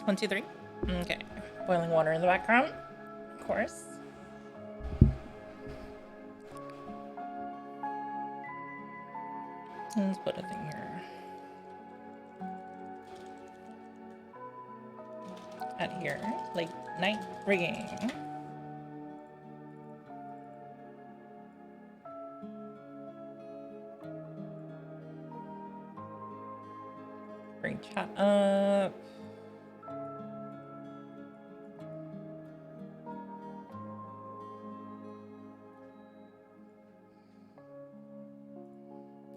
Test 1, 2, 3. Okay. Boiling water in the background. Of course. Let's put a thing here. Out here. Like night rigging. Bring chat up.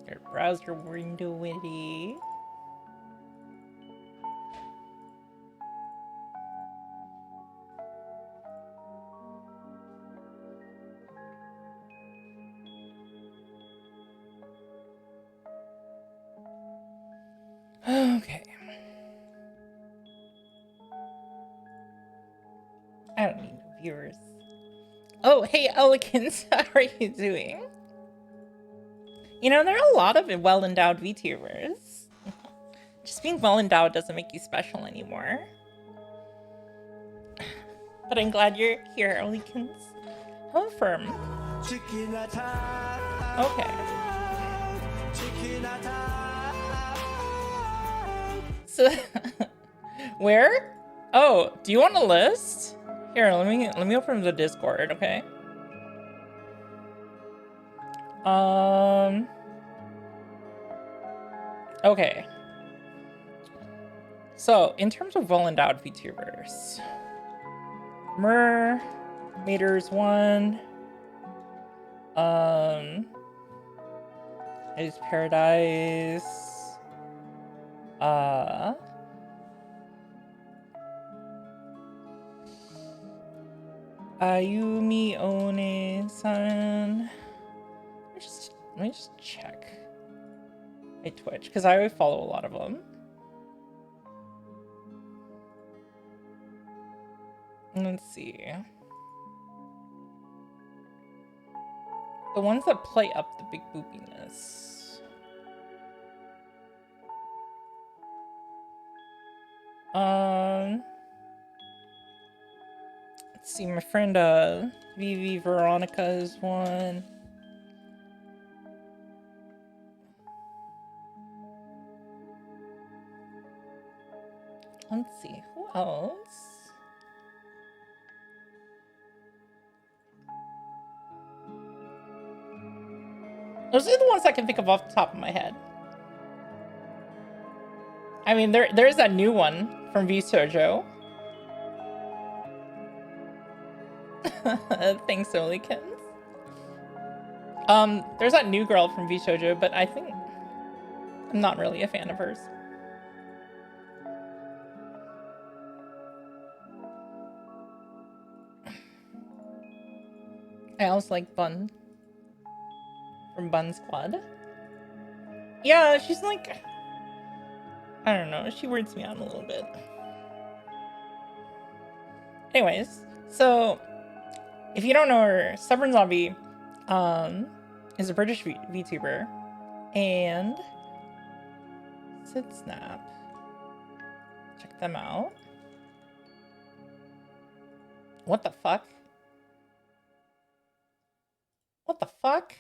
Your browser window witty. Okay. I don't need no viewers. Oh, hey, Elegance, how are you doing? You know, there are a lot of well-endowed VTubers. Just being well-endowed doesn't make you special anymore. But I'm glad you're here, Elegance. Hello, Firm. Okay. So, where? Oh, do you want a list? Here, let me open the Discord, okay? Okay. So, in terms of well-endowed VTubers, Mater's 1. Is Paradise. Ayumi One-san. Let me just check my Twitch, because I always follow a lot of them. Let's see. The ones that play up the big boopiness. Let's see, my friend Vivi Veronica is one. Let's see, who else? Those are the ones I can think of off the top of my head. I mean, there's that new one from VTuber. Thanks, Olikins. There's that new girl from VTuber, but I think I'm not really a fan of hers. I also like Bun from Bun Squad. Yeah, she's like, I don't know, she weirds me out a little bit. Anyways, so if you don't know her, stubbornzombie is a British VTuber, and Snap. Check them out. What the fuck? What the fuck?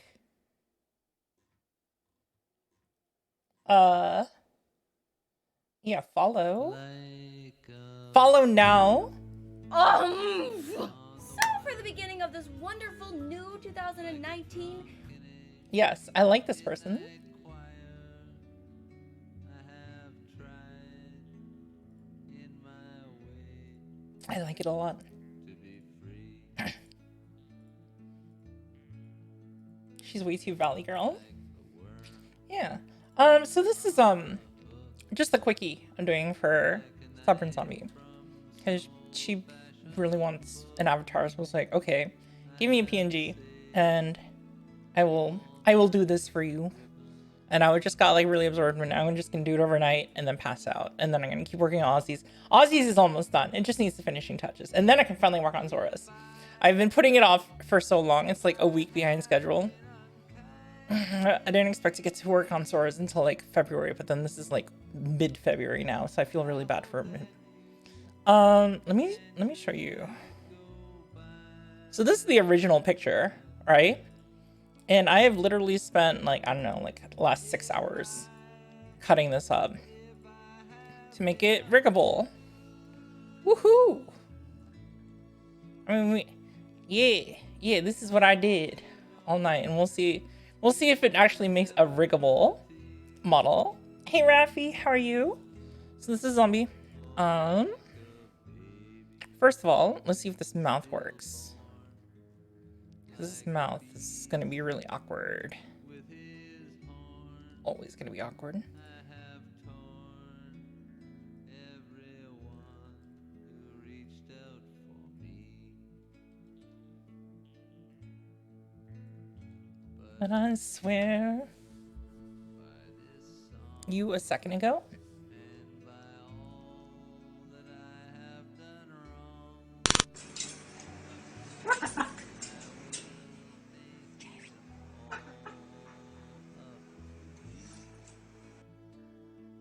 Yeah, follow. Follow now. So for the beginning of this wonderful new 2019. Yes, I like this person. I like it a lot. She's way too Valley girl. Yeah. So this is just a quickie I'm doing for stubbornzombie, because she really wants an avatar. So I was like, okay, give me a PNG and I will do this for you. And I just got like really absorbed, and now I'm just gonna do it overnight and then pass out, and then I'm gonna keep working on Aussies. Aussies is almost done. It just needs the finishing touches, and then I can finally work on Zora's. I've been putting it off for so long. It's like a week behind schedule. I didn't expect to get to work on Zora's until like February, but then this is like mid-February now, so I feel really bad for Let me show you. So this is the original picture, right? And I have literally spent like, I don't know, like the last 6 hours cutting this up to make it riggable. Woohoo! I mean, yeah, this is what I did all night, and we'll see if it actually makes a riggable model. Hey Rafi, how are you? So this is Zombie. First of all, let's see if this mouth works. This mouth is gonna be really awkward. Always gonna be awkward. But I swear, you a second ago?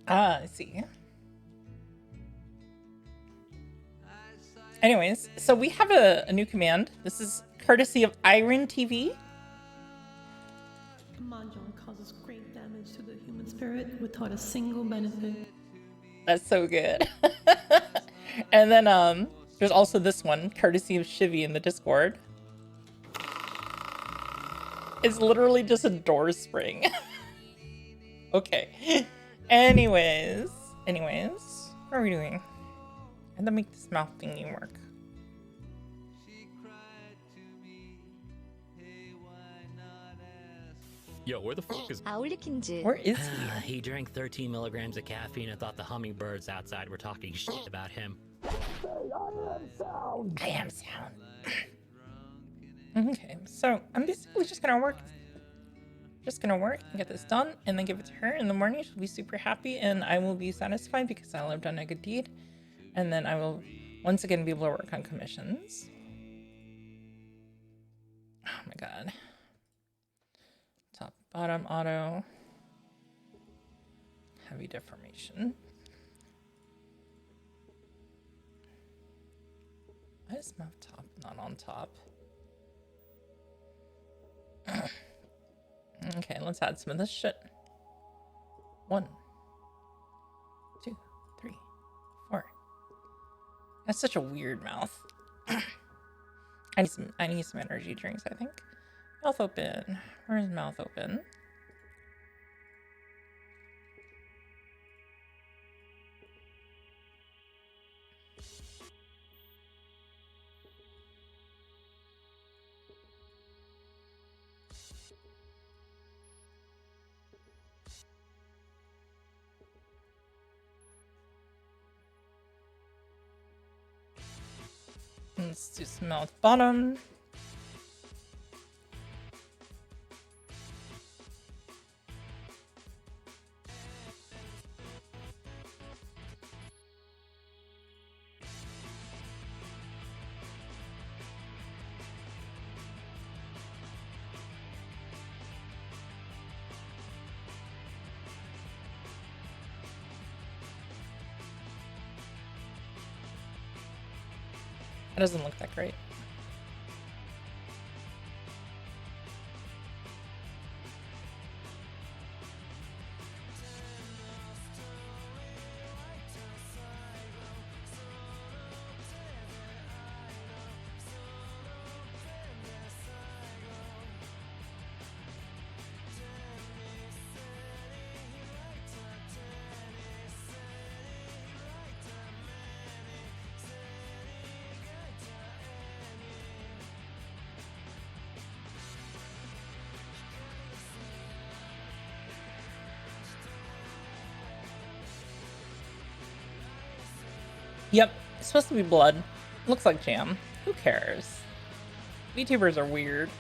Ah, I see. Anyways, so we have a new command. This is courtesy of Iron TV. Mahjong causes great damage to the human spirit without a single benefit. That's so good. And then there's also this one, courtesy of Shivy in the Discord. It's literally just a door spring. Okay. Anyways, what are we doing? I had to make this mouth thingy work. Yo, where the fuck is... Where is he? He drank 13 milligrams of caffeine and thought the hummingbirds outside were talking shit about him. I am sound. Okay, so I'm basically just gonna work and get this done and then give it to her in the morning. She'll be super happy and I will be satisfied because I'll have done a good deed. And then I will once again be able to work on commissions. Oh my god. Top, bottom, auto. Heavy deformation. Why is mouth top not on top? Okay, let's add some of this shit. 1, 2, 3, 4. That's such a weird mouth. I need some energy drinks, I think. Mouth open. Where's mouth open? Let's do some mouth bottom. That doesn't look that great. Yep, it's supposed to be blood. Looks like jam. Who cares? VTubers are weird.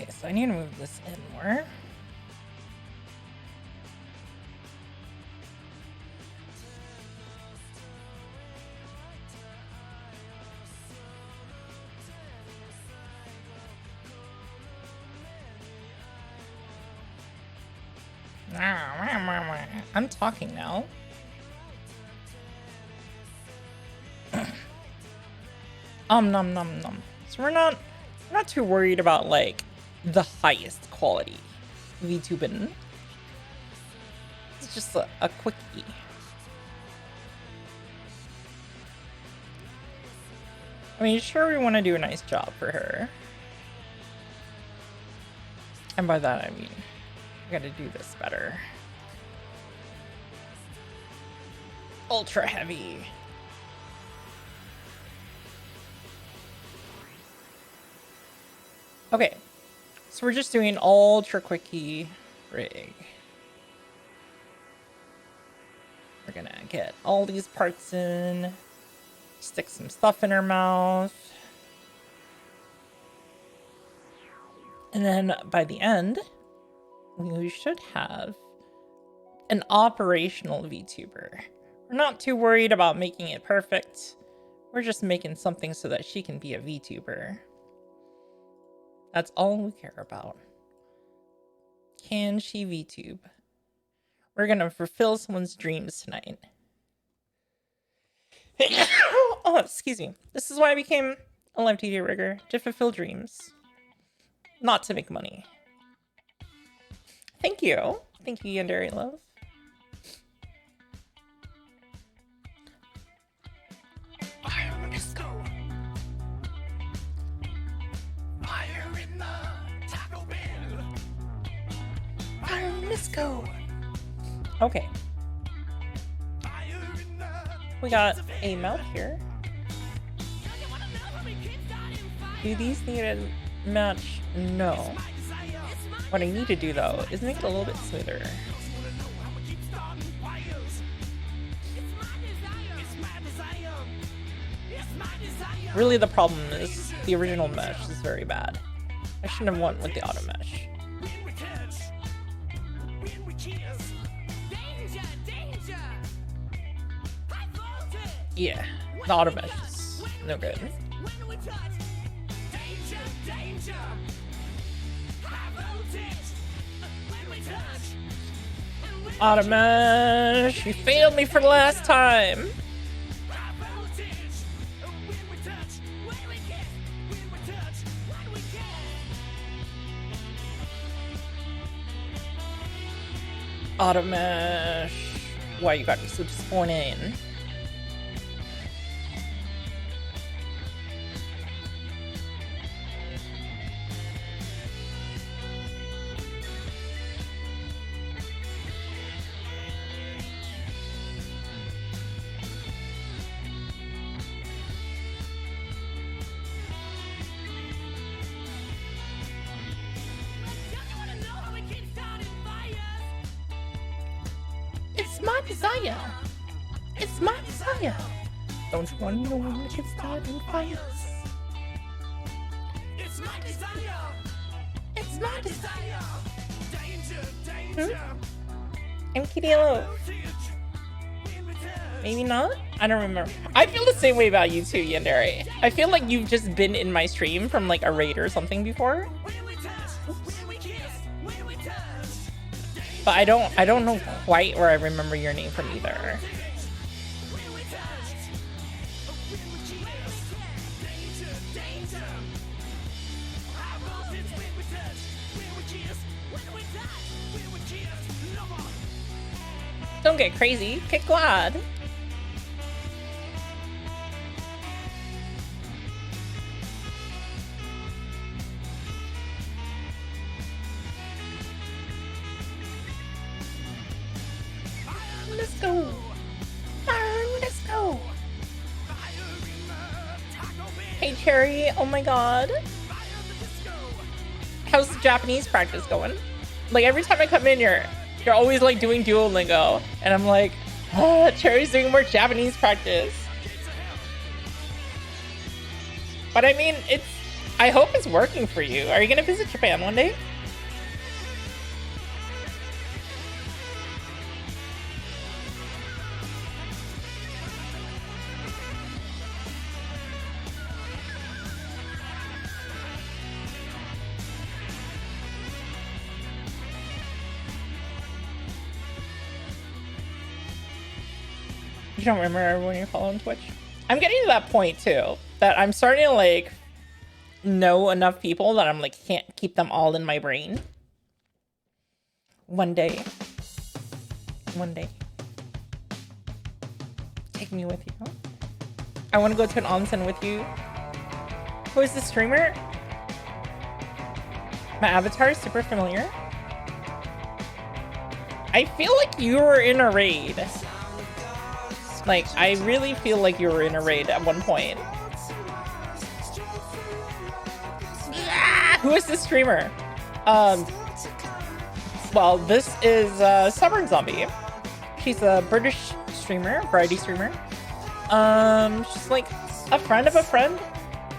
Okay, so I need to move this in more. I'm talking now. Nom nom nom. So we're not too worried about like the highest quality VTubing. It's just a quickie. I mean, sure, we want to do a nice job for her. And by that, I mean, we gotta do this better. Ultra heavy. Okay, so we're just doing ultra quickie rig. We're gonna get all these parts in, stick some stuff in her mouth, and then by the end, we should have an operational VTuber. We're not too worried about making it perfect. We're just making something so that she can be a VTuber. That's all we care about. Can she VTube? We're gonna fulfill someone's dreams tonight. Oh, excuse me. This is why I became a live2d rigger, to fulfill dreams. Not to make money. Thank you. Thank you, Yandere Love. Let's go. Okay. We got a mount here. Do these need a match? No. What I need to do though is make it a little bit smoother. Really, the problem is the original mesh is very bad. I shouldn't have went with the auto mesh. Yeah, the auto mesh is no good. Auto mesh, you failed me for the last time. Auto mesh, why you got me so disappointed? It's my desire. It's my desire. Don't you want to know when we can start in fires? It's my desire. It's my desire. Danger, danger. I'm Kitty Hello. Maybe not? I don't remember. I feel the same way about you too, Yandere. I feel like you've just been in my stream from like a raid or something before. But I don't know quite where I remember your name from either. Don't get crazy. Kick quad. Let's go. Let's go. Hey Cherry, oh my god. How's the Japanese practice going? Like every time I come in here, you're always like doing Duolingo, and I'm like, oh, Cherry's doing more Japanese practice. But I mean, I hope it's working for you. Are you gonna visit Japan one day? You don't remember everyone you follow on Twitch? I'm getting to that point too, that I'm starting to like know enough people that I'm like can't keep them all in my brain. One day. Take me with you. I want to go to an onsen with you. Who is the streamer? My avatar is super familiar. I feel like you were in a raid. Like, I really feel like you were in a raid at one point. Who is this streamer? Well, this is stubbornzombie. She's a British streamer, variety streamer. She's like a friend of a friend,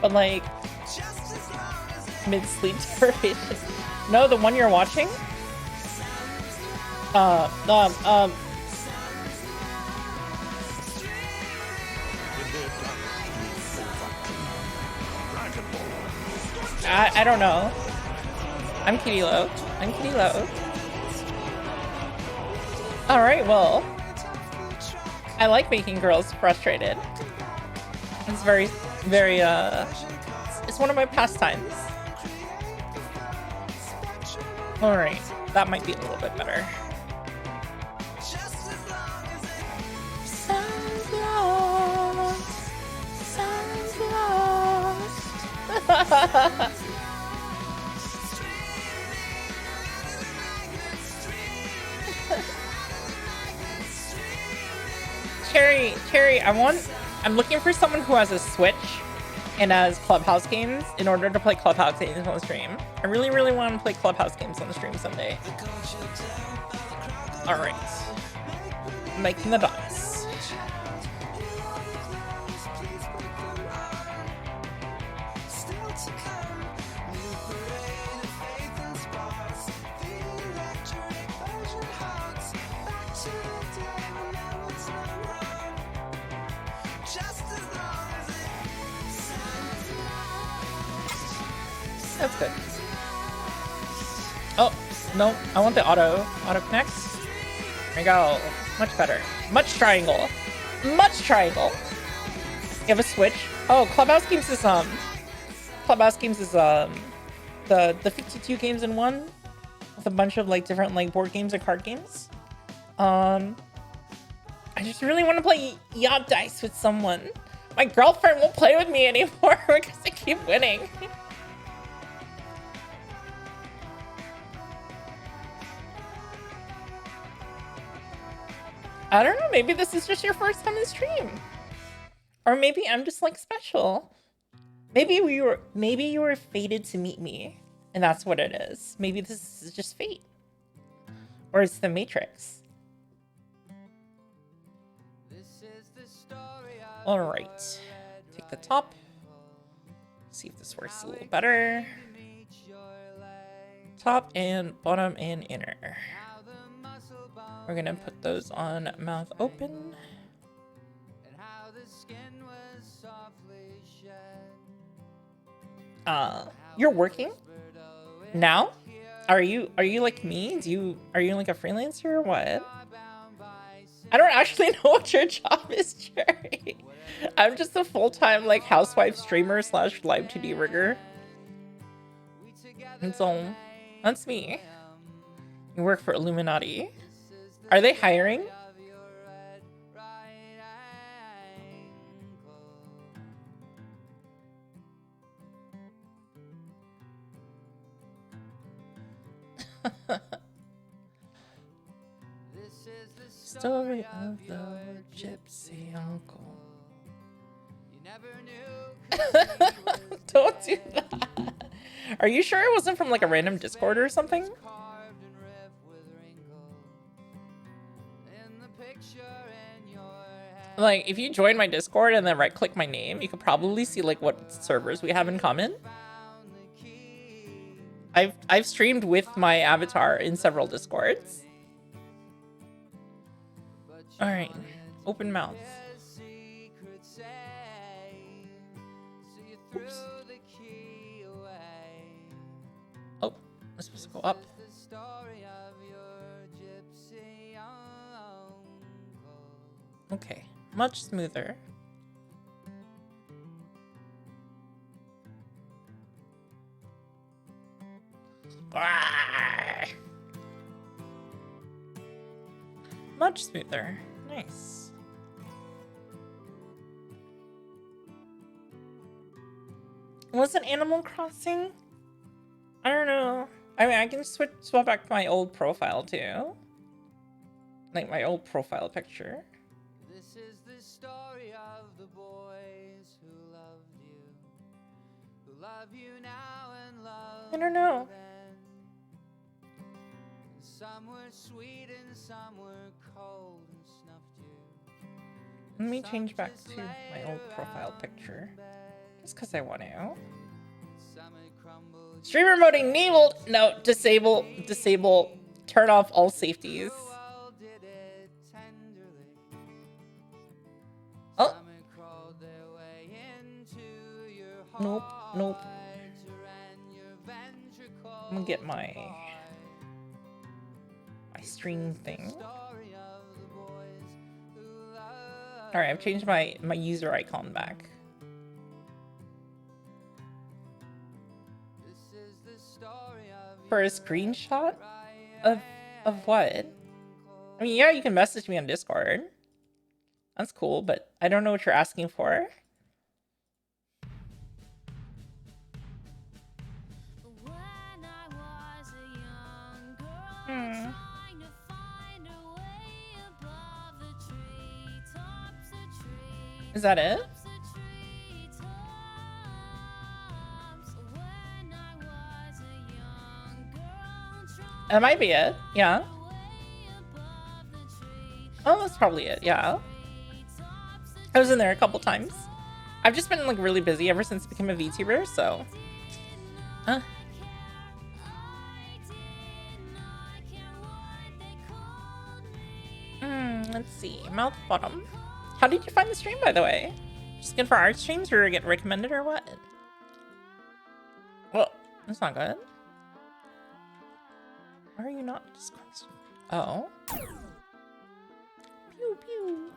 but like mid-sleep deprivation. No, the one you're watching? I don't know. I'm Kitty Low. Alright, well. I like making girls frustrated. It's very, very, it's one of my pastimes. Alright, that might be a little bit better. Sounds lost. Cherry, I'm looking for someone who has a Switch and has Clubhouse games in order to play Clubhouse games on the stream. I really, really want to play Clubhouse games on the stream someday. Alright. Making the dots. That's good. Oh, no, I want the auto connect. There we go. Much better. Much triangle. You have a Switch. Oh, Clubhouse Games is the 52 games in one with a bunch of like different like board games and card games. I just really want to play Yacht Dice with someone. My girlfriend won't play with me anymore because I keep winning. I don't know, maybe this is just your first time in the stream. Or maybe I'm just like special. Maybe you were fated to meet me, and that's what it is. Maybe this is just fate. Or it's the Matrix. Alright. Take the top. See if this works a little better. Top and bottom and inner. We're gonna put those on mouth open. You're working now? Are you like me? Are you like a freelancer or what? I don't actually know what your job is, Cherry. I'm just a full-time like housewife streamer / live2d rigger. And so that's me. You work for Illuminati. Are they hiring? Story of the gypsy uncle. You never knew. Don't do that. Are you sure it wasn't from like a random Discord or something? Like, if you join my Discord and then right-click my name, you could probably see like what servers we have in common. I've streamed with my avatar in several Discords. All right, open mouth. Oops. Oh, I'm supposed to go up. Okay, much smoother. Much smoother. Nice. Was it Animal Crossing? I don't know. I mean, I can swap back to my old profile too. Like my old profile picture. This is the story of the boys who loved you. Who love you now and love I don't know. Some were sweet and some were cold and snuffed you. Let me change back to my old profile picture. Just because I want to. Streamer mode enabled. No, disable. Disable. Turn off all safeties. Oh. Nope. Nope. I'm gonna get my stream thing. Alright, I've changed my user icon back. For a screenshot? Of what? I mean, yeah, you can message me on Discord. That's cool, but I don't know what you're asking for. Is that it? That might be it, yeah. Oh, that's probably it, yeah. I was in there a couple times. I've just been like really busy ever since I became a VTuber, so. Let's see, mouth bottom. How did you find the stream, by the way? Just good for art streams or get recommended or what? Well, that's not good. Why are you not Discord? Oh. Pew pew.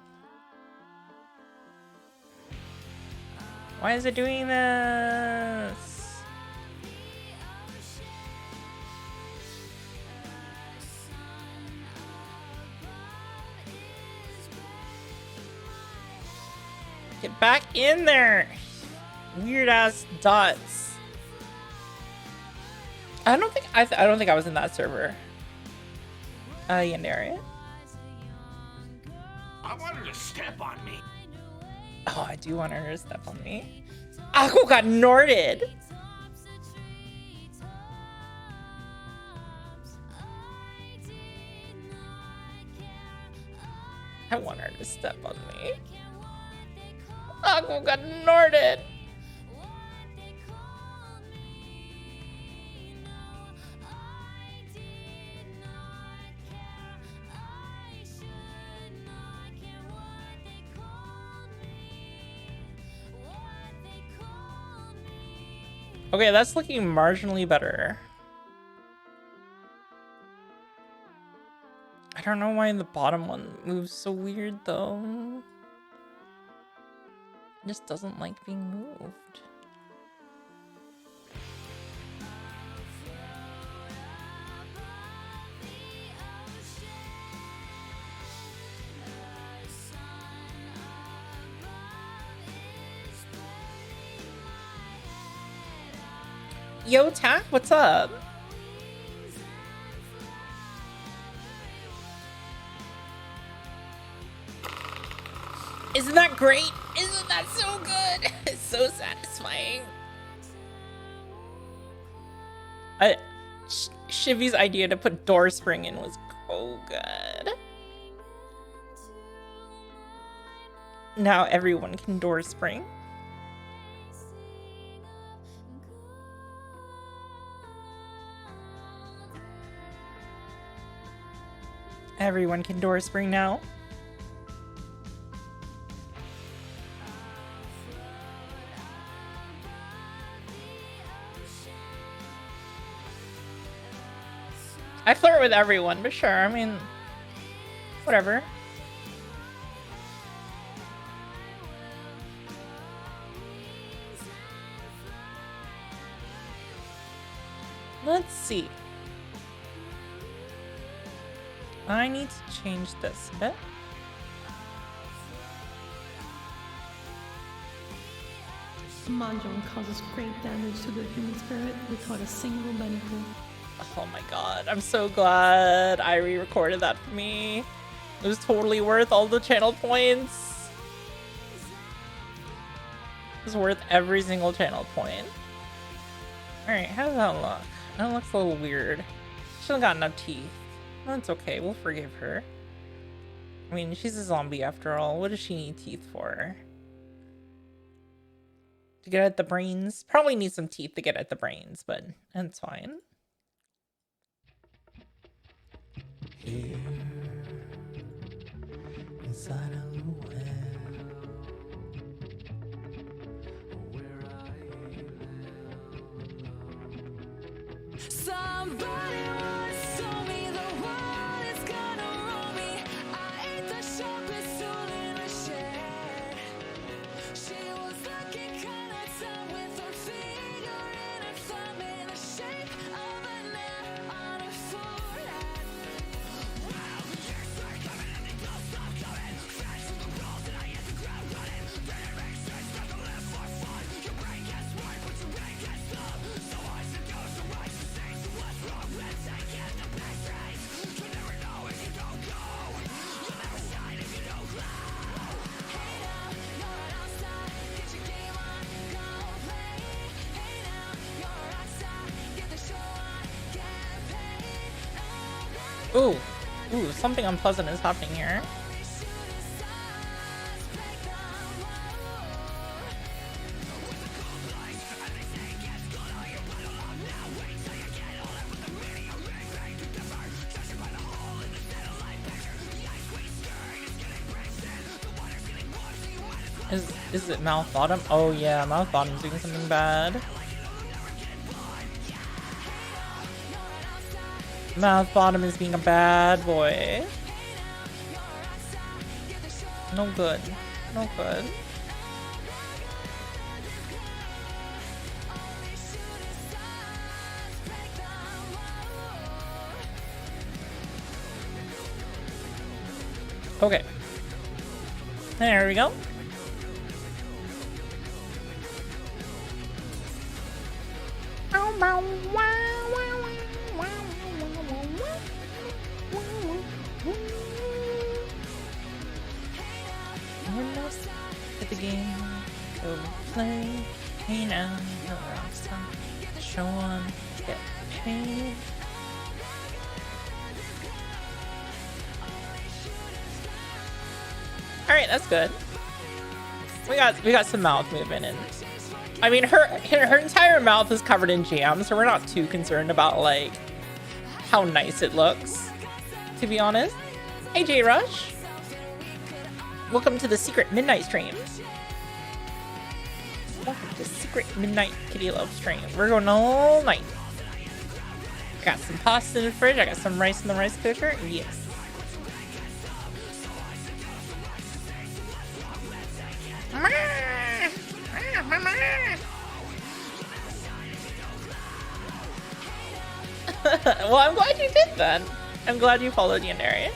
Why is it doing this? Get back in there. Weird ass dots. I don't think I was in that server. Yandere. I want her to step on me. Oh, I do want her to step on me. Akko got norted. I want her to step on me. Akko got norted. Okay, that's looking marginally better. I don't know why the bottom one moves so weird though. It just doesn't like being moved. Yo, Tack, what's up? Isn't that great? Isn't that so good? It's so satisfying. Shivy's idea to put door spring in was so good. Now everyone can door spring. Everyone can door spring now. I flirt with everyone, but sure, I mean, whatever. Let's see. I need to change this a bit. Mahjong causes great damage to the human spirit without a single benefit. Oh my god, I'm so glad I re-recorded that for me. It was totally worth all the channel points. It was worth every single channel point. Alright, how does that look? That looks a little weird. She hasn't got enough teeth. That's okay, we'll forgive her. I mean, she's a zombie after all. What does she need teeth for? To get at the brains? Probably need some teeth to get at the brains, but that's fine. Here, inside a well, where I live. Somebody once told me the world is gonna roll me. I ain't the sharpest tool in the shed. She was looking kinda tough with her finger and her thumb in the shape of a nail on her forehead. Wow, the years are coming and they don't stop coming. Fast from the walls and I hit the ground running. Better make sense, not to live for fun. Your brain gets work, but your brain gets numb. So I should go, so I should say, so what's wrong with taking the best race? You'll never know if you don't go. You'll never shine if you don't glow. Hey now, you're an all-star. Get your game on, go play. Hey now, you're a rock star. Get the show on, get paid. Ooh, ooh, something unpleasant is happening here. Is it mouth bottom? Oh yeah, mouth bottom's doing something bad. Mouth bottom is being a bad boy. No good. No good. Okay. There we go. At the game, go play. Hey now, you're a rock star. Show on, get paid. All right, that's good. We got some mouth movement, and I mean her entire mouth is covered in jam, so we're not too concerned about like how nice it looks, to be honest. Hey J Rush, welcome to the secret midnight stream. Welcome to secret midnight kitty love stream. We're going all night. I got some pasta in the fridge. I got some rice in the rice cooker. Yes. Well, I'm glad you did then. I'm glad you followed Yandere.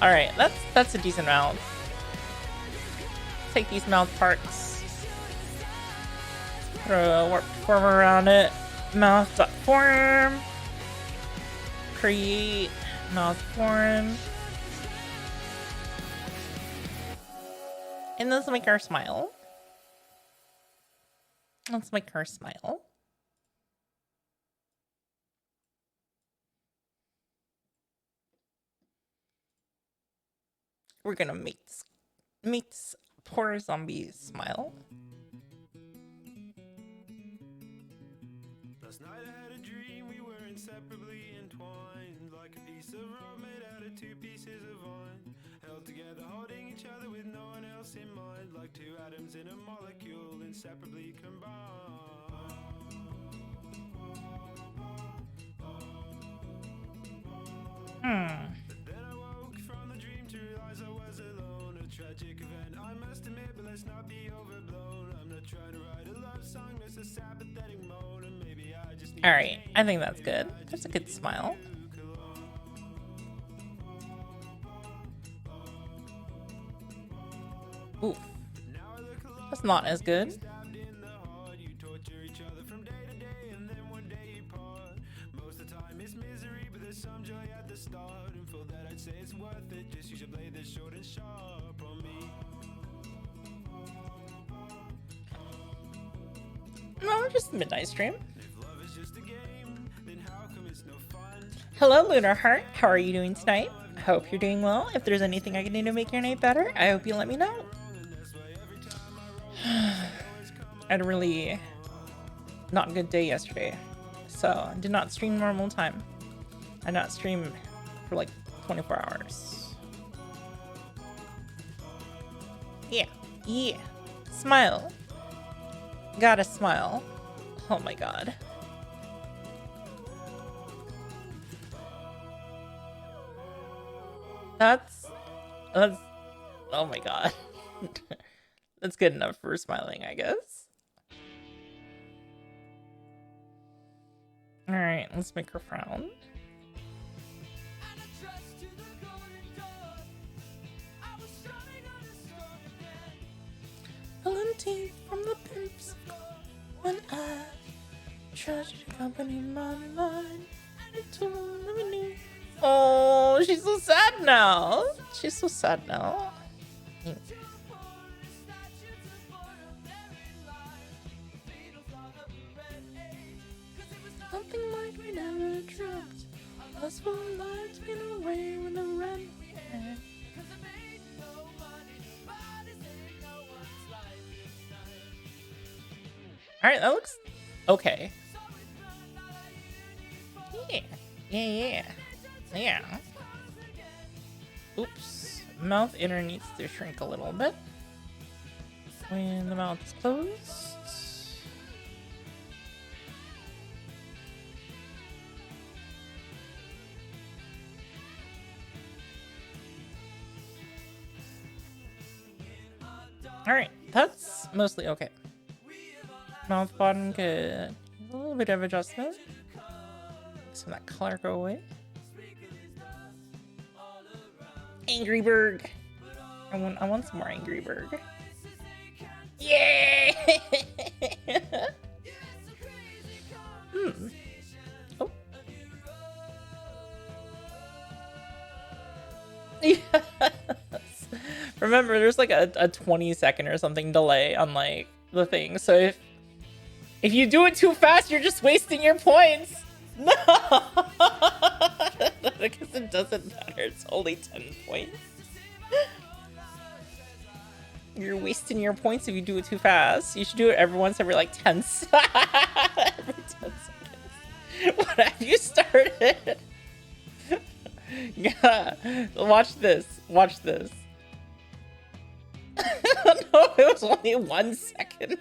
Alright, that's a decent mouth. Take these mouth parts. Throw a warp form around it. Mouth.form. Create mouth form. And let's make her smile. Let's make her smile. We're gonna make this poor zombie smile. Last night I had a dream we were inseparably two pieces of iron, held together, holding each other with no one else in mind, like two atoms in a molecule, inseparably combined. Then I woke from the dream to realize I was alone. A tragic event, I must admit, but let's not be overblown. I'm not trying to write a love song, just a sad pathetic moan, and maybe I just need. All right, I think that's good. That's a good smile. Oof. That's not as good. You torture each other from day to day, and then one day you part. Most of the time it's misery, but there's some joy at the start. And for that I'd say it's worth it. Just use your blade that's short and sharp on me. No, just midnight stream. If love is just a game, then how come it's no fun? Hello, Lunar Heart. How are you doing tonight? I hope you're doing well. If there's anything I can do to make your night better, I hope you let me know. I had a really not good day yesterday, so I did not stream normal time. I did not stream for like 24 hours. Yeah, yeah. Smile. Gotta smile. Oh my god. That's oh my god. That's good enough for smiling, I guess. All right, let's make her frown. Valentine from the pimps. When I tried to accompany my mind, oh, she's so sad now. She's so sad now. Something like we never dropped. Us for life get away with the rent. Alright, that looks okay. Yeah. Oops. Mouth inner needs to shrink a little bit. When the mouth is closed. Alright, that's mostly okay. Mouth bottom good. A little bit of adjustment. Some of that color go away. Angry Berg. I want some more Angry Berg. Yeah. Oh. Yes. Remember, there's like a 20-second or something delay on like the thing. So if you do it too fast, you're just wasting your points. No, because it doesn't matter. It's only 10 points. You're wasting your points if you do it too fast. You should do it every like 10 seconds. Every 10 seconds. What have you started? Yeah. Watch this. Watch this. No, it was only 1 second.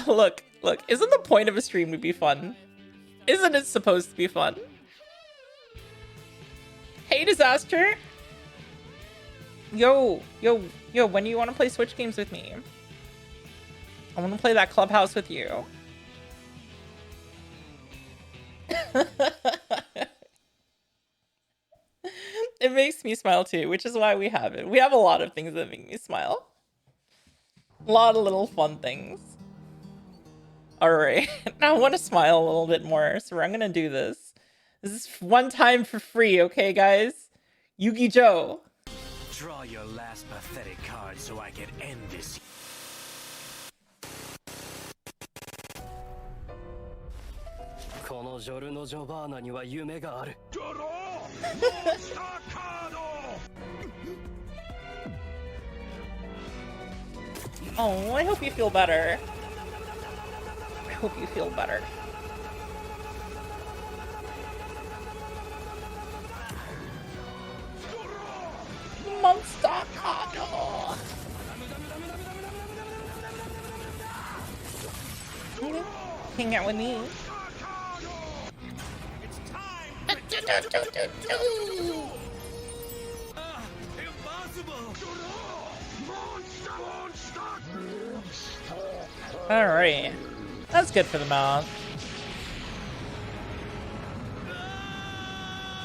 Look, isn't the point of a stream to be fun? Isn't it supposed to be fun? Hey, Disaster! Yo, when do you want to play Switch games with me? I want to play that Clubhouse with you. It makes me smile too, which is why we have it. We have a lot of things that make me smile. A lot of little fun things. Alright, now I want to smile a little bit more, so I'm gonna do this. This is one time for free, okay, guys? Yugi Joe. Draw your last pathetic card so I can end this. Oh, I hope you feel better. I hope you feel better. staccato. Hang out with me. All right, that's good for the mouth.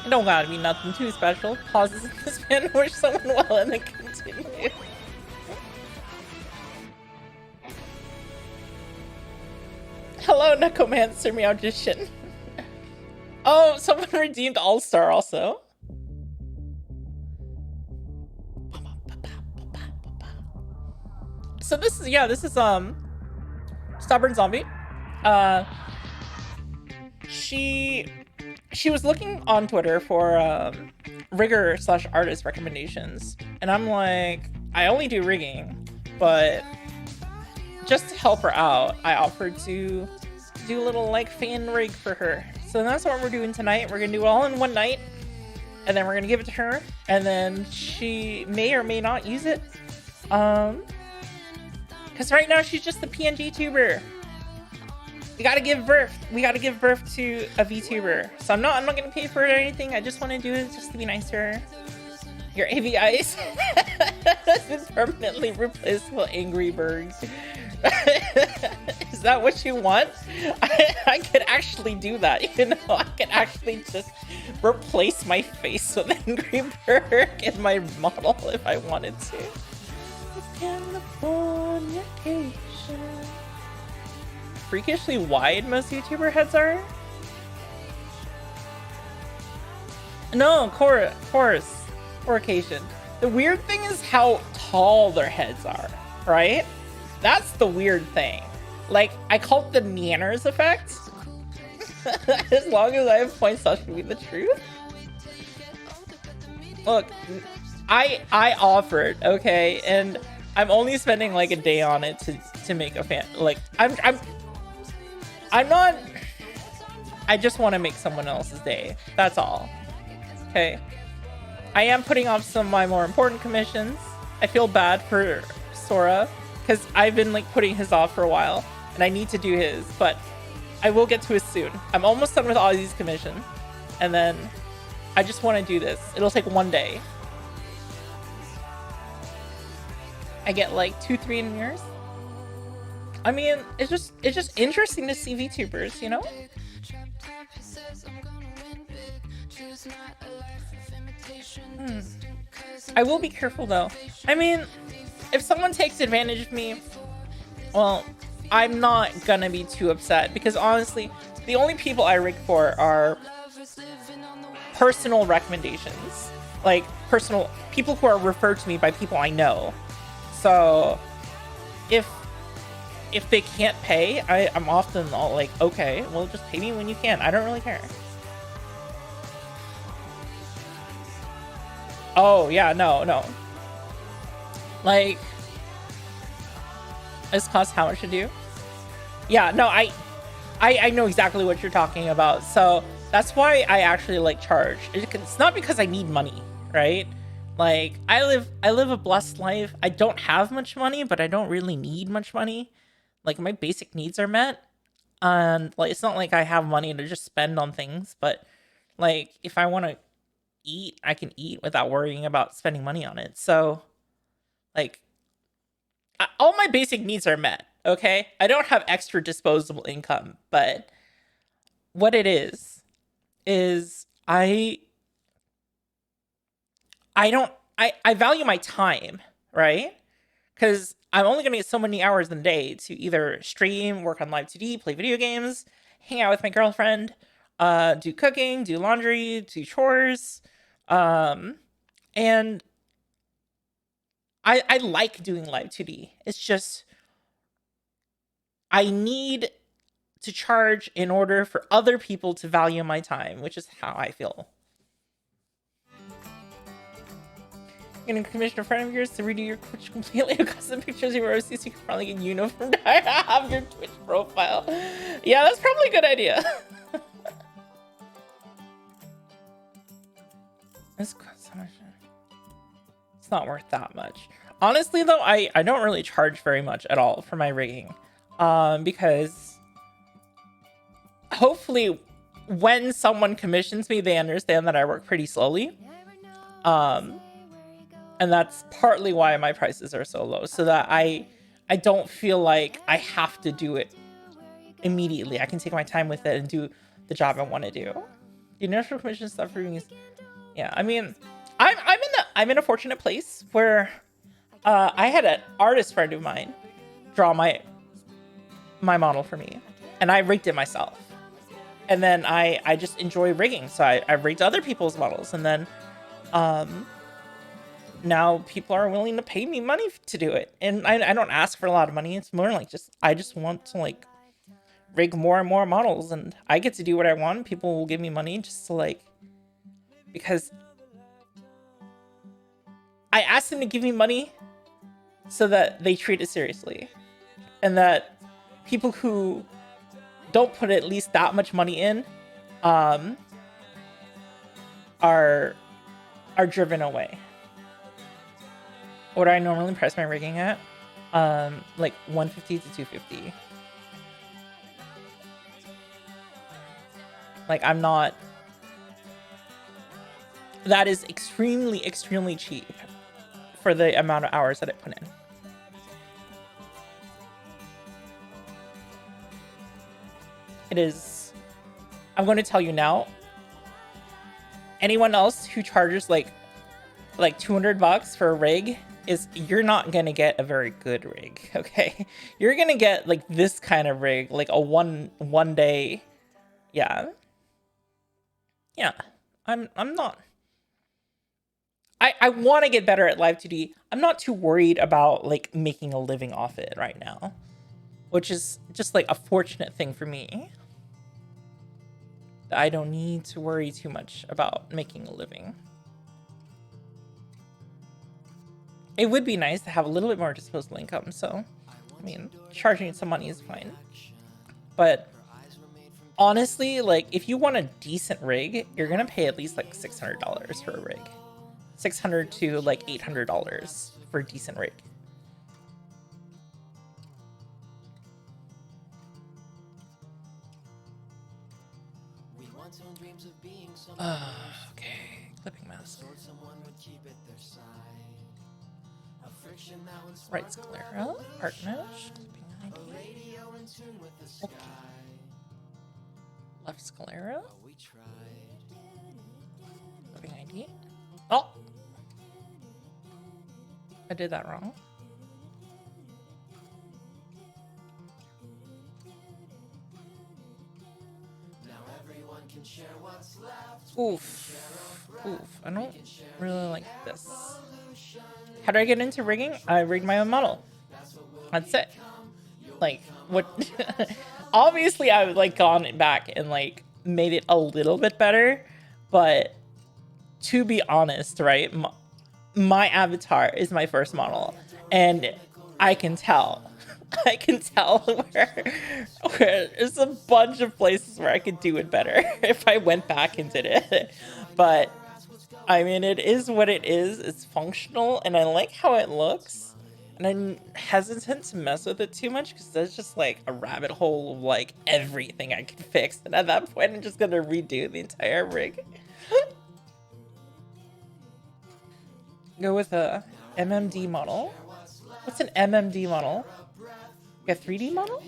It don't gotta be nothing too special. Pauses in this man wish someone well and then continue. Hello, Necromancer Magician. Oh, someone redeemed All-Star also. So this is Stubborn Zombie. She was looking on Twitter for rigger / artist recommendations, and I'm like, I only do rigging, but just to help her out, I offered to do a little like fan rig for her. So that's what we're doing tonight. We're gonna do it all in one night, and then we're gonna give it to her, and then she may or may not use it. Because right now she's just the PNG tuber. We gotta give birth to a VTuber. So I'm not gonna pay for it or anything. I just want to do it just to be nice to her. Your AVIs has been permanently replaced with Angry Birds. Is that what you want? I could actually do that. You know, I could actually just replace my face with Angry Bird in my model if I wanted to. Californication. Freakishly wide most YouTuber heads are? No, Caucasian. The weird thing is how tall their heads are, right? That's the weird thing. Like, I call it the Neanners effect. As long as I have points, that should be the truth. Look, I offered, okay, and I'm only spending like a day on it to make a fan. Like, I'm not. I just want to make someone else's day. That's all. Okay. I am putting off some of my more important commissions. I feel bad for Sora because I've been like putting his off for a while, and I need to do his, but I will get to it soon. I'm almost done with Ozzy's commission, and then I just want to do this. It'll take one day. I get like 2-3 years. I mean, it's just interesting to see VTubers, you know? I will be careful though. I mean, if someone takes advantage of me, well, I'm not gonna be too upset because honestly, the only people I rig for are personal recommendations. Like personal people who are referred to me by people I know. So if they can't pay, I'm often all like, okay, well, just pay me when you can. I don't really care. Oh, yeah, no. Like, this costs how much to do? Yeah, no, I know exactly what you're talking about. So that's why I actually like charge. It's not because I need money, right? Like, I live a blessed life. I don't have much money, but I don't really need much money. Like, my basic needs are met, and like it's not like I have money to just spend on things, but like if I want to eat, I can eat without worrying about spending money on it. So like all my basic needs are met, okay? I don't have extra disposable income, but what it is I value my time, right? Because I'm only going to get so many hours in a day to either stream, work on live2d, play video games, hang out with my girlfriend, do cooking, do laundry, do chores. And I like doing live2d. It's just I need to charge in order for other people to value my time, which is how I feel. Gonna commission a friend of yours to redo your Twitch completely custom pictures of your OC so you can probably get uniform to have your Twitch profile. Yeah, that's probably a good idea. This costs so much. It's not worth that much. Honestly, though, I don't really charge very much at all for my rigging. Because hopefully when someone commissions me, they understand that I work pretty slowly. And that's partly why my prices are so low, so that I don't feel like I have to do it immediately. I can take my time with it and do the job I want to do. The initial commission stuff for me, yeah. I mean, I'm in a fortunate place where I had an artist friend of mine draw my model for me, and I rigged it myself. And then I just enjoy rigging, so I rigged other people's models, and then now people are willing to pay me money to do it, and I don't ask for a lot of money. It's more like I just want to like rig more and more models, and I get to do what I want. People will give me money just to like, because I asked them to give me money so that they treat it seriously, and that people who don't put at least that much money in are driven away. What do I normally price my rigging at? Like 150 to 250. Like, I'm not... That is extremely, extremely cheap for the amount of hours that I put in. It is... I'm going to tell you now. Anyone else who charges like $200 for a rig, you're not going to get a very good rig, okay? You're going to get like this kind of rig, like a one day. Yeah. Yeah. I'm not... I want to get better at live2d. I'm not too worried about like making a living off it right now, which is just like a fortunate thing for me. I don't need to worry too much about making a living. It would be nice to have a little bit more disposable income, so I mean, charging some money is fine. But honestly, like, if you want a decent rig, you're gonna pay at least like $600 for a rig. $600 to like $800 for a decent rig. Okay, clipping mask. Right sclera, art mesh, clipping ID. Okay. Left sclera. Clipping ID. Oh! I did that wrong. Oof. Oof. I don't really like this. How do I get into rigging? I rig my own model. That's it. Like, what? Obviously, I've like gone back and like made it a little bit better, but to be honest, right? My avatar is my first model, and I can tell. I can tell where there's a bunch of places where I could do it better if I went back and did it. But I mean, it is what it is. It's functional, and I like how it looks. And I'm hesitant to mess with it too much because there's just like a rabbit hole of like everything I can fix. And at that point, I'm just gonna redo the entire rig. Go with a MMD model. What's an MMD model? Like a 3D model?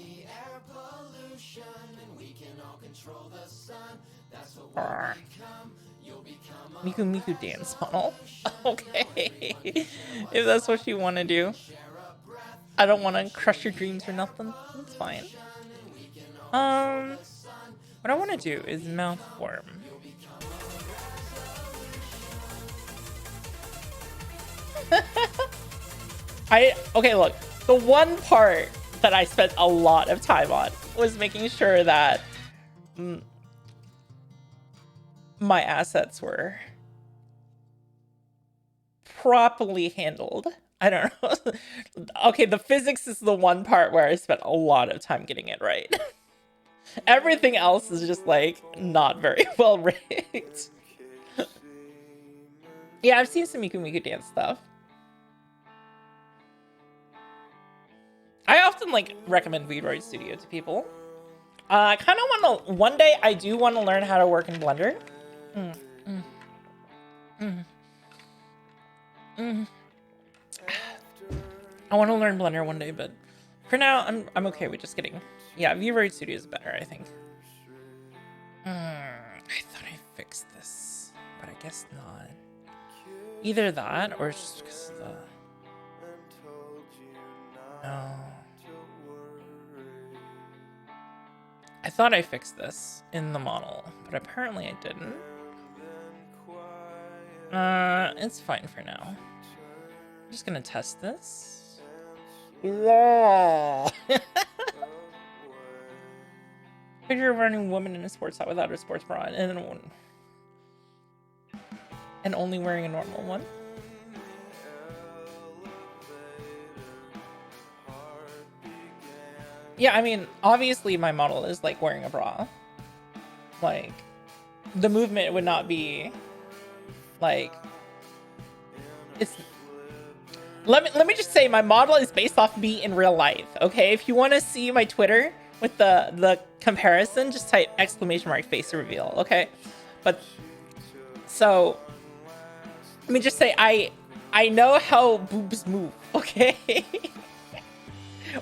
Miku Miku dance model. Okay. If that's what you want to do. I don't want to crush your dreams or nothing. That's fine. What I want to do is mouth form. Okay, look. The one part that I spent a lot of time on was making sure that my assets were properly handled. I don't know. Okay, the physics is the one part where I spent a lot of time getting it right. Everything else is just like not very well rigged. Yeah, I've seen some Miku Miku dance stuff. can like recommend VTuber Studio to people. I kind of want to, one day I do want to learn how to work in Blender. I want to learn Blender one day, but for now I'm okay with just getting, yeah, VTuber Studio is better, I think. I thought I fixed this, but I guess not. Either that or it's just because of the, no. I thought I fixed this in the model, but apparently I didn't. It's fine for now. I'm just gonna test this. Yeah. Picture of running woman in a sports hat without a sports bra and only wearing a normal one. Yeah, I mean, obviously my model is like wearing a bra. Like, the movement would not be like, it's, let me just say my model is based off me in real life, okay? If you want to see my Twitter with the comparison, just type ! face reveal, okay? But so let me just say I know how boobs move, okay?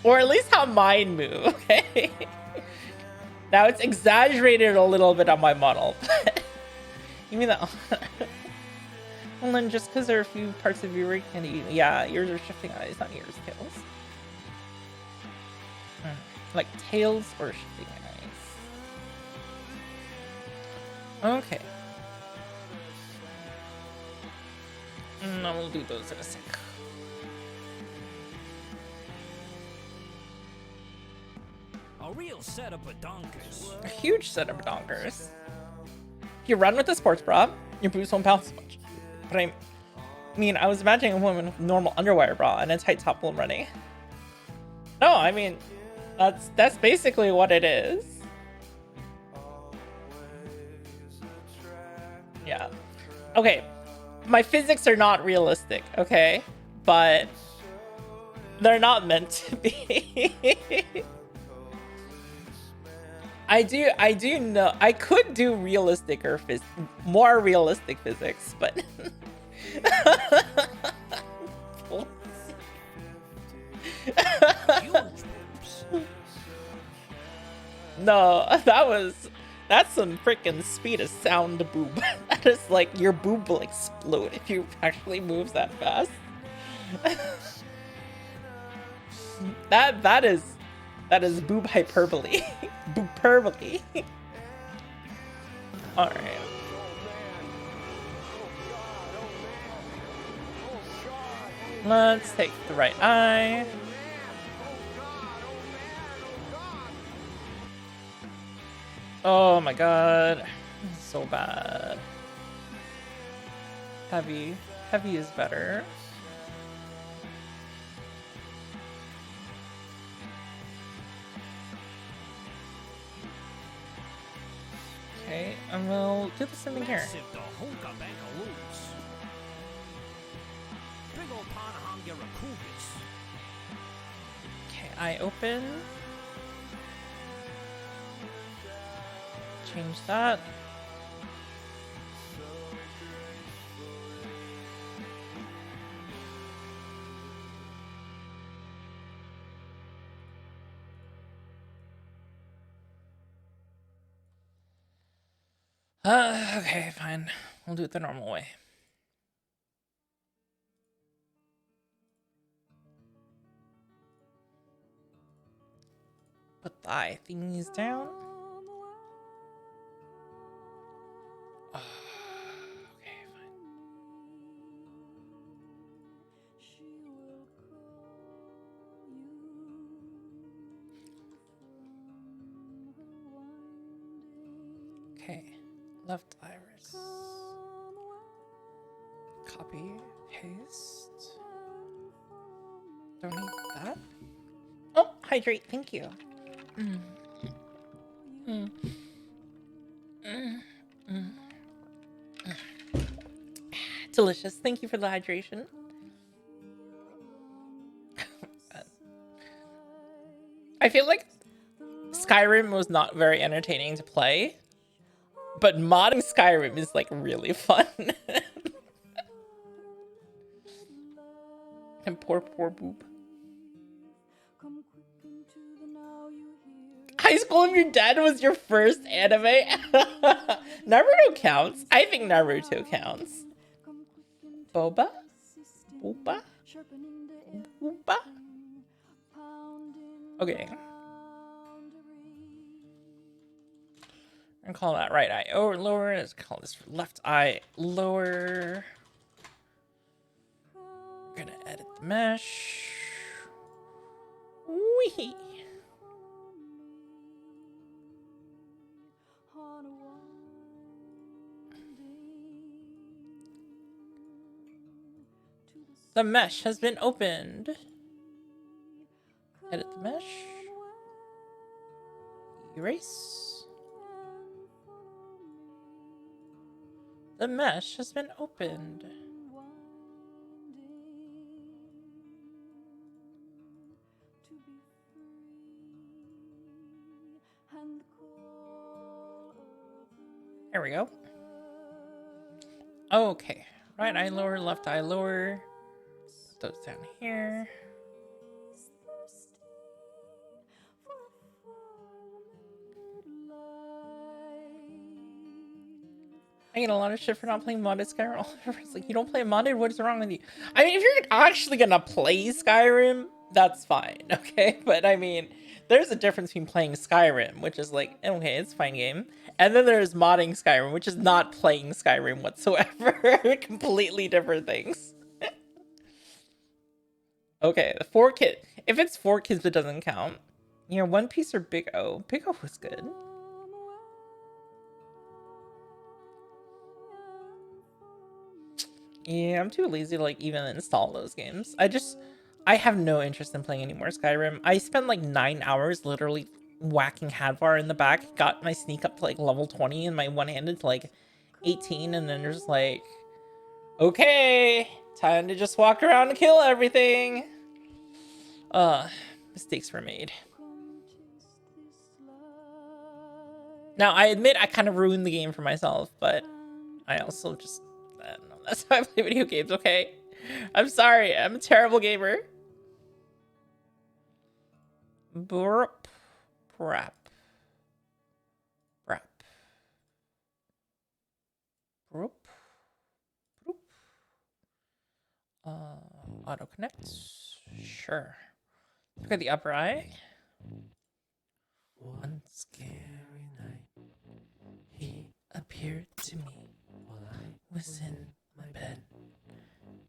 Or at least how mine move, okay? Now it's exaggerated a little bit on my model. You mean that? Well, then just because there are a few parts of your rig can't eat. Yeah, yours are shifting eyes, not yours, tails. Like tails or shifting eyes. Okay. And I will do those in a sec. A real setup of donkers. A huge set of donkers. If you run with a sports bra, your boobs won't bounce much. But I mean, I was imagining a woman with normal underwire bra and a tight top while running. No, I mean, that's basically what it is. Yeah. Okay. My physics are not realistic, okay? But they're not meant to be. I do know I could do realistic or more realistic physics, but no, that's some freaking speed of sound boob. That is like your boob will explode if you actually moves that fast. that is boob hyperbole. Boobperbole. Alright. Let's take the right eye. Oh my god. So bad. Heavy. Heavy is better. Okay, and we'll do the same thing here. Okay, eye open. Change that. Okay, fine. We'll do it the normal way. Put the eye thingies down. Okay, fine. Okay, left iris. Copy, paste. Don't need that. Oh, hydrate, thank you. Delicious. Thank you for the hydration. I feel like Skyrim was not very entertaining to play, but modding Skyrim is like really fun. And poor boob. High School of Your Dad was your first anime? Naruto counts. I think Naruto counts. Boba? Booba? Booba? Okay. I'm gonna call that right eye lower. Let's call this left eye lower. Gonna edit the mesh. Wee. The mesh has been opened. Edit the mesh. Erase. The mesh has been opened. There we go. Okay. Right eye lower, left eye lower. Put those down here. I get a lot of shit for not playing modded Skyrim. It's like, you don't play modded? What is wrong with you? I mean, if you're actually gonna play Skyrim, that's fine, okay? But I mean, there's a difference between playing Skyrim, which is like, okay, it's a fine game. And then there's modding Skyrim, which is not playing Skyrim whatsoever. Completely different things. Okay, the 4 kid. If it's 4 kids, it doesn't count. You know, One Piece or Big O. Big O was good. Yeah, I'm too lazy to like even install those games. I have no interest in playing any more Skyrim. I spent like 9 hours literally whacking Hadvar in the back, got my sneak up to like level 20 and my one-handed to like 18, and then there's like, okay, time to just walk around and kill everything. Mistakes were made. Now, I admit I kind of ruined the game for myself, but I also just, I don't know, that's how I play video games, okay? I'm sorry, I'm a terrible gamer. Burp. Brap. Brap. Broop. Broop. Auto connects. Sure. Look at the upper eye. One scary night, he appeared to me while I was in my bed.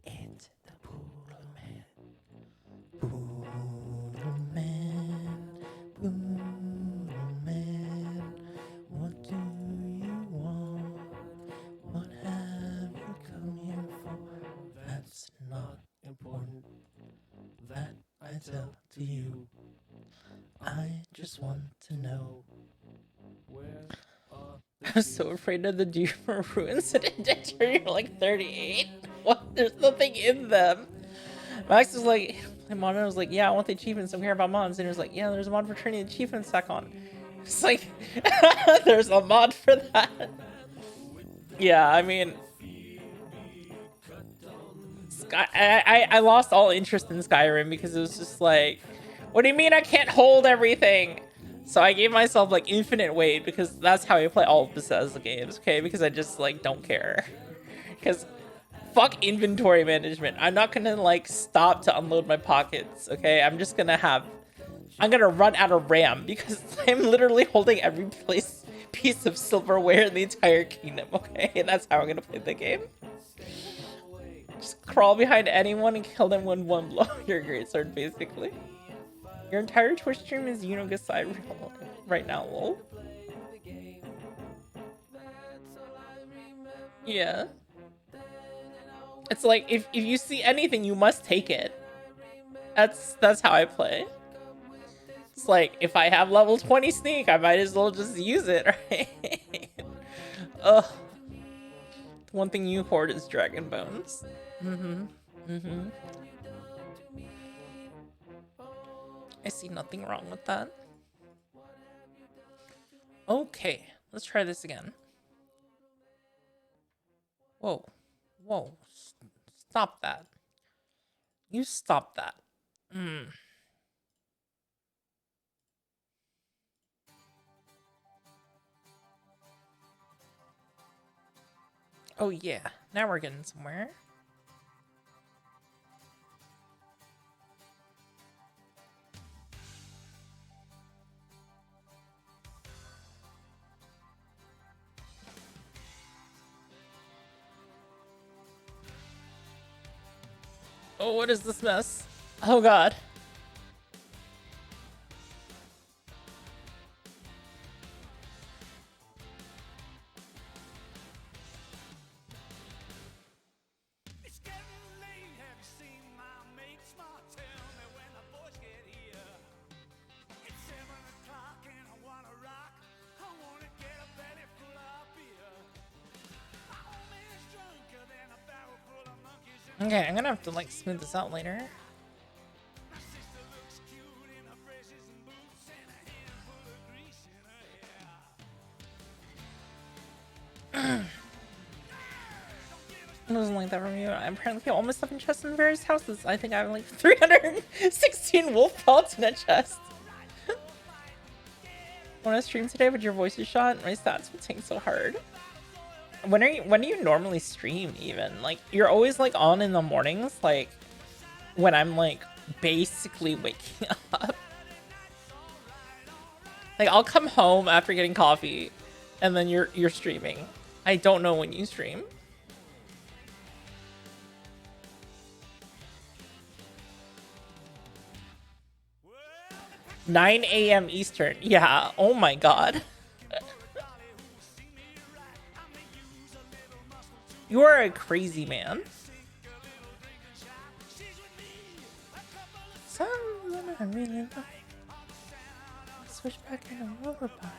It's the poodle man. Poodle man. Poodle man. What do you want? What have you come here for? That's not important. That I tell to you. I just want to know. I'm so afraid of the Deeper Ruins that you're like 38. What? There's nothing in them. Max was like, my monitor was like, yeah, I want the achievements. I'm here about mods. And he was like, yeah, there's a mod for turning the achievements stack on. It's like, there's a mod for that. Yeah, I mean, I lost all interest in Skyrim because it was just like, what do you mean I can't hold everything? So I gave myself like infinite weight because that's how I play all of Bethesda games, okay? Because I just like don't care. Because fuck inventory management. I'm not gonna like stop to unload my pockets, okay? I'm gonna run out of RAM because I'm literally holding every piece of silverware in the entire kingdom, okay? And that's how I'm gonna play the game. Just crawl behind anyone and kill them with one blow. Your greatsword, basically. Your entire Twitch stream is Unigasai right now, lol. Yeah. It's like, if you see anything, you must take it. That's how I play. It's like, if I have level 20 sneak, I might as well just use it, right? Ugh. The one thing you hoard is dragon bones. I see nothing wrong with that. Okay, let's try this again. Whoa. Whoa. Stop that. You stop that. Oh yeah, now we're getting somewhere. Oh, what is this mess? Oh god. It's getting late. Have you seen my mates? Ma, tell me when the boys get here. It's 7 o'clock and I wanna rock. I wanna get a belly full of beer. My old man's drunker than a barrel full of monkeys. And Okay, I'm gonna have to like smooth this out later. my sister looks cute in her braces and boots and a handful of grease in her hair. It wasn't like that from you. I apparently have all my stuff in chests in various houses. I think I have like 316 wolf pelts in a chest. Want to stream today, but your voice is shot? My stats will tank so hard. When do you normally stream even? Like, you're always like on in the mornings, like when I'm like basically waking up. Like, I'll come home after getting coffee and then you're streaming. I don't know when you stream. 9 a.m. Eastern. Yeah. Oh my god. You are a crazy man. Someone I really like. Switch back in a rubber bike.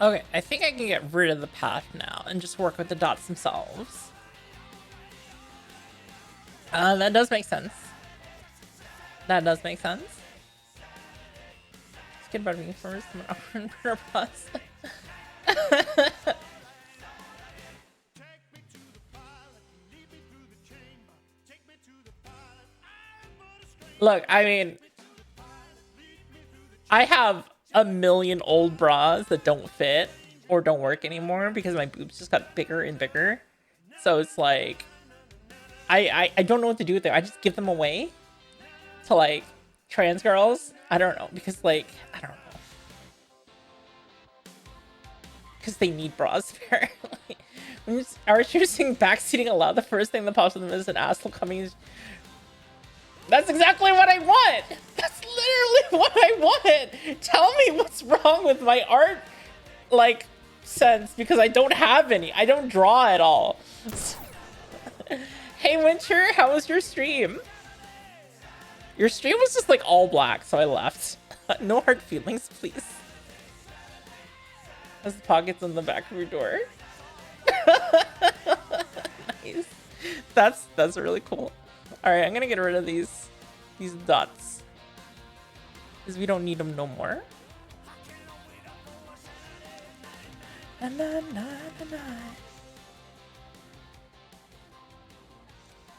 Okay, I think I can get rid of the path now and just work with the dots themselves. That does make sense. That does make sense. Skid about me first, I'm gonna plus. Look, I mean, I have a million old bras that don't fit or don't work anymore because my boobs just got bigger and bigger. So it's like, I don't know what to do with them. I just give them away to like trans girls. I don't know, because like, I don't know. Because they need bras apparently. When you are choosing backseating allowed, the first thing that pops in them is an asshole coming. That's exactly what I want. That's literally what I want. Tell me what's wrong with my art, like, sense, because I don't have any. I don't draw at all. Hey, Winter, how was your stream? Your stream was just, like, all black, so I left. No hard feelings, please. Has the pockets on the back of your door. Nice. That's really cool. All right, I'm gonna get rid of these dots because we don't need them no more. Na, na, na, na, na.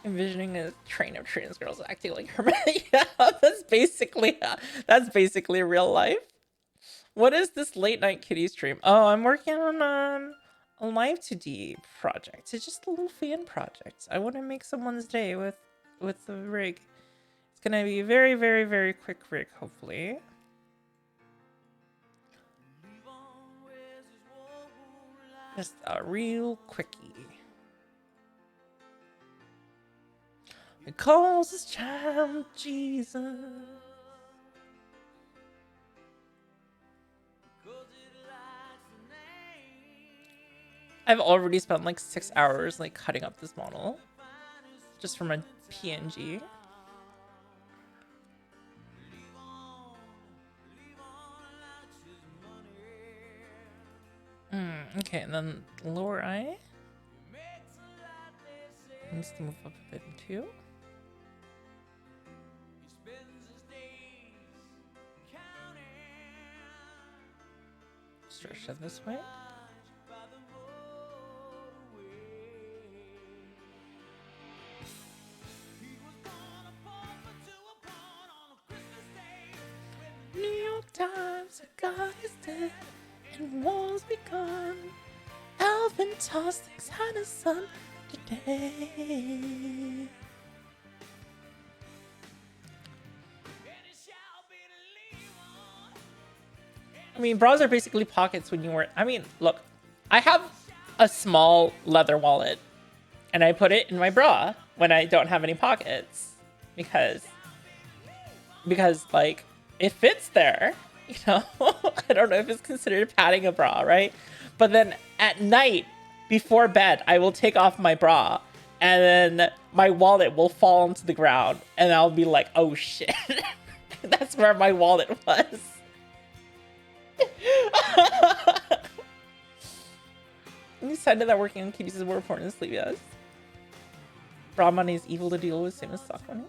Envisioning a train of trans girls acting like her. Yeah, that's basically real life. What is this late night kitty stream? Oh, I'm working on a live2d project. It's just a little fan project. I want to make someone's day with the rig. It's gonna be very, very, very quick rig, hopefully. Just a real quickie. It calls his child Jesus. I've already spent like 6 hours like cutting up this model just from a PNG. Okay, and then lower eye needs to move up a bit too. Stretch it this way. New York Times, God is dead and war's begun. Alvin Tossing's had a son today. I mean, bras are basically pockets when you wear. I mean, look, I have a small leather wallet and I put it in my bra when I don't have any pockets because like it fits there, you know. I don't know if it's considered padding a bra, right? But then at night before bed, I will take off my bra and then my wallet will fall onto the ground and I'll be like, oh shit. That's where my wallet was. You decided that working on kitties is more important than sleep, yes. Bra money is evil to deal with, same as sock money.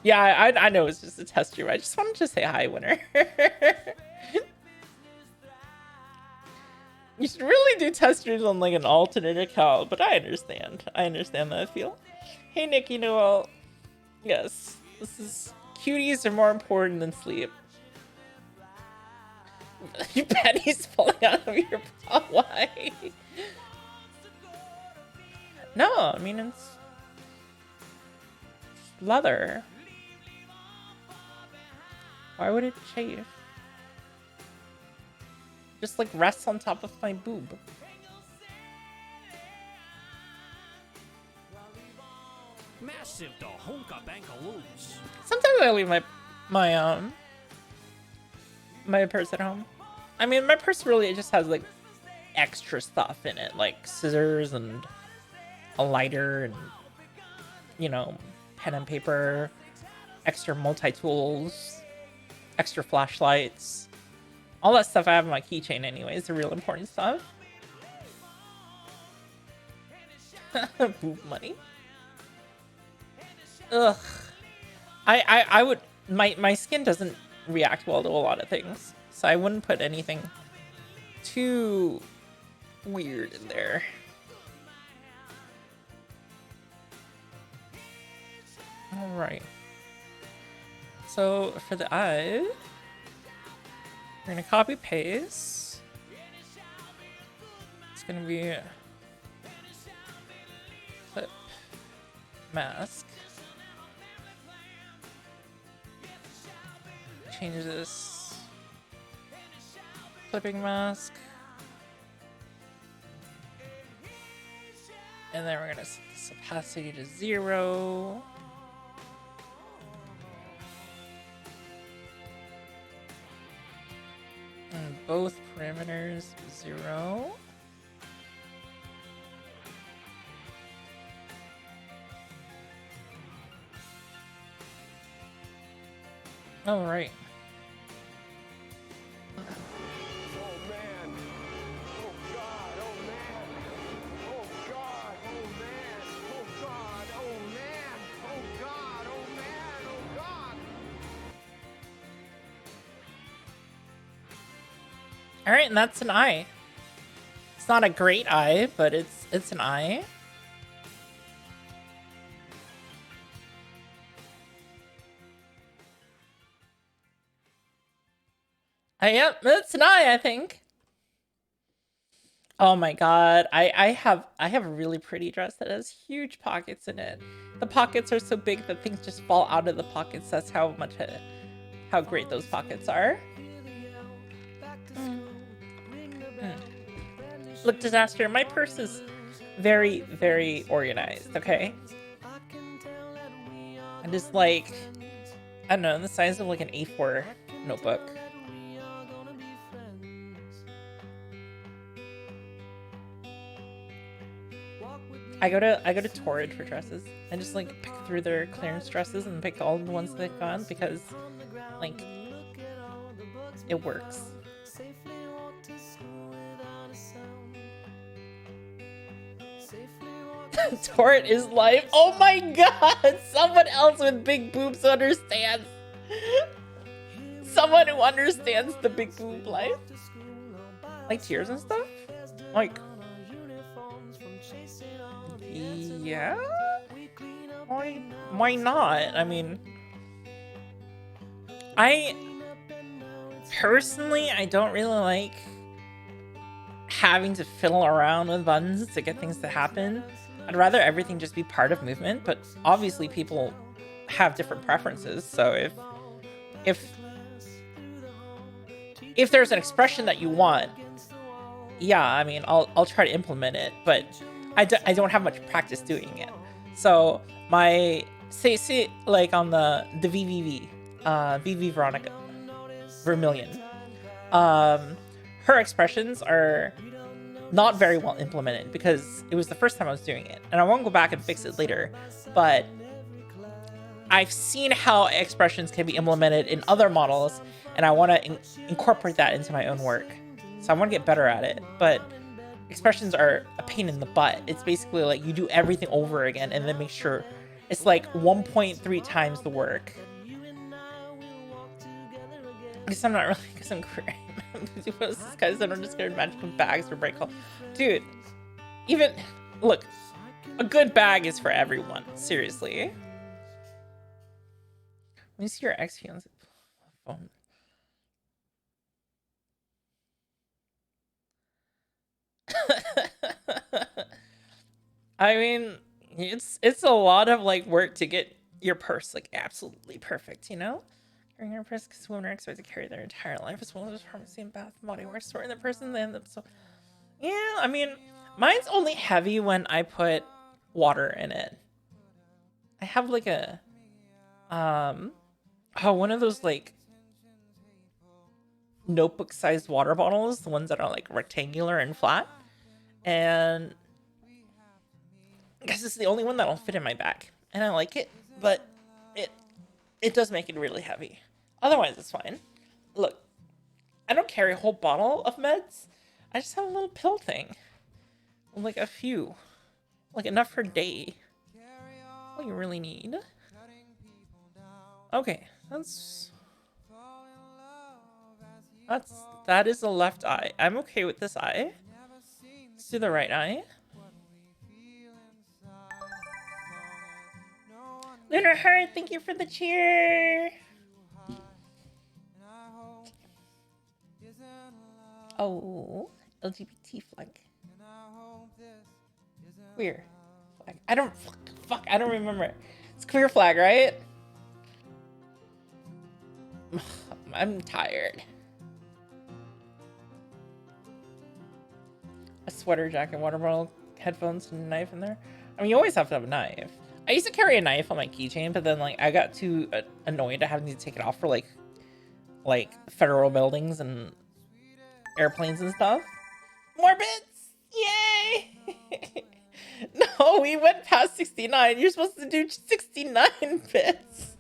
Yeah, I know it's just a test tube. I just wanted to say hi, winner. You should really do test tubes on like an alternate account, but I understand. I understand that feel. Hey, Nikki Noel. Yes, this is cuties are more important than sleep. Your panties falling out of your bra. Why? No, I mean it's leather. Why would it chafe? Just like rests on top of my boob. Massive the honka bankaloos. Sometimes I leave my purse at home. I mean, my purse really just has like extra stuff in it, like scissors and a lighter and, you know, pen and paper, extra multi-tools, extra flashlights, all that stuff I have in my keychain anyways, the real important stuff. Boob money. Ugh. I would, my skin doesn't react well to a lot of things, so I wouldn't put anything too weird in there. All right, so for the eye, we're gonna copy paste. It's gonna be clip mask. Change this clipping mask, and then we're gonna set this opacity to 0. And both parameters 0. All right. All right, and that's an eye. It's not a great eye, but it's an eye. Yep, that's an eye, I think. Oh my god, I have a really pretty dress that has huge pockets in it. The pockets are so big that things just fall out of the pockets. That's how much how great those pockets are. Look, disaster. My purse is very, very organized. Okay, and just like I don't know, the size of like an A4 notebook. I go to Torrid for dresses. I just like pick through their clearance dresses and pick all the ones they've gone because like it works. Torrid is life. Oh my god! Someone else with big boobs understands. Someone who understands the big boob life. Like tears and stuff? Like yeah? Why not? I mean, I personally, I don't really like having to fiddle around with buttons to get things to happen. I'd rather everything just be part of movement, but obviously people have different preferences. So if there's an expression that you want, yeah, I mean, I'll try to implement it, but I don't have much practice doing it. So my say like on the VVV, VV Veronica Vermilion, her expressions are not very well implemented because it was the first time I was doing it, and I won't go back and fix it later, but I've seen how expressions can be implemented in other models, and I want to incorporate that into my own work. So I want to get better at it, but expressions are a pain in the butt. It's basically like you do everything over again and then make sure it's like 1.3 times the work. Because I'm not really, because I'm queer. This guys that are just scared magic of bags for bright color. Dude, even, look, a good bag is for everyone. Seriously. Let me see your ex fiance phone. I mean, it's a lot of like work to get your purse like absolutely perfect, you know? Carrying your purse because women are expected to carry their entire life as well as pharmacy and bath and body work storing the person they end up so yeah, I mean, mine's only heavy when I put water in it. I have like a one of those like notebook sized water bottles, the ones that are like rectangular and flat, and I guess it's the only one that'll fit in my bag, and I like it, but it does make it really heavy. Otherwise, it's fine. Look, I don't carry a whole bottle of meds. I just have a little pill thing, like a few, like enough for a day. What you really need. Okay, that is the left eye. I'm okay with this eye. Let's do the right eye. Lunar Heart, thank you for the cheer. Oh, LGBT flag. Queer flag. I don't fuck. I don't remember. It's queer flag, right? I'm tired. A sweater, jacket, water bottle, headphones, and a knife in there. I mean, you always have to have a knife. I used to carry a knife on my keychain, but then like I got too annoyed at having to take it off for like federal buildings and airplanes and stuff. More bits! Yay! No, we went past 69. You're supposed to do 69 bits.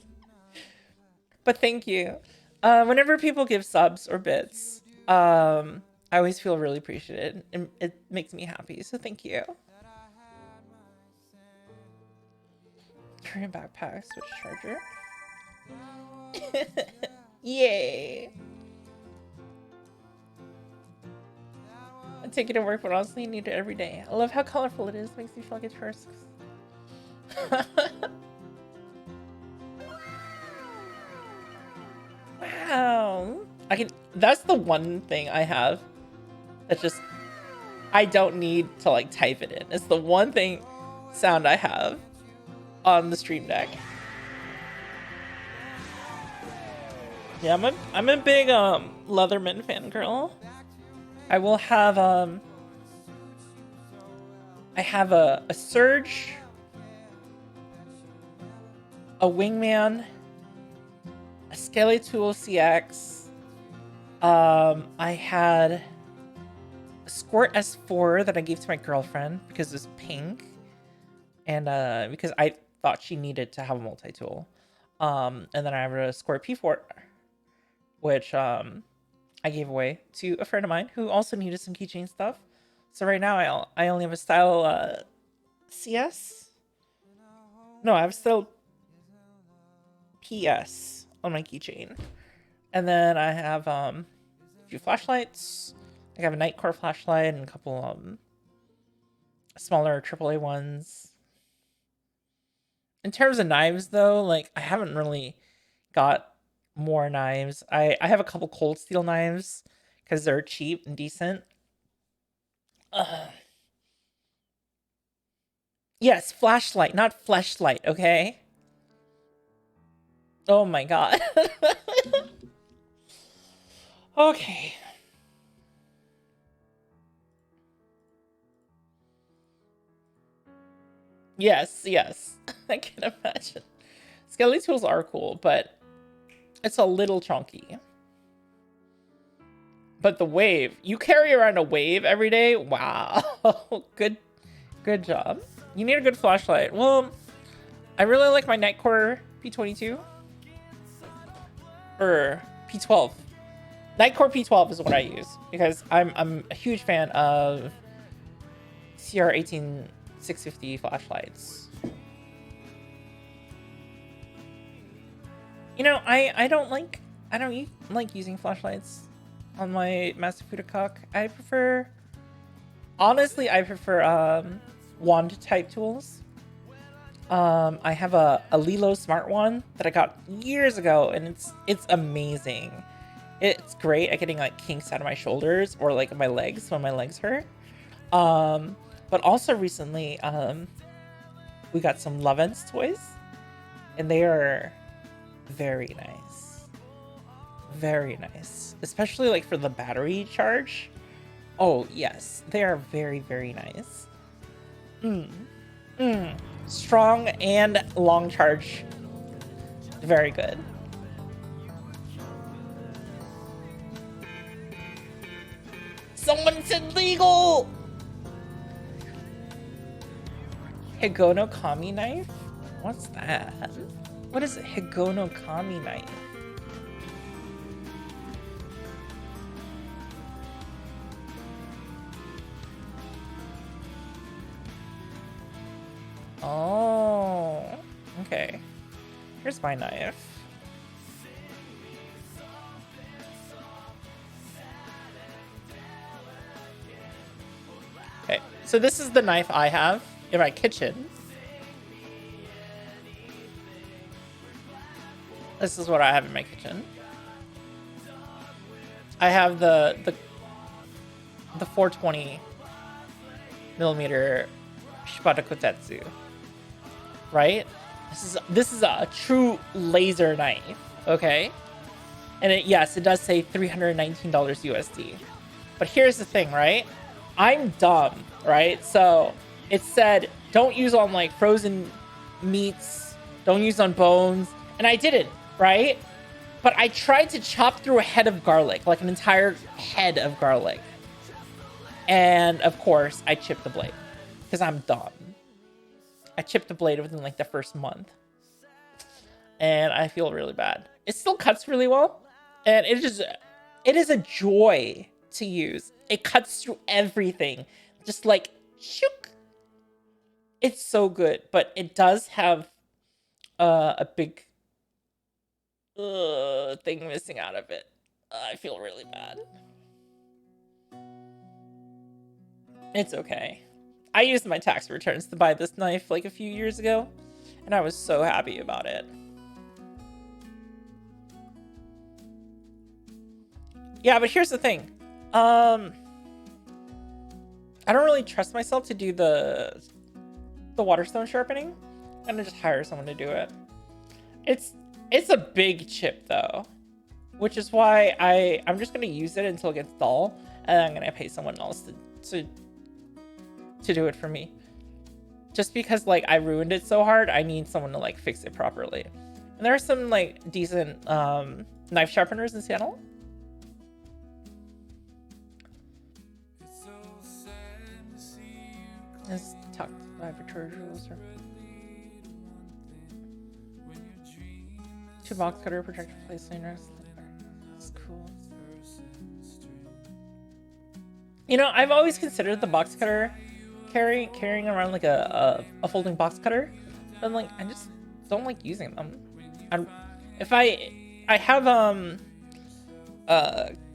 But thank you. Whenever people give subs or bits, I always feel really appreciated. It makes me happy, so thank you. Carry a backpack, switch charger. Yay! I take it to work, but honestly, I need it every day. I love how colorful it is. Makes me feel like it's first. Wow. That's the one thing I have that just I don't need to like type it in. It's the one thing sound I have on the Stream Deck. Yeah, I'm a big Leatherman fangirl. I will have I have a Surge, a Wingman, a Skeletal CX. I had a Squirt S4 that I gave to my girlfriend because it's pink, and because I thought she needed to have a multi-tool. And then I have a Squirt P4, which I gave away to a friend of mine who also needed some keychain stuff. So right now I only have a style CS. No, I have style PS on my keychain. And then I have a few flashlights. I have a Nightcore flashlight and a couple smaller AAA ones. In terms of knives though, like I haven't really got more knives. I have a couple Cold Steel knives because they're cheap and decent. Yes, flashlight, not fleshlight, okay? Oh my god. Okay. Yes, yes. I can imagine. Skelly tools are cool, but it's a little chunky. But the wave, you carry around a wave every day? Wow. Good job. You need a good flashlight. Well, I really like my Nightcore P22. Or P12. Nightcore P12 is what I use because I'm a huge fan of CR18650 flashlights. You know, I don't like using flashlights on my Master Fudacock. I prefer wand type tools. I have a Lilo Smart one that I got years ago, and it's amazing. It's great at getting like kinks out of my shoulders or like my legs when my legs hurt. But also recently, we got some Lovense toys, and they are very nice. Very nice. Especially like for the battery charge. Oh yes, they are very, very nice. Strong and long charge. Very good. Someone said legal! Higono Kami knife? What's that? What is a Higono Kami knife? Oh, okay. Here's my knife. Okay, so this is the knife I have in my kitchen. This is what I have in my kitchen. I have the 420 millimeter Shibata Kotetsu, right? This is a true laser knife, okay? And yes, it does say $319 USD. But here's the thing, right? I'm dumb, right? So it said don't use on like frozen meats, don't use on bones, and I didn't, right? But I tried to chop through a head of garlic, like an entire head of garlic. And of course, I chipped the blade because I'm dumb. I chipped the blade within like the first month. And I feel really bad. It still cuts really well. And it is a joy to use. It cuts through everything. Just like, shook. It's so good. But it does have a big thing missing out of it. I feel really bad. It's okay. I used my tax returns to buy this knife like a few years ago, and I was so happy about it. Yeah, but here's the thing. I I don't really trust myself to do the waterstone sharpening. I'm gonna just hire someone to do it. It's a big chip though, which is why I'm just gonna use it until it gets dull, and then I'm gonna pay someone else to do it for me. Just because like I ruined it so hard, I need someone to like fix it properly. And there are some like decent knife sharpeners in Seattle. Let's talk about Victoria rules. 2 box cutter projector placement. That's cool. You know, I've always considered the box cutter carrying around like a folding box cutter, but like I just don't like using them. If I have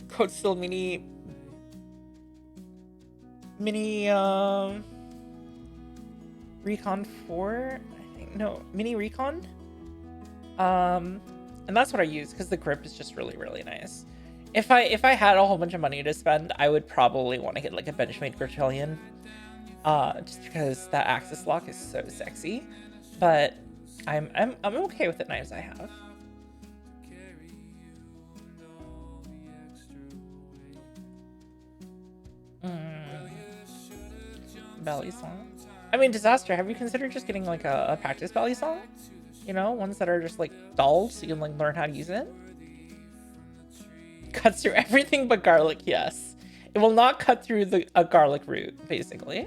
Code Steel mini Recon 4, I think. No, mini Recon. And that's what I use because the grip is just really, really nice. If I had a whole bunch of money to spend, I would probably want to get like a Benchmade Griptilian. Just because that axis lock is so sexy. But I'm okay with the knives I have. Belly song. I mean, Disaster, have you considered just getting like a practice belly song? You know, ones that are just like dull so you can like learn how to use it. Cuts through everything but garlic, yes. It will not cut through a garlic root, basically.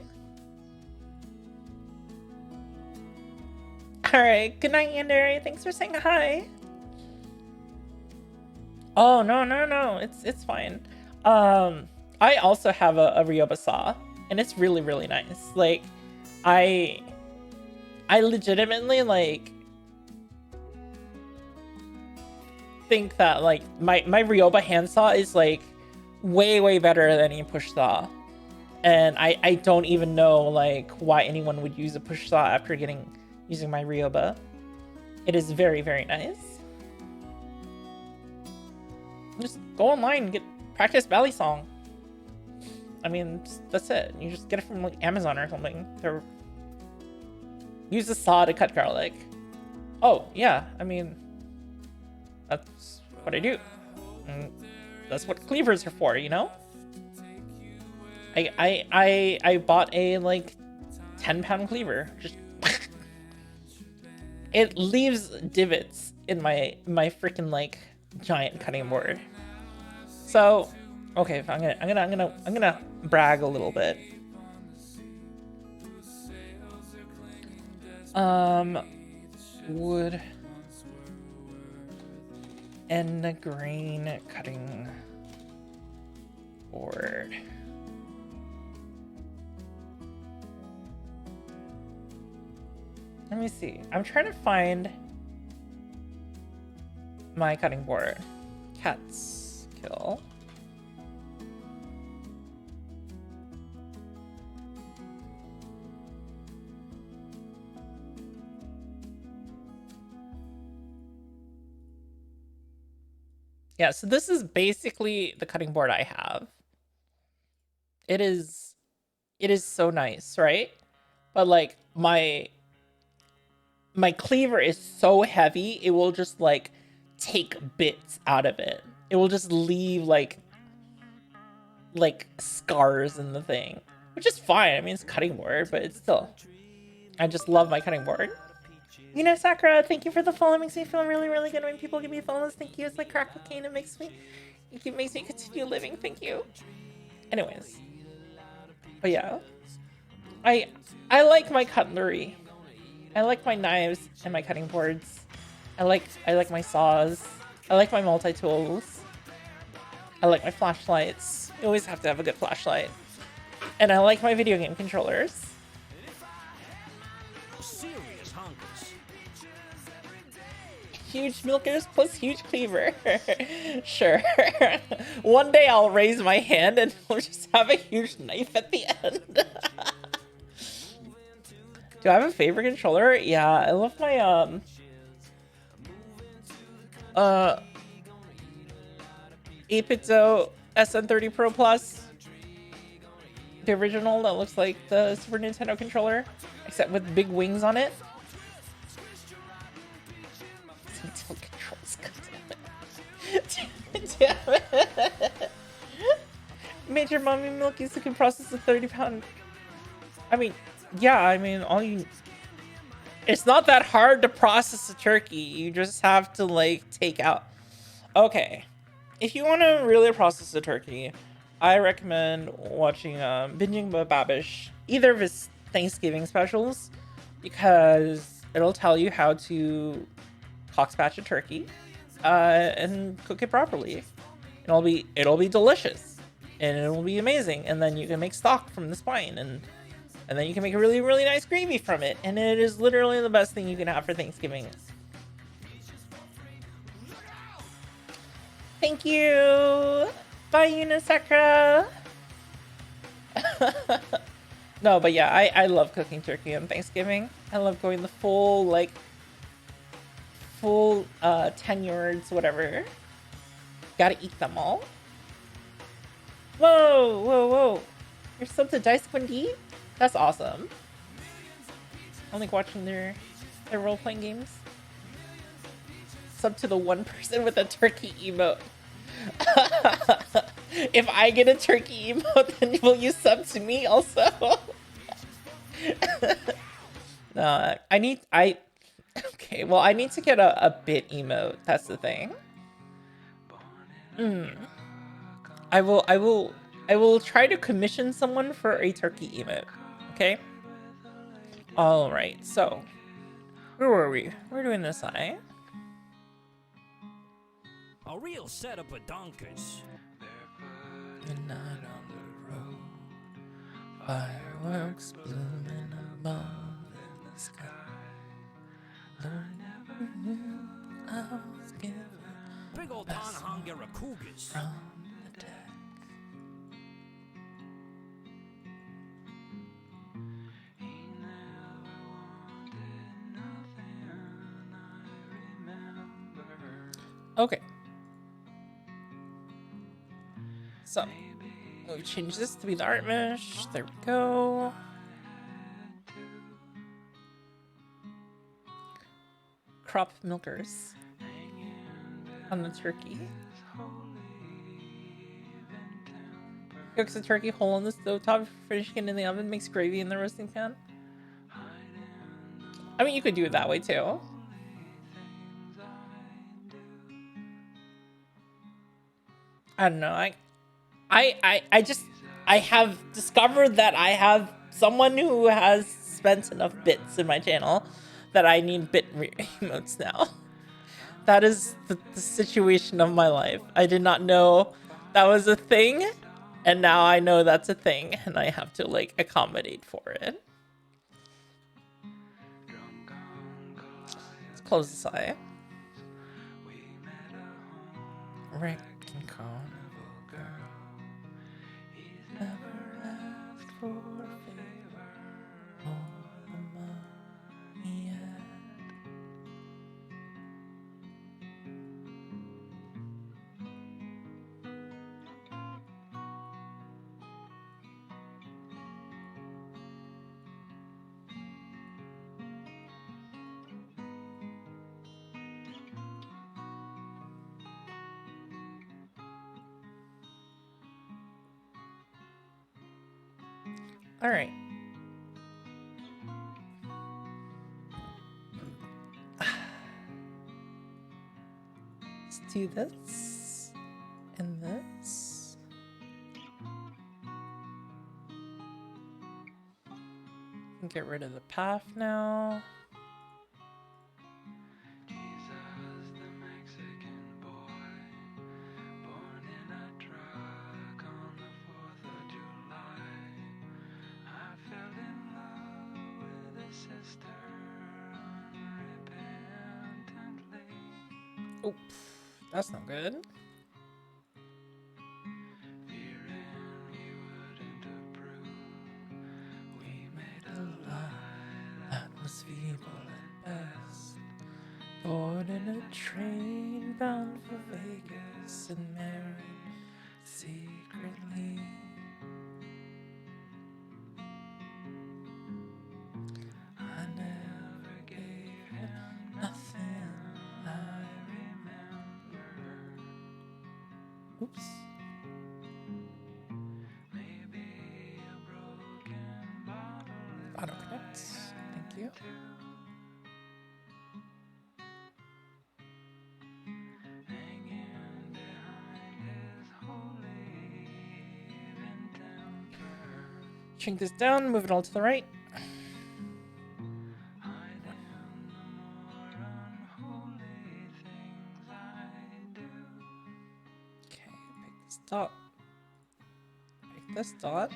Alright, good night, Yandere. Thanks for saying hi. Oh, no. It's fine. I also have a Ryoba saw, and it's really, really nice. Like, I legitimately, like, think that, like, my Ryoba handsaw is, like, way better than a push saw. And I don't even know, like, why anyone would use a push saw after using my Ryoba. It is very, very nice. Just go online and get practice belly song. I mean, that's it. You just get it from like Amazon or something. Use a saw to cut garlic. Oh yeah, I mean, that's what I do. And that's what cleavers are for, you know. I bought a like 10-pound cleaver. Just it leaves divots in my freaking like giant cutting board. So, okay, I'm gonna brag a little bit. Wood and a grain cutting board. Let me see. I'm trying to find my cutting board. Cats kill. Yeah, so this is basically the cutting board I have. It is so nice, right? But like my cleaver is so heavy, it will just like take bits out of it. It will just leave like scars in the thing, which is fine. I mean, it's a cutting board, but it's still, I just love my cutting board. You know, Sakura, thank you for the follow. It makes me feel really, really good when people give me follows. Thank you. It's like crack cocaine. It makes me continue living. Thank you. Anyways, but yeah, I like my cutlery. I like my knives and my cutting boards. I like my saws. I like my multi-tools. I like my flashlights. You always have to have a good flashlight. And I like my video game controllers. Serious hunkers. Huge milkers plus huge cleaver. Sure. One day I'll raise my hand and we'll just have a huge knife at the end. Do I have a favorite controller? Yeah, I love my Apexo SN30 Pro Plus. the original that looks like the Super Nintendo controller, except with big wings on it. Nintendo controls, damn it. Major Mommy Milk used to can process a 30-pound. I mean, yeah, I mean, it's not that hard to process a turkey. You just have to like take out. Okay, if you want to really process a turkey, I recommend watching Binging by Babish, either of his Thanksgiving specials, because it'll tell you how to cockspatch a turkey and cook it properly. It'll be delicious and it'll be amazing. And then you can make stock from the spine, and then you can make a really, really nice gravy from it. And it is literally the best thing you can have for Thanksgiving. Thank you. Bye, Unisakura. No, but yeah, I love cooking turkey on Thanksgiving. I love going the full 10 yards, whatever. Gotta eat them all. Whoa, whoa, whoa. You're subbed to Dice Quindy? That's awesome. I like watching their role-playing games. Sub to the one person with a turkey emote. If I get a turkey emote, then will you sub to me also? No, okay, well, I need to get a bit emote. That's the thing. I will try to commission someone for a turkey emote. Okay. All right. So, where were we? We're doing this eye. A real setup of donkeys. Night on the road, fireworks blooming above in the sky. Learn never knew I was given Big old Tonahonga cougars. from the deck. Okay. So, we change this to be the art mesh. There we go. Crop milkers on the turkey. Cooks the turkey whole on the stovetop, finishing it in the oven, makes gravy in the roasting pan. I mean, you could do it that way too. I don't know. I have discovered that I have someone who has spent enough bits in my channel that I need bit emotes now. That is the situation of my life. I did not know that was a thing, and now I know that's a thing, and I have to like accommodate for it. Let's close this eye. Wrecking carnival girl. He's never asked for a favor or the money yet. All right. Let's do this and this. Get rid of the path now. Oh, that's not good. We made a lie that was feeble at best. Board in a train bound for Vegas and married secretly. Oops. Auto connect. Thank you. Shrink this down, move it all to the right. Okay, pick this dot. Pick this dot.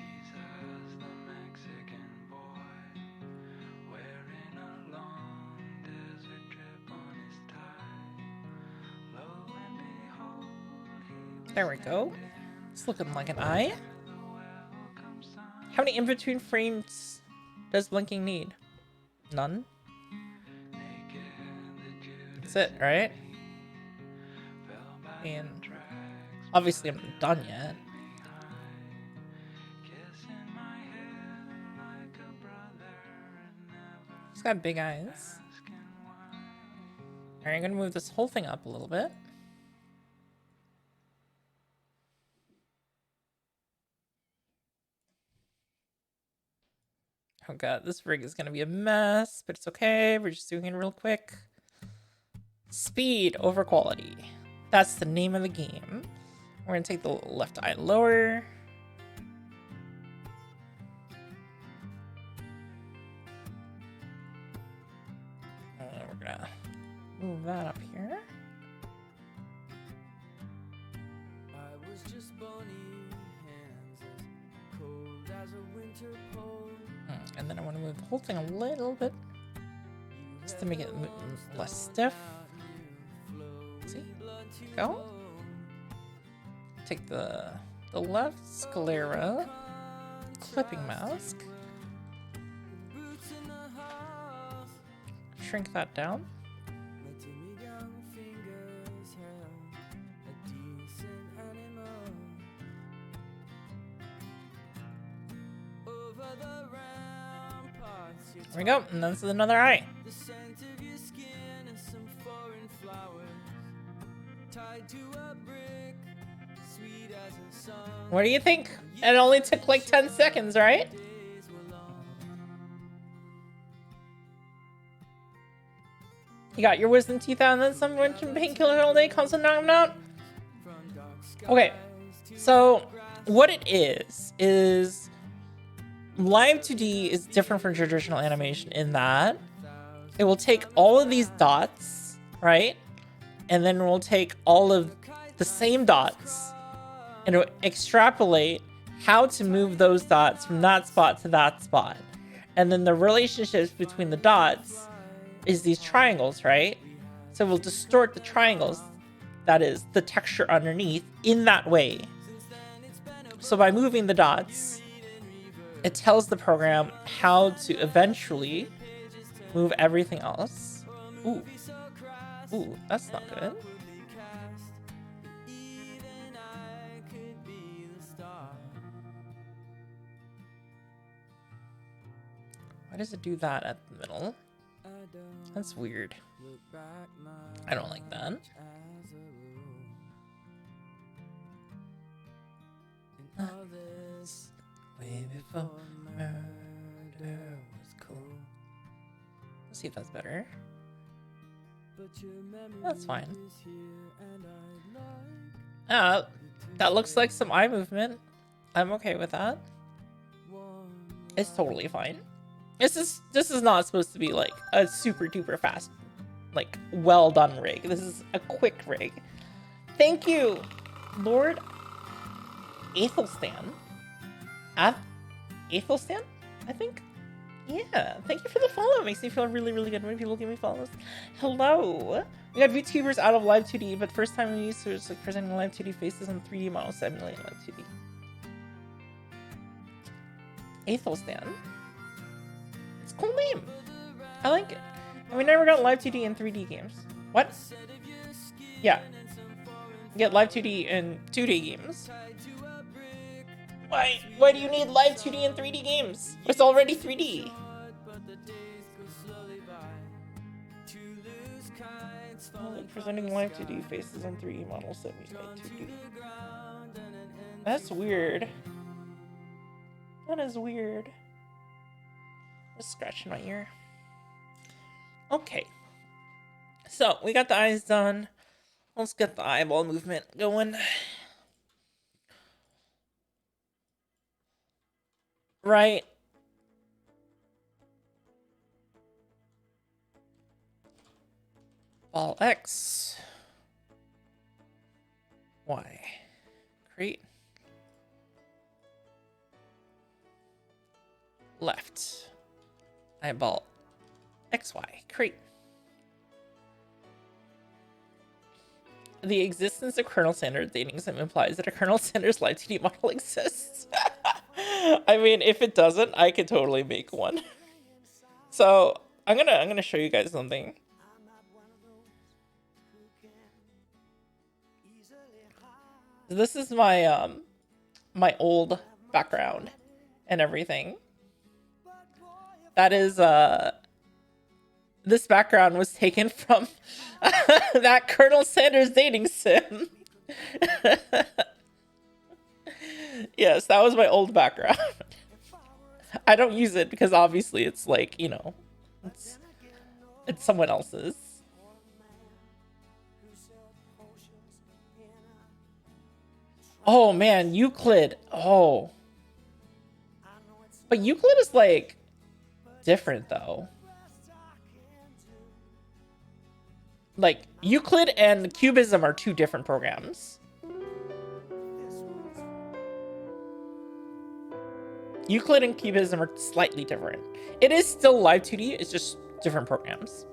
There we go. It's looking like an eye. How many in-between frames does blinking need? None? That's it, right? And obviously I'm not done yet. He's got big eyes. Alright, I'm gonna move this whole thing up a little bit. Oh god, this rig is gonna be a mess, but it's okay. We're just doing it real quick. Speed over quality. That's the name of the game. We're gonna take the left eye lower. We're gonna move that up here. I was just bony hands as cold as a winter pole. And then I want to move the whole thing a little bit just to make it less stiff. See? Go. Take the left sclera clipping mask. Shrink that down. There we go, and this is another eye. What do you think? It only took like 10 seconds, right? You got your wisdom teeth out and then some painkiller all day, constant knock 'em out. Okay, so what it is live2d is different from traditional animation in that it will take all of these dots, right? And then we'll take all of the same dots and it will extrapolate how to move those dots from that spot to that spot. And then the relationships between the dots is these triangles, right? So we'll distort the triangles, that is the texture underneath, in that way. So by moving the dots, it tells the program how to eventually move everything else. Ooh. Ooh, that's not good. Why does it do that at the middle? That's weird. I don't like that. Way before murder was cool. Let's see if that's better. That's fine. That looks like some eye movement. I'm okay with that. It's totally fine. This is not supposed to be like a super duper fast, like well done rig. This is a quick rig. Thank you, Lord Athelstan. Athelstan, I think. Yeah, thank you for the follow. It makes me feel really, really good when people give me follows. Hello. We got VTubers out of live2d, but first time we used to just like presenting live2d faces on 3D models simulating live2d. Athelstan. It's a cool name. I like it. And we never got live2d in 3D games. What? Yeah. You get live2d in 2D games. Why do you need live2d in 3D games? It's already 3D. Presenting live2d faces on 3D models that we made 2D. That's weird. That is weird. Just scratching my ear. Okay. So, we got the eyes done. Let's get the eyeball movement going. Right. Ball X. Y. Create. Left. Eyeball. XY. Create. The existence of Colonel Sanders dating sim implies that a Colonel Sanders live2d model exists. I mean, if it doesn't, I could totally make one. So I'm gonna show you guys something. This is my my old background and everything. That is this background was taken from that Colonel Sanders dating sim. Yes, that was my old background. I don't use it because obviously it's like, you know, it's someone else's. Oh man, Euclid. Oh. But Euclid is like different though. Like Euclid and Cubism are two different programs. Euclid and Cubism are slightly different. It is still live2d, it's just different programs.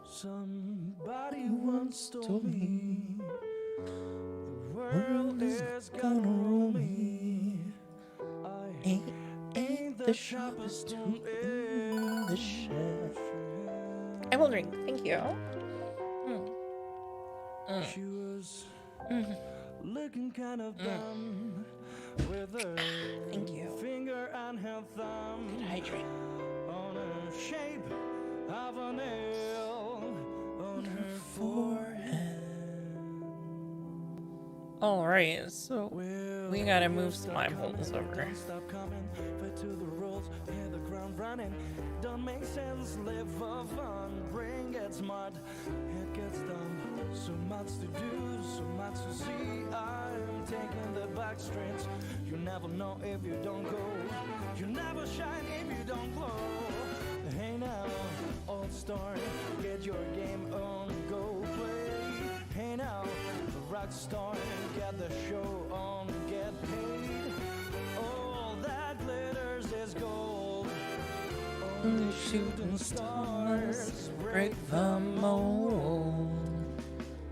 Somebody once told me the world is gonna roll me. I ain't the sharpest tool in the shed. I will drink, thank you. She was looking kind of dumb with her Thank you. finger and her thumb Hydrate. on a shape of a nail on her forehead. Alright, so we gotta move some eyeballs over. Don't stop coming, fit to the rules, hit the ground running. Don't make sense, live for fun, brain gets smart, head gets dumb. So much to do, so much to see. I'm taking the back streets. You never know if you don't go. You never shine if you don't glow. Hey now, old story, get your game on, go play. Hey now, rock star, get the show on, get paid. All that glitters is gold. Only shooting stars break the mold.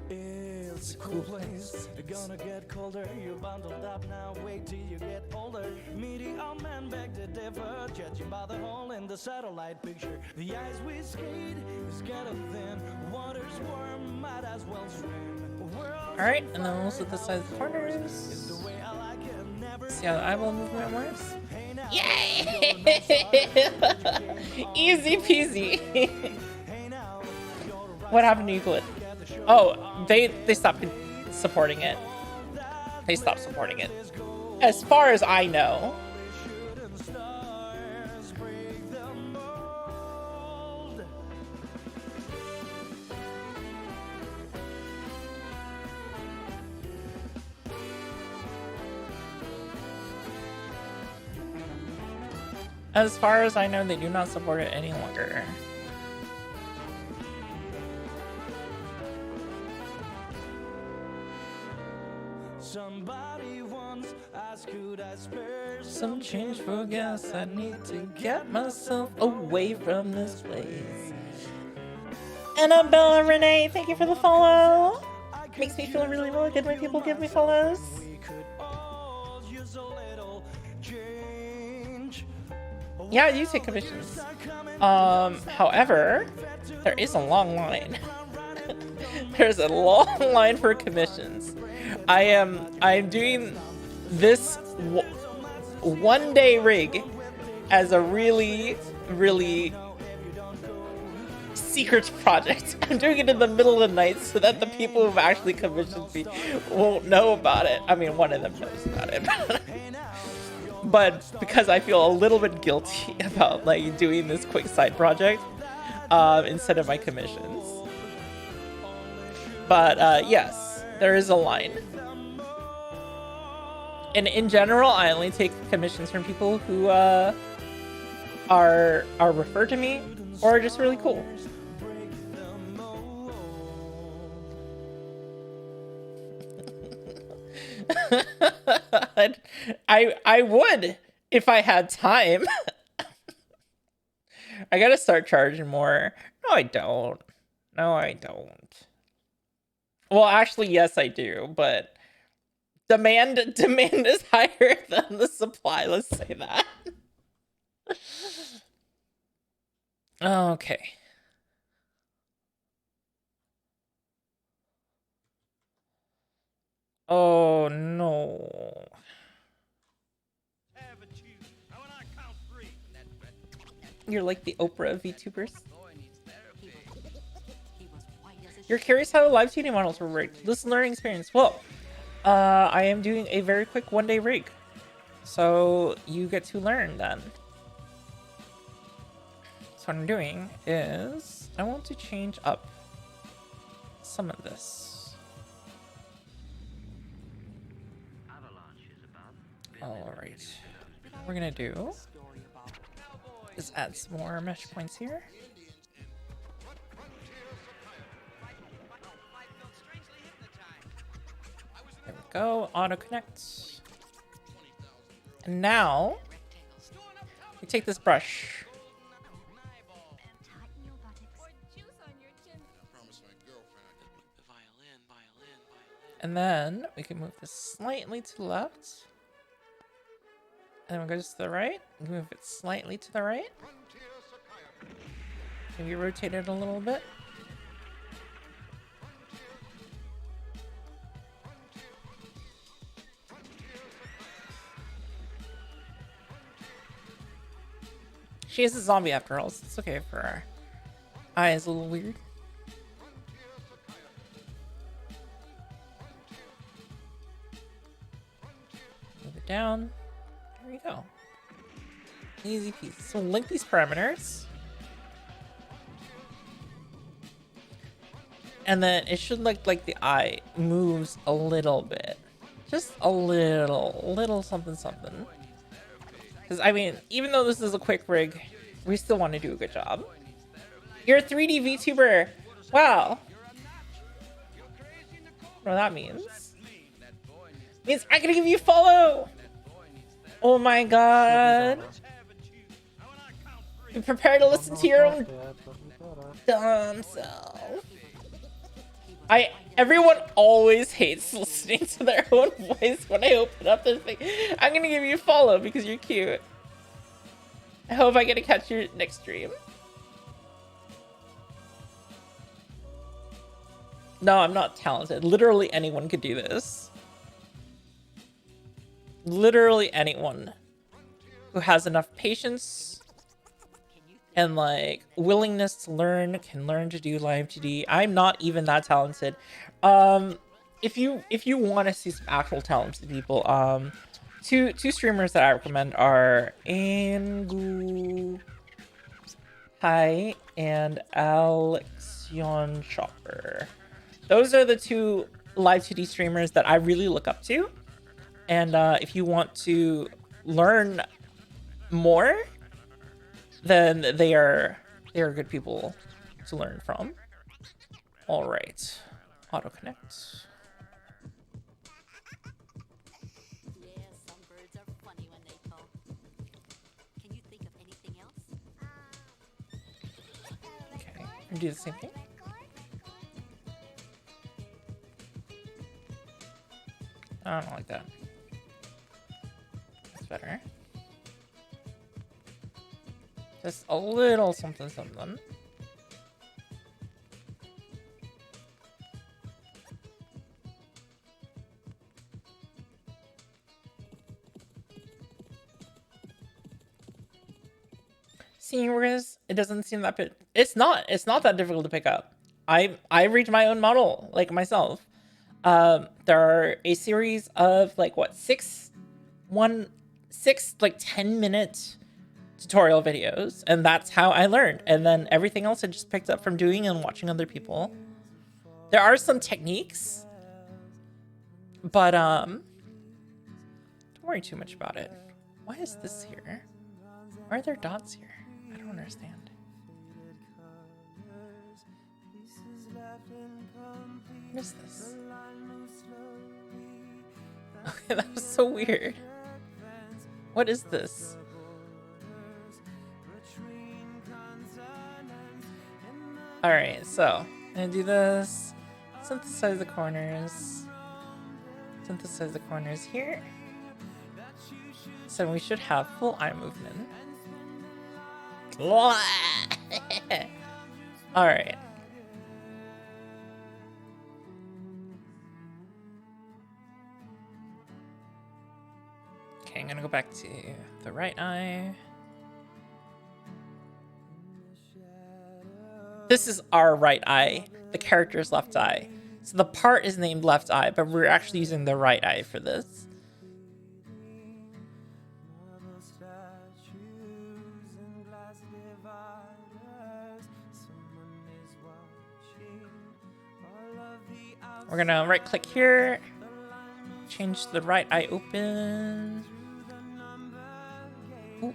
It's a cool place. You're gonna get colder. You're bundled up now. Wait till you get older. Meaty old men beg to differ, judging by the hole in the satellite picture. The ice we skate is getting thin. Water's warm, might as well swim. Alright, and then we'll set this side of the corners. See how the eyeball movement works? Yay! Easy peasy. What happened to Euclid? Oh, they stopped supporting it. They stopped supporting it. As far as I know. As far as I know, they do not support it any longer. Somebody once asked, could I spare Some change for gas, I need to get myself away from this place. Annabella Renee, thank you for the follow. Makes me feel really, really good when people give me follows. we could all use a little change. Yeah, I do take commissions. However, there is a long line. There's a long line for commissions. I'm doing this one-day rig as a really, really secret project. I'm doing it in the middle of the night so that the people who've actually commissioned me won't know about it. I mean, one of them knows about it. But because I feel a little bit guilty about like doing this quick side project instead of my commissions. But yes, there is a line. And in general, I only take commissions from people who are referred to me or are just really cool. I would if I had time. I gotta start charging more. No, I don't. No, I don't. Well, actually, yes, I do, but demand is higher than the supply. Let's say that. Okay. Oh no. You're like the Oprah of VTubers. You're curious how the live 2D models were rigged. This learning experience. Well, I am doing a very quick one-day rig. So you get to learn then. So what I'm doing is I want to change up some of this. Alright. What we're gonna do is add some more mesh points here. There we go, auto connect. And now we take this brush. And then we can move this slightly to the left. And then we'll go to the right. Move it slightly to the right. Maybe rotate it a little bit. She is a zombie after all, so it's okay for her eye is a little weird. Move it down. There we go. Easy peasy. So we'll link these parameters. And then it should look like the eye moves a little bit. Just a little something something. Because, I mean, even though this is a quick rig, we still want to do a good job. You're a 3D VTuber. Wow. What that means? It means I gotta give you a follow. Oh my god. Be prepared to listen to your own dumb self. Everyone always hates listening to their own voice when I open up this thing. I'm gonna give you a follow because you're cute. I hope I get to catch your next stream. No, I'm not talented. Literally anyone could do this. Literally anyone who has enough patience and like willingness to learn can learn to do live 2D. I'm not even that talented. If you want to see some actual talented people, two streamers that I recommend are Angu Hai and Alexion Chopper. Those are the two live 2D streamers that I really look up to. And if you want to learn more, then they are good people to learn from. All right, auto connect. Yeah, some birds are funny when they talk. Can you think of anything else? Okay, and do the same thing. I don't like that. That's better. Just a little something something. Seniors, it doesn't seem that bit. It's not that difficult to pick up. I read my own model like myself. There are a series of like what six like 10-minute tutorial videos, and that's how I learned. And then everything else I just picked up from doing and watching other people. There are some techniques, but don't worry too much about it. Why is this here? Why are there dots here? I don't understand. What is this? Okay, that was so weird. What is this? Alright, so I'm gonna do this. Synthesize the corners. Synthesize the corners here. So we should have full eye movement. Alright. Okay, I'm gonna go back to the right eye. This is our right eye, the character's left eye. So the part is named left eye, but we're actually using the right eye for this. We're gonna right click here, change the right eye open. Oof.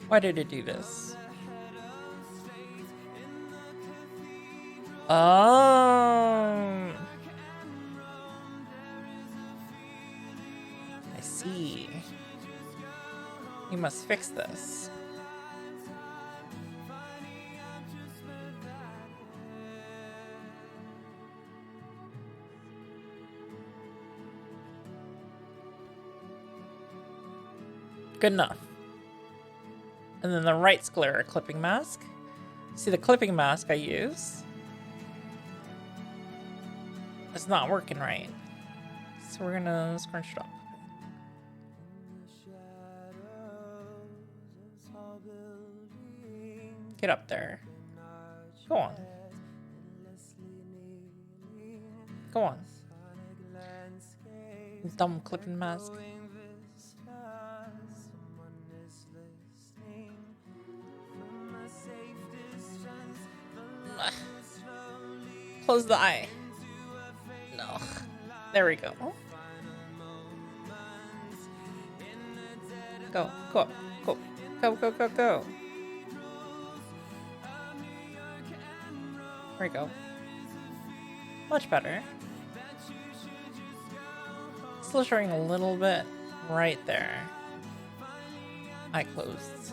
Why did it do this? Oh, I see. You must fix this. Good enough. And then the right sclera clipping mask. See the clipping mask I use? It's not working right. So we're gonna scrunch it up. Get up there. Go on. Go on. Dumb clipping mask. Close the eye. No. There we go. Go. Go up. Go. Go, go, go, go. There we go. Much better. Still showing a little bit right there. Eye closed.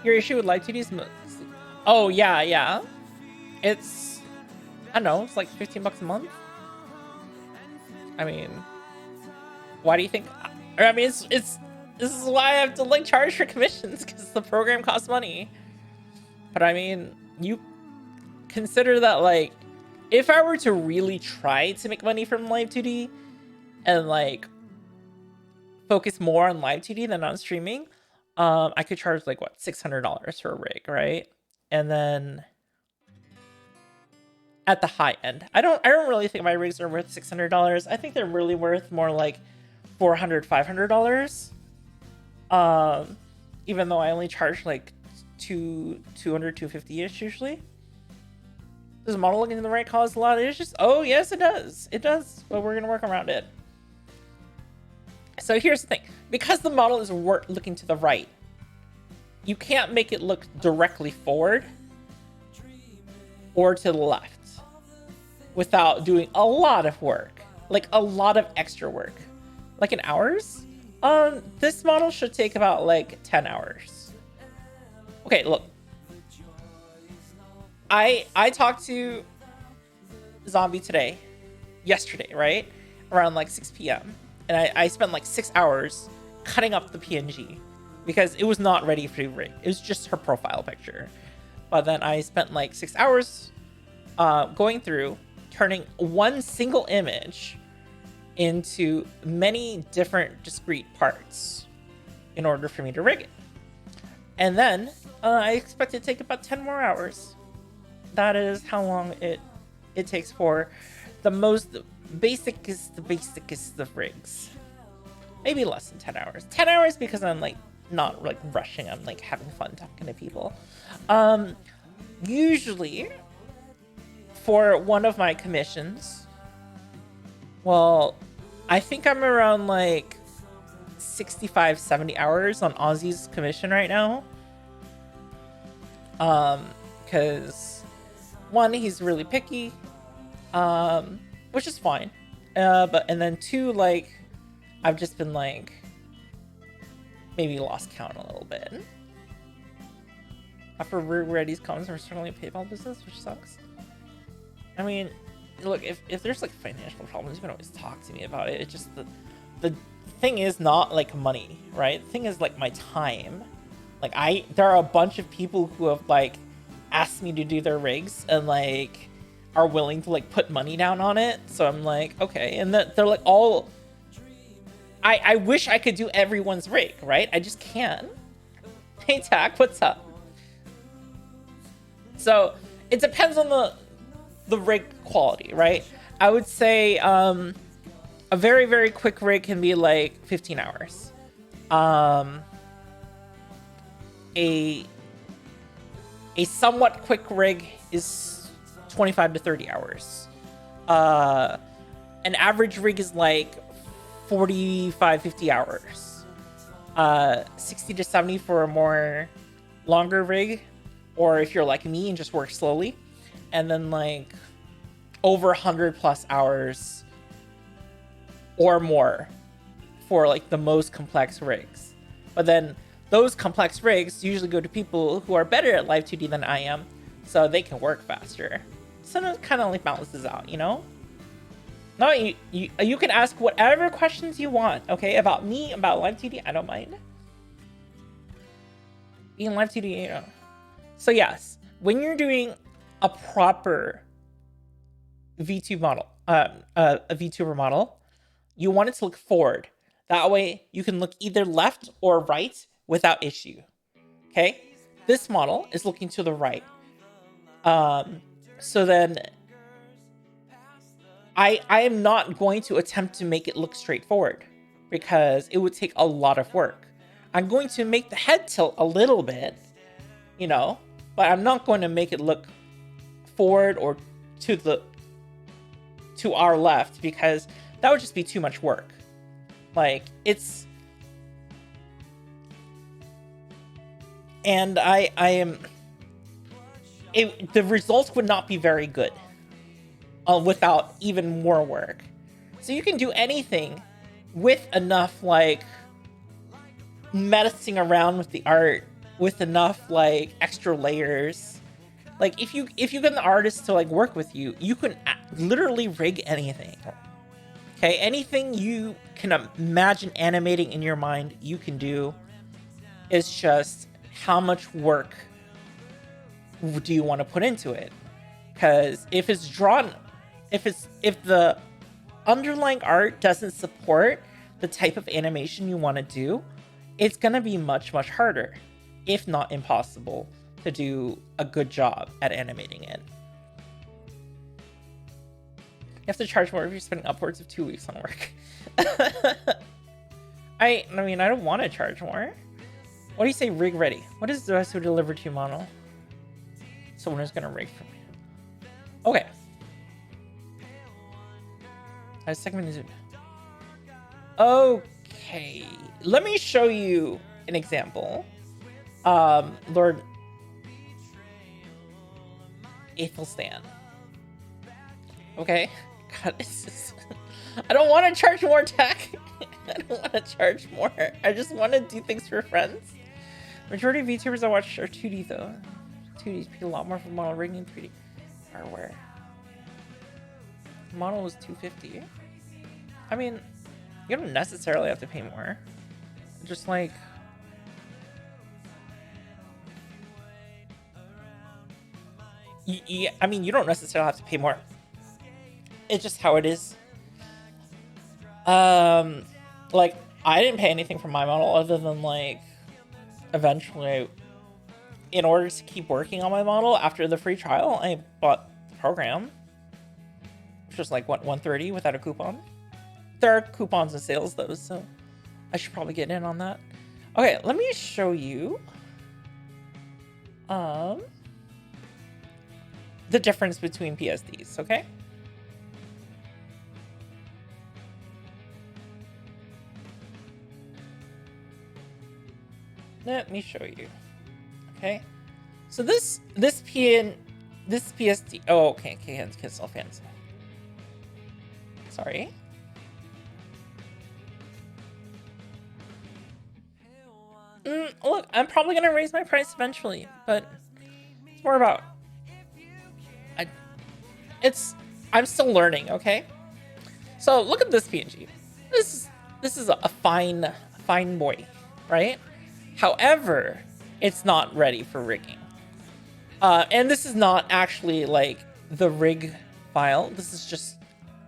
Your issue with live 2D is... Oh, yeah. It's... I don't know, it's like $15 a month. I mean... Why do you think... I mean, it's this is why I have to, like, charge for commissions, because the program costs money. But, I mean, you consider that, like... If I were to really try to make money from live 2D, and, like, focus more on live 2D than on streaming... I could charge like what, $600 for a rig, right? And then at the high end, I don't really think my rigs are worth $600. I think they're really worth more like $400, $500. Even though I only charge like $250-ish usually. Does model looking in the right cause a lot of issues? Oh yes, it does. It does, but we're gonna work around it. So here's the thing. Because the model is looking to the right, you can't make it look directly forward or to the left without doing a lot of work. Like a lot of extra work. Like in hours? This model should take about like 10 hours. Okay, look. I talked to Zombie yesterday, right? Around like 6 p.m. And I spent like 6 hours cutting up the PNG because it was not ready for rig. It was just her profile picture. But then I spent like 6 hours going through, turning one single image into many different discrete parts in order for me to rig it. And then I expect it to take about 10 more hours. That is how long it takes for the most basicest of rigs. Maybe less than 10 hours. 10 hours because I'm like not like rushing. I'm like having fun talking to people. Usually for one of my commissions, well, I think I'm around like 65, 70 hours on Ozzy's commission right now. Because one, he's really picky, which is fine. And then two, like, I've just been like, maybe lost count a little bit. After we're ready's comments, we're struggling a PayPal business, which sucks. I mean, look, if there's like financial problems, you can always talk to me about it. It's just the thing is not like money, right? The thing is like my time. Like there are a bunch of people who have like asked me to do their rigs and like are willing to like put money down on it. So I'm like, okay. And they're like all, I wish I could do everyone's rig, right? I just can't. Hey Tack, what's up? So it depends on the rig quality, right? I would say a very, very quick rig can be like 15 hours. A somewhat quick rig is 25 to 30 hours. An average rig is like 45, 50 hours. 60 to 70 for a more longer rig, or if you're like me and just work slowly. And then like over 100 plus hours or more for like the most complex rigs. But then those complex rigs usually go to people who are better at live2d than I am, so they can work faster. So it kind of like balances out, you know? No, you can ask whatever questions you want, okay? About me, about live2d, I don't mind. Being live2d, you know. So yes, when you're doing a proper VTuber model, a VTuber model, you want it to look forward. That way you can look either left or right without issue. Okay? This model is looking to the right. So then I am not going to attempt to make it look straightforward because it would take a lot of work. I'm going to make the head tilt a little bit, you know, but I'm not going to make it look forward or to our left because that would just be too much work. Like it's, and I am, the results would not be very good without even more work. So you can do anything with enough like messing around with the art, with enough like extra layers. Like if you get an artist to like work with you, you can literally rig anything. Okay, anything you can imagine animating in your mind, you can do. It's just how much work do you want to put into it? Because if it's drawn, if the underlying art doesn't support the type of animation you want to do, it's gonna be much, much harder, if not impossible, to do a good job at animating it. You have to charge more if you're spending upwards of 2 weeks on work. I mean, I don't want to charge more. What do you say, rig ready? What is the rest who delivered to you model? Someone who's gonna rig for me. Okay. I segmented. Okay. Let me show you an example. Lord Aethelstan. Okay. God, it's just, I don't want to charge more tech. I don't want to charge more. I just want to do things for friends. Majority of VTubers I watch are 2D though. 2D's pay a lot more for model rigging 3D hardware. The model was $250. I mean, you don't necessarily have to pay more. Just like, I mean, you don't necessarily have to pay more. It's just how it is. Like, I didn't pay anything for my model other than, like, eventually, in order to keep working on my model after the free trial, I bought the program, which was like, what, $130 without a coupon? There are coupons and sales, though, so I should probably get in on that. Okay, let me show you the difference between PSDs, okay? Let me show you. Okay. So this PSD. Oh, okay. Cancel fans. Sorry. Look, I'm probably gonna raise my price eventually, but it's more about I'm still learning. Okay. So look at this PNG. This is a fine boy, right? However, it's not ready for rigging. And this is not actually like the rig file. This is just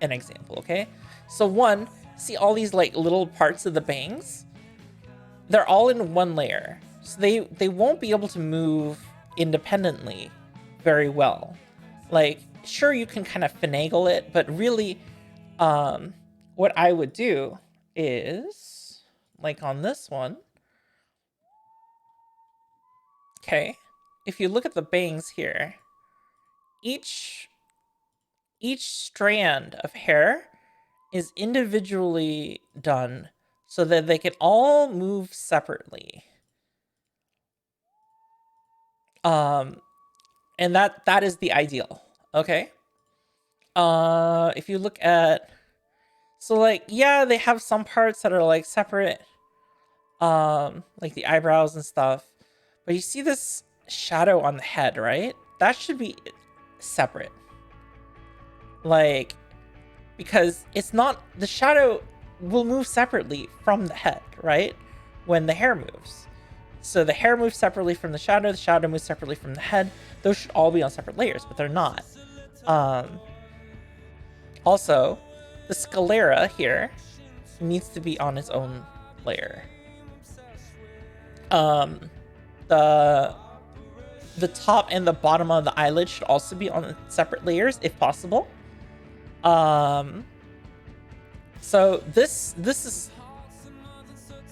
an example, okay? So one, see all these like little parts of the bangs? They're all in one layer. So they won't be able to move independently very well. Like, sure, you can kind of finagle it, but really, what I would do is, like on this one, okay, if you look at the bangs here, each strand of hair is individually done so that they can all move separately. And that is the ideal, okay? If you look at, so like, yeah, they have some parts that are like separate, like the eyebrows and stuff, but you see this shadow on the head, right? That should be separate. Like, because it's not, the shadow will move separately from the head, right? When the hair moves. So the hair moves separately from the shadow moves separately from the head. Those should all be on separate layers, but they're not. Also, the sclera here needs to be on its own layer. The top and the bottom of the eyelid should also be on separate layers if possible. So this is,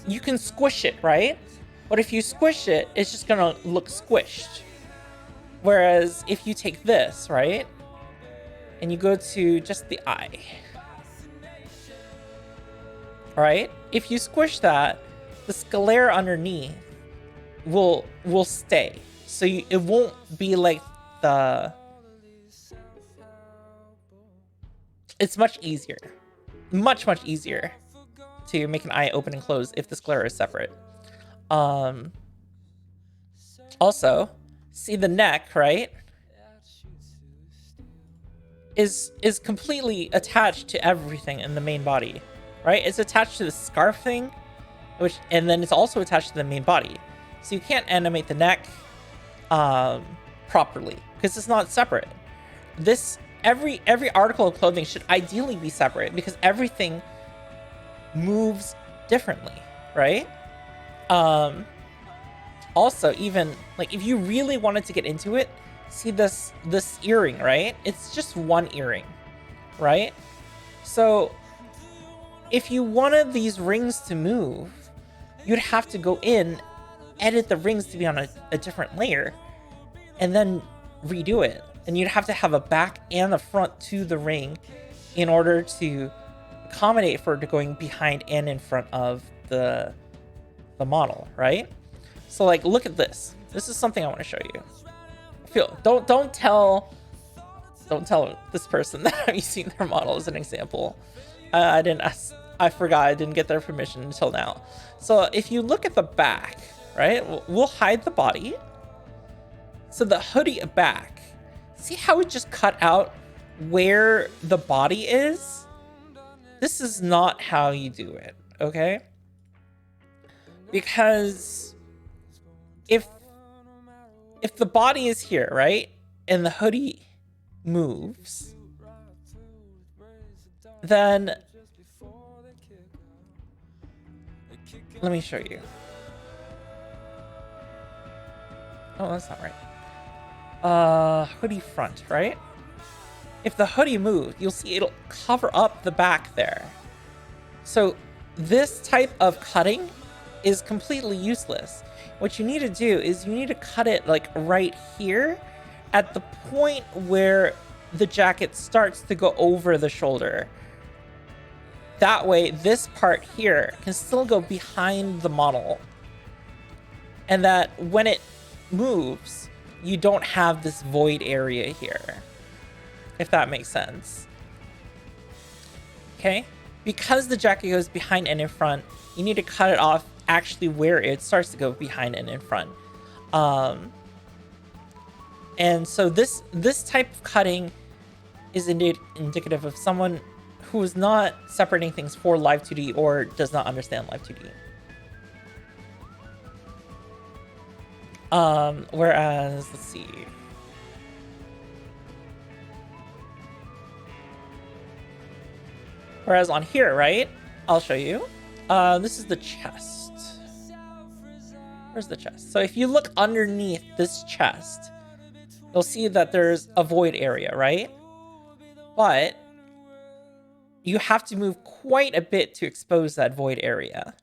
you can squish it, right? But if you squish it, it's just gonna look squished. Whereas if you take this, right, and you go to just the eye, right? If you squish that, the sclera underneath will stay. So it won't be like the... It's much easier. Much easier to make an eye open and close if the sclera is separate. Also, see the neck, right? Is completely attached to everything in the main body, right? It's attached to the scarf thing, and then it's also attached to the main body. So you can't animate the neck properly because it's not separate. Every article of clothing should ideally be separate because everything moves differently, right? Also, even like if you really wanted to get into it, see this earring, right? It's just one earring, right? So if you wanted these rings to move, you'd have to go in, edit the rings to be on a different layer, and then redo it. And you'd have to have a back and a front to the ring in order to accommodate for it going behind and in front of the model, right? So like, look at this. This is something I want to show you. Don't tell this person that I'm using their model as an example. I forgot, I didn't get their permission until now. So if you look at the back, right, we'll hide the body. So the hoodie back, see how it just cut out where the body is? This is not how you do it, okay? Because if the body is here, right, and the hoodie moves, then let me show you. Oh, that's not right. Hoodie front, right? If the hoodie moves, you'll see it'll cover up the back there. So this type of cutting is completely useless. What you need to do is you need to cut it like right here at the point where the jacket starts to go over the shoulder. That way, this part here can still go behind the model. And that when it moves, you don't have this void area here. If that makes sense. Okay? Because the jacket goes behind and in front, you need to cut it off actually where it starts to go behind and in front. And so this type of cutting is indeed indicative of someone who is not separating things for live2d or does not understand live2d. Whereas, let's see. Whereas on here, right? I'll show you. This is the chest. Where's the chest? So if you look underneath this chest, you'll see that there's a void area, right? But you have to move quite a bit to expose that void area.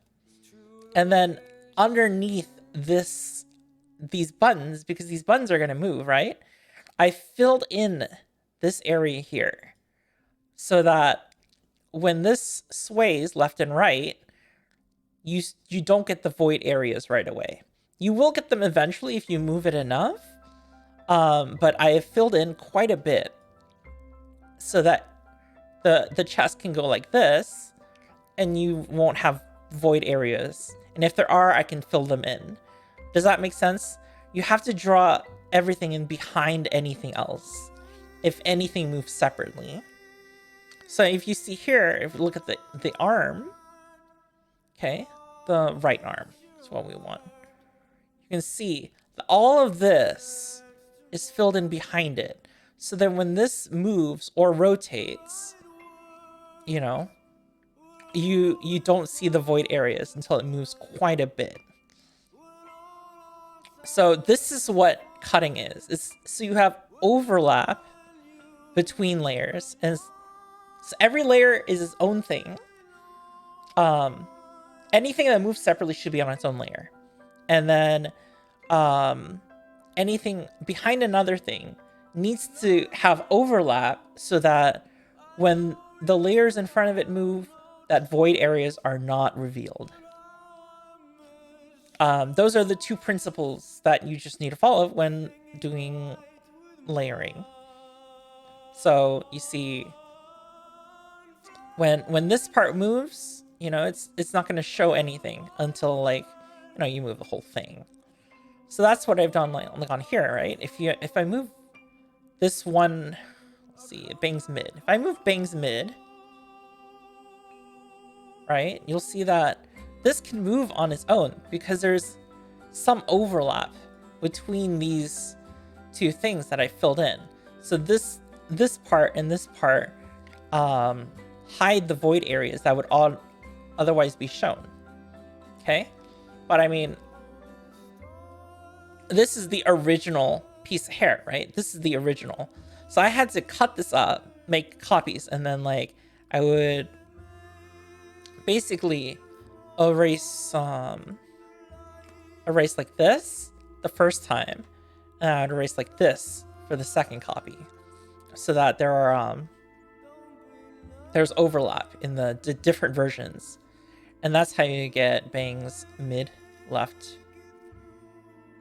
And then underneath these buttons, because these buttons are going to move, right? I filled in this area here so that when this sways left and right, you don't get the void areas right away. You will get them eventually if you move it enough. But I have filled in quite a bit so that the chest can go like this and you won't have void areas. And if there are, I can fill them in. Does that make sense? You have to draw everything in behind anything else if anything moves separately. So if you see here, if you look at the arm, okay, the right arm is what we want. You can see that all of this is filled in behind it. So that when this moves or rotates, you know, you don't see the void areas until it moves quite a bit. So this is what cutting is. So you have overlap between layers, and so every layer is its own thing. Anything that moves separately should be on its own layer. And then anything behind another thing needs to have overlap so that when the layers in front of it move, that void areas are not revealed. Those are the two principles that you just need to follow when doing layering. So you see, when this part moves, you know, it's not going to show anything until, like, you know, you move the whole thing. So that's what I've done, like on here, right? If I move this one, let's see, it bangs mid. If I move bangs mid, right, you'll see that this can move on its own because there's some overlap between these two things that I filled in. So this part and this part hide the void areas that would otherwise be shown. Okay? But I mean, this is the original piece of hair, right? This is the original. So I had to cut this up, make copies, and then, like, I would basically erase like this the first time, and I would erase like this for the second copy, so that there's overlap in the different versions, and that's how you get bangs mid, left,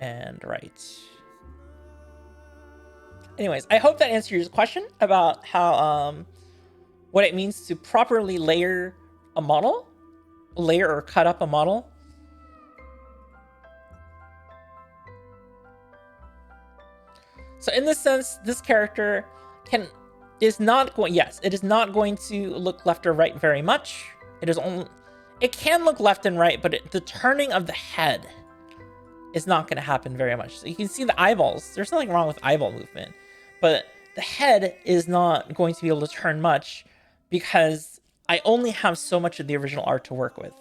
and right. Anyways, I hope that answers your question about how what it means to properly layer a model. Layer or cut up a model. So in this sense, this character is not going to look left or right very much. It can look left and right, but the turning of the head is not going to happen very much. So you can see the eyeballs. There's nothing wrong with eyeball movement, but the head is not going to be able to turn much because I only have so much of the original art to work with.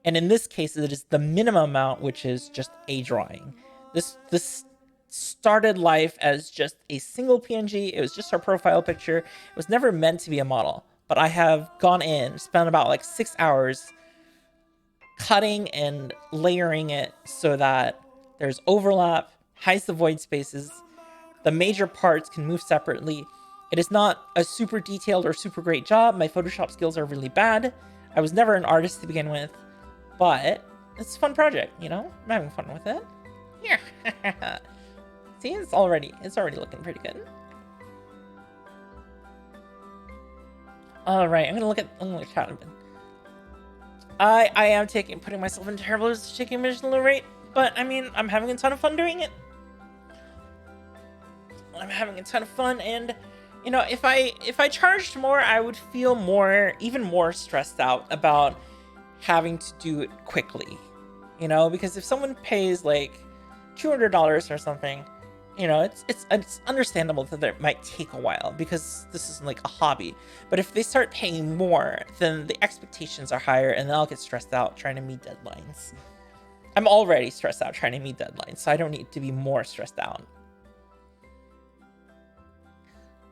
And in this case, it is the minimum amount, which is just a drawing. This started life as just a single PNG. It was just our profile picture. It was never meant to be a model. But I have gone in, spent about like 6 hours cutting and layering it so that there's overlap, hides the void spaces, the major parts can move separately. It is not a super detailed or super great job. My Photoshop skills are really bad. I was never an artist to begin with, but it's a fun project, you know? I'm having fun with it. Yeah. See, it's already looking pretty good. All right, I'm gonna look at chat a bit. I am putting myself in terrible taking mission low rate, but I mean, I'm having a ton of fun doing it. I'm having a ton of fun, and you know, if I charged more, I would feel even more stressed out about having to do it quickly. You know, because if someone pays like $200 or something, you know, it's understandable that it might take a while because this is like a hobby. But if they start paying more, then the expectations are higher, and then I'll get stressed out trying to meet deadlines. I'm already stressed out trying to meet deadlines, so I don't need to be more stressed out.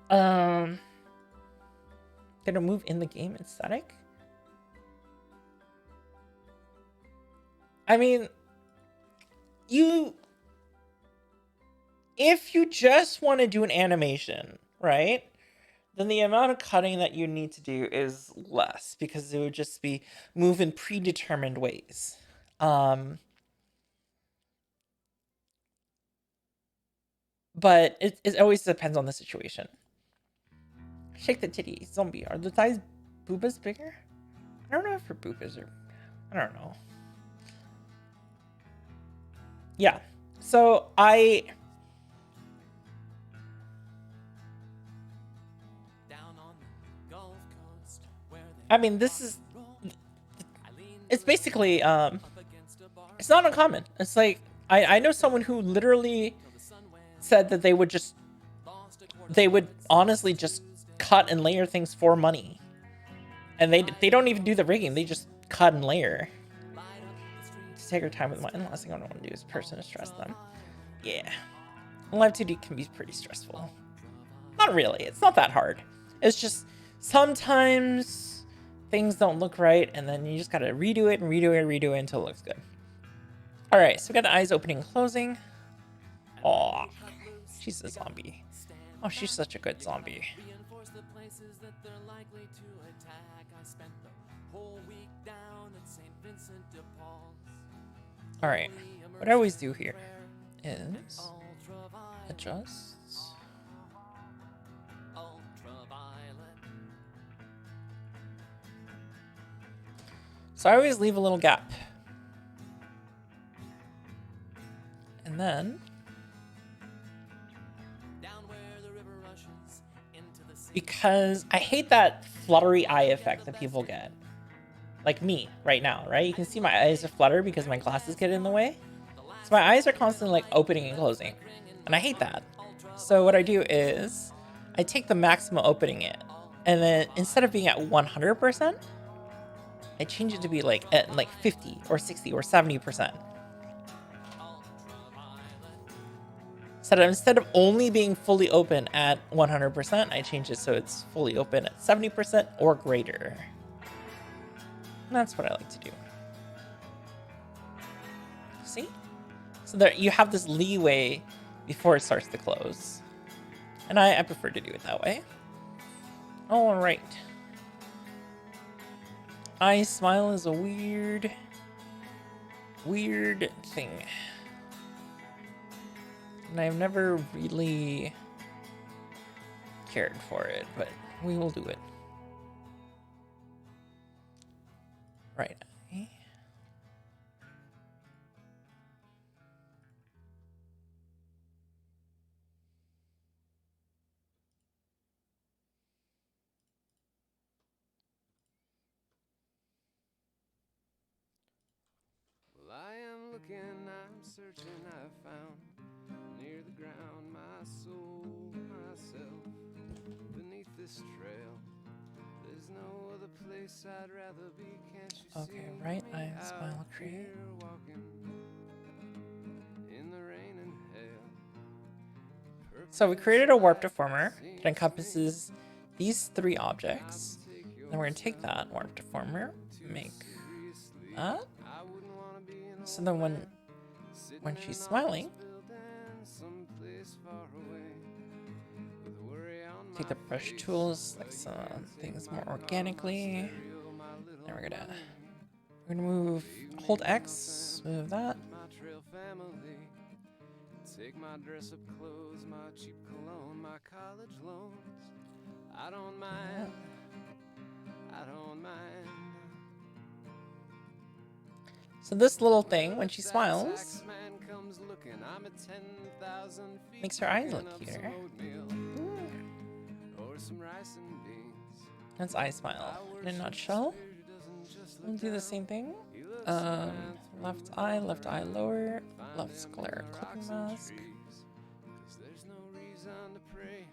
Gonna move in the game in static? I mean, if you just want to do an animation, right? Then the amount of cutting that you need to do is less because it would just be move in predetermined ways. But it always depends on the situation. Shake the titty, zombie. Are the thighs boobas bigger? I don't know if her boobas are. I don't know. Yeah. So I mean, this is. It's basically it's not uncommon. It's like I know someone who literally said that they would honestly just cut and layer things for money, and they don't even do the rigging. They just cut and layer. To take her time with mine. The last thing I want to do is person to stress them. Yeah, live2d can be pretty stressful. Not really. It's not that hard. It's just sometimes things don't look right, and then you just gotta redo it and redo it and redo it until it looks good. All right, so we got the eyes opening and closing. Oh, she's a zombie. Oh, she's such a good zombie. All right, what I always do here is adjust. So I always leave a little gap. And then because I hate that fluttery eye effect that people get. Like me right now, right? You can see my eyes are flutter because my glasses get in the way. So my eyes are constantly like opening and closing. And I hate that. So what I do is I take the maximum opening it. And then instead of being at 100%, I change it to be like at like 50 or 60 or 70%. So that instead of only being fully open at 100%, I change it so it's fully open at 70% or greater. And that's what I like to do. See? So there you have this leeway before it starts to close. And I prefer to do it that way. All right. Eye smile is a weird thing. And I've never really cared for it, but we will do it. Right eye. Well, I am looking, I'm searching, I found near the ground my soul this trail. There's no other place I'd rather be, can't you Okay, see? right me eye, out smile, create. here walking in the rain and hail. So we created a warp deformer that encompasses these 3 objects. Then we're gonna take that warp deformer, make that. So then when she's smiling, take the brush tools, select some things more organically. Then we're gonna move, hold X, move that. Take my dress up clothes, my cheap cologne, my college loans. I don't mind. I don't mind. So this little thing, when she smiles, makes her eyes look cuter. Or some rice and beans. That's eye smile in a nutshell. We'll do the same thing. Left eye lower, left sclera clipping mask. There's no reason to pray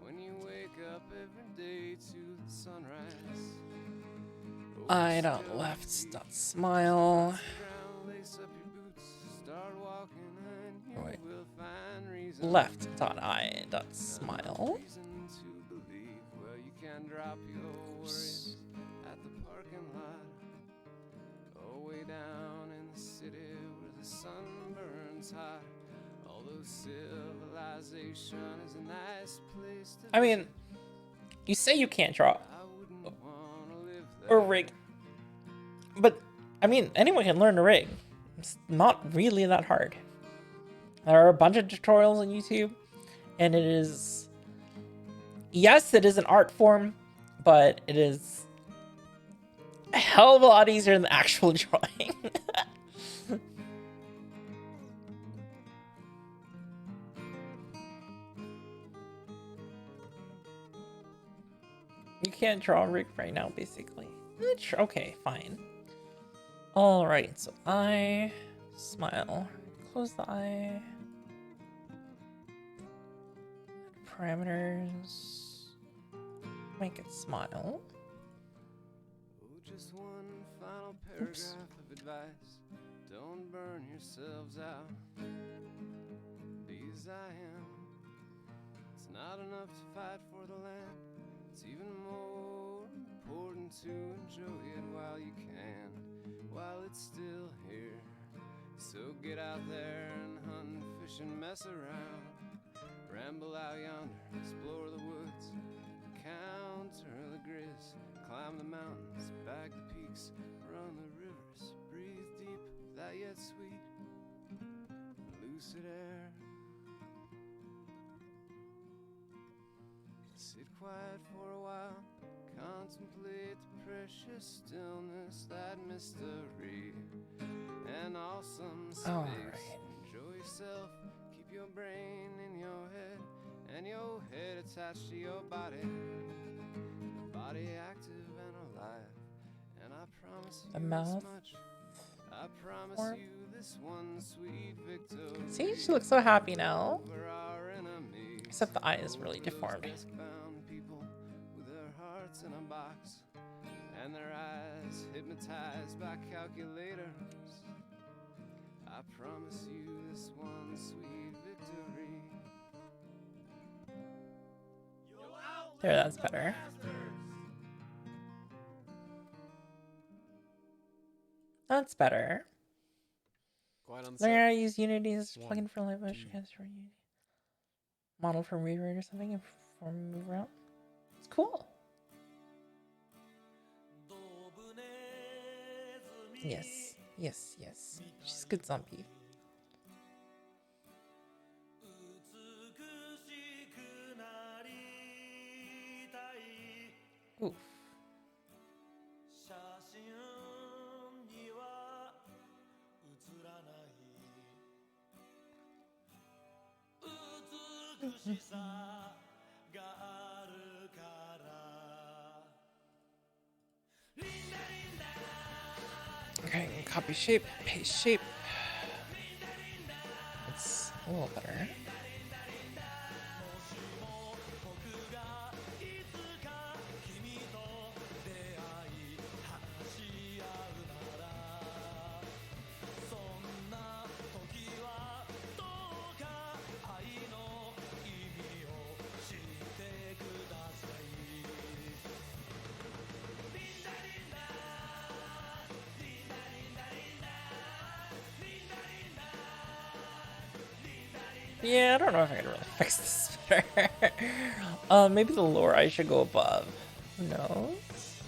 when you wake up every day to the sunrise. Eye dot left dot smile. Lace up your boots, start walking, and you Wait. will find reason. Left dot eye dot smile. Reason to believe. Well, you can drop your worries at the parking lot. Oh, way down in the city where the sun burns hot. Although civilization is a nice place to I mean, you say you can't draw I wouldn't wanna live or there. rig, but I mean, anyone can learn to rig. It's not really that hard. There are a bunch of tutorials on YouTube, and it is, yes, it is an art form, but it is a hell of a lot easier than actual drawing. You can't draw a rig right now, basically. Okay, fine. Alright, so eye, smile. Close the eye. Parameters. Make it smile. Oh, just one final paragraph of advice. Don't burn yourselves out. Be as I am. It's not enough to fight for the land. It's even more important to enjoy it while you can, while it's still here. So get out there and hunt, fish and mess around. Ramble out yonder, explore the woods, encounter the grizz, climb the mountains, bag the peaks, run the rivers, breathe deep, that yet sweet, lucid air. Sit quiet for a while, contemplate the precious stillness, that mystery, and awesome space. Alright. Enjoy yourself, keep your brain in your head, and your head attached to your body active and alive. And I promise The you mouth. this much, I promise Or- you this one sweet victory. See, she looks so happy now. Over our enemies. Except the eye is really deformed. Desk-bound people with their hearts in a box and their eyes hypnotized by calculators. I promise you this one sweet victory. There, that's better. That's better. Quite on Learn how to use Unity as a plugin for live motion capture for Unity. Model from Reaver or something and perform move around. It's cool. Yes, yes, yes. She's a good zombie. Oof. Okay, copy shape, paste shape. It's a little better. Yeah, I don't know if I can really fix this better. Maybe the lore I should go above. Who knows?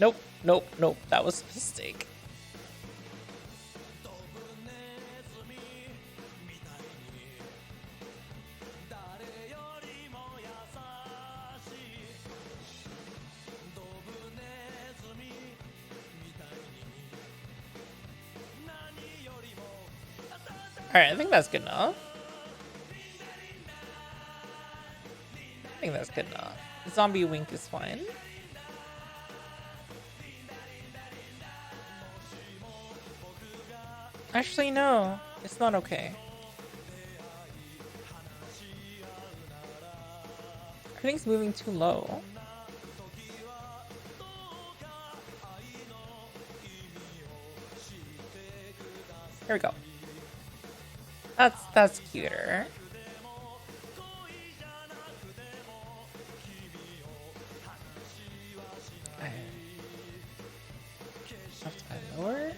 Nope, nope, nope. That was a mistake. Alright, I think that's good enough. I think that's good enough. Zombie wink is fine. Actually, no. It's not okay. Everything's moving too low. Here we go. That's cuter. Left eye lower.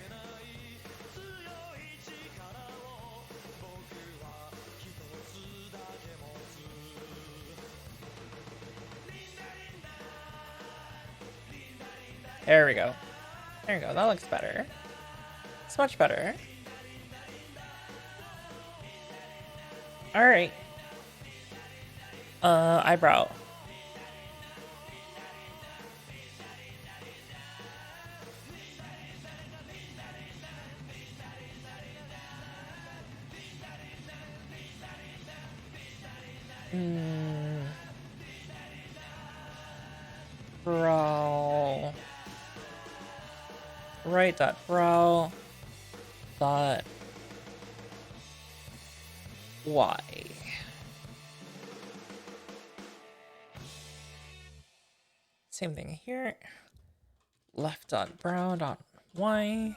There we go. There we go. That looks better. It's much better. All right. Eyebrow. Brow. Right dot brow. Dot. Y. Same thing here. Left dot brow dot Y.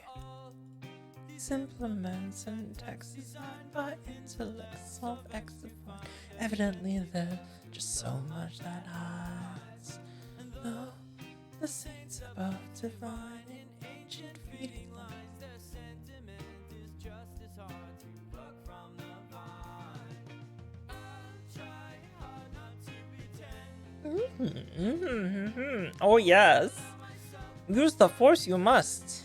Implement syntax designed by intellect, self-exifying. Evidently, there's just so much that hides. And though the saints above divine in ancient feeding lines, their sentiment is just as hard to pluck from the vine. I'm trying hard not to pretend. Oh yes. Use the force you must.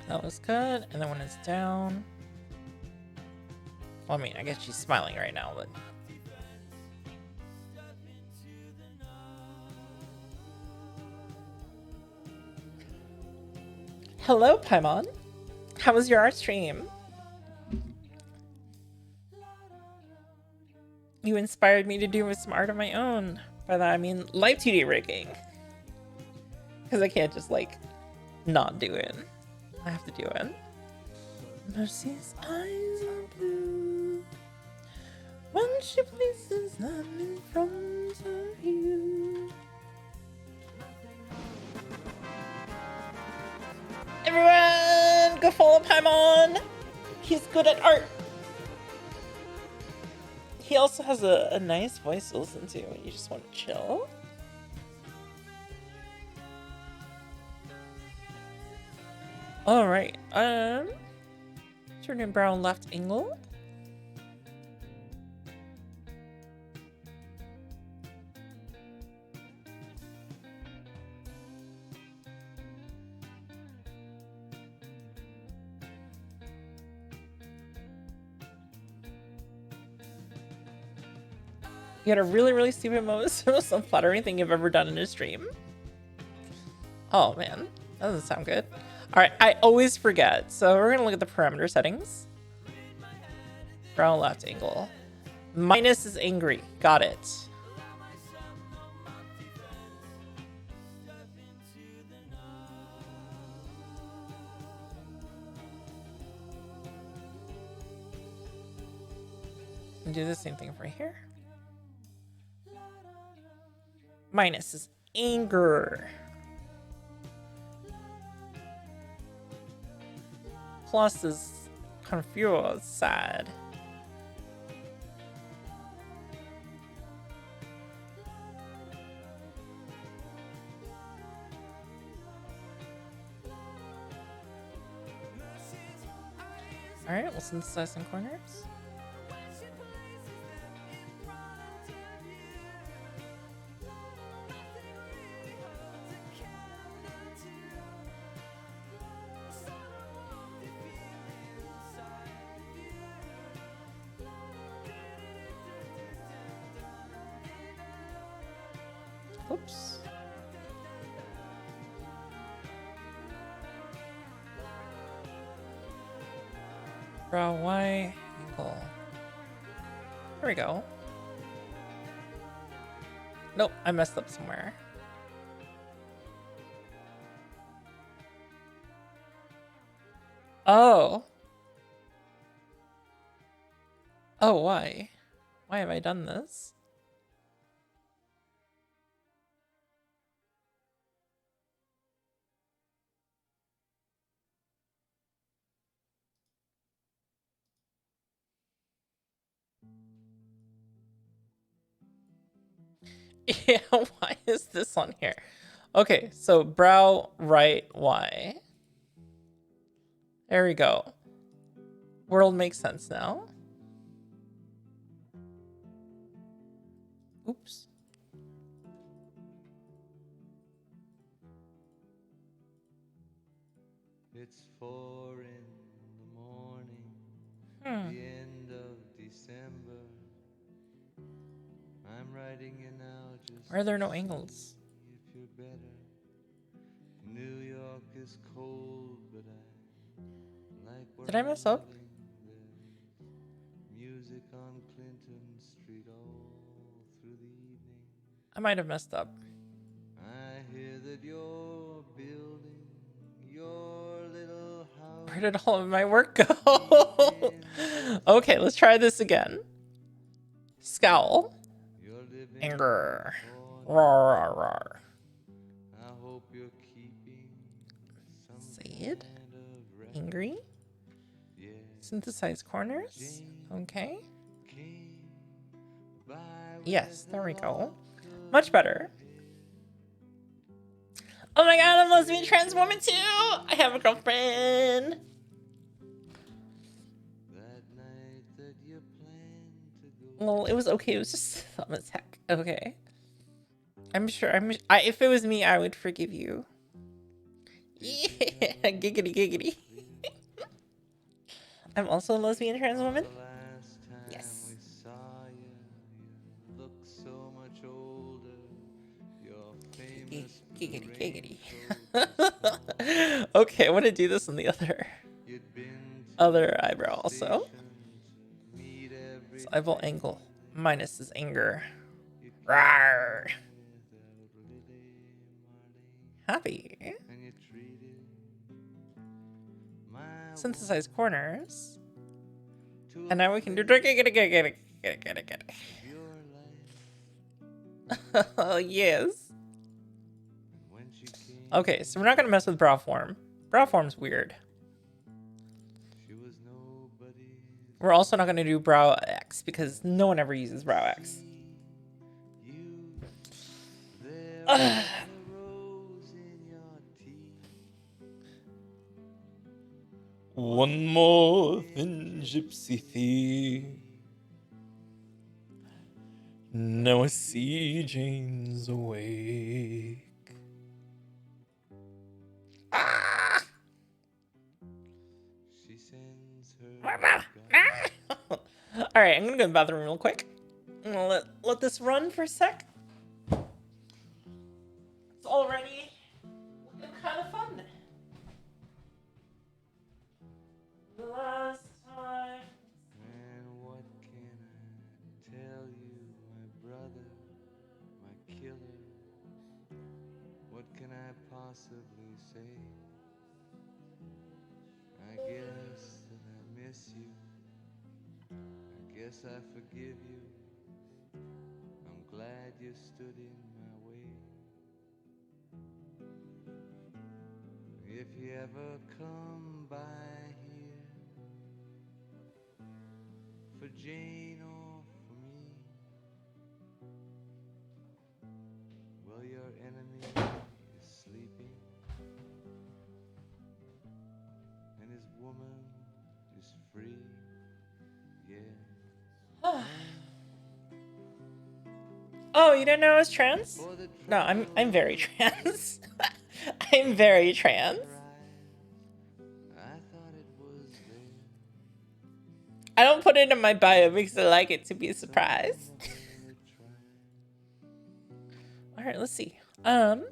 That was good. And then when it's down, well, I mean, I guess she's smiling right now, but hello, Paimon. How was your art stream? You inspired me to do some art of my own. By that I mean live2d rigging, because I can't just like not do it. I have to do it. Mercy's eyes are blue when she places them in front of you. Everyone, go follow Paimon. He's good at art. He also has a nice voice to listen to when you just want to chill. All right. Turning brown left angle. You had a really, really stupid, most unflattering thing you've ever done in a stream. Oh man, that doesn't sound good. All right, I always forget. So we're gonna look at the parameter settings. Brown left angle. Minus is angry. Got it. And do the same thing for here. Minus is anger. Plus is confused, sad. Alright, we'll synthesize some corners. Oops. Brow Y angle. There we go. Nope, I messed up somewhere. Oh. Oh, why? Why have I done this? Yeah, why is this on here? Okay, so brow right Y. There we go. World makes sense now. Oops. It's 4 in the morning, the end of December. I'm writing you now just Why are there to no see angles? if you're better. New York is cold, but I like where Did I I'm mess up? living. There's music on Clinton Street all through the evening. I might have messed up. I hear that you're building your little house. Where did all of my work go? Okay, let's try this again. Scowl. Anger. Roar, roar, roar. I hope you're keeping some Sad. kind of record. Angry. Yeah. Synthesize corners. Okay. Came by Yes, with there we a go. lock Much better. Oh my god, I'm lesbian trans woman too! I have a girlfriend! that night that you planned to go. Well, it was okay. It was just thumb attack. Okay. I'm sure. If it was me, I would forgive you. Yeah, giggity giggity. I'm also a lesbian trans woman. The last time Yes. we saw you, you look so much older. Your famous Giggity parade coat giggity. Okay, I want to do this on the you'd been other eyebrow also. station to meet every So eyeball angle minus is anger. Rawr. without Lily Marlene, Happy. and you treated my Synthesize corners. to And now we can do giggity. your life. Oh yes. When she came, Okay, so we're not gonna mess with brow form. Brow form's weird. she was nobody. We're also not gonna do brow X because no one ever uses brow X. You, there was a rose in your teeth. One more thin gypsy thief. Now I see Jane's awake. She sends her. All right, I'm gonna go to the bathroom real quick. I'm gonna let this run for a sec. It's already looking kind of fun. The last time. And what can I tell you, my brother, my killer? What can I possibly say? I guess that I miss you. I guess I forgive you. I'm glad you stood in my way. If you ever come by here for Jane or for me, well, your enemy is sleeping and his woman is free. Yeah. Oh, you didn't know I was trans? No, I'm very trans. I'm very trans. I thought it was there. I don't put it in my bio because I like it to be a surprise. All right, let's see. Well,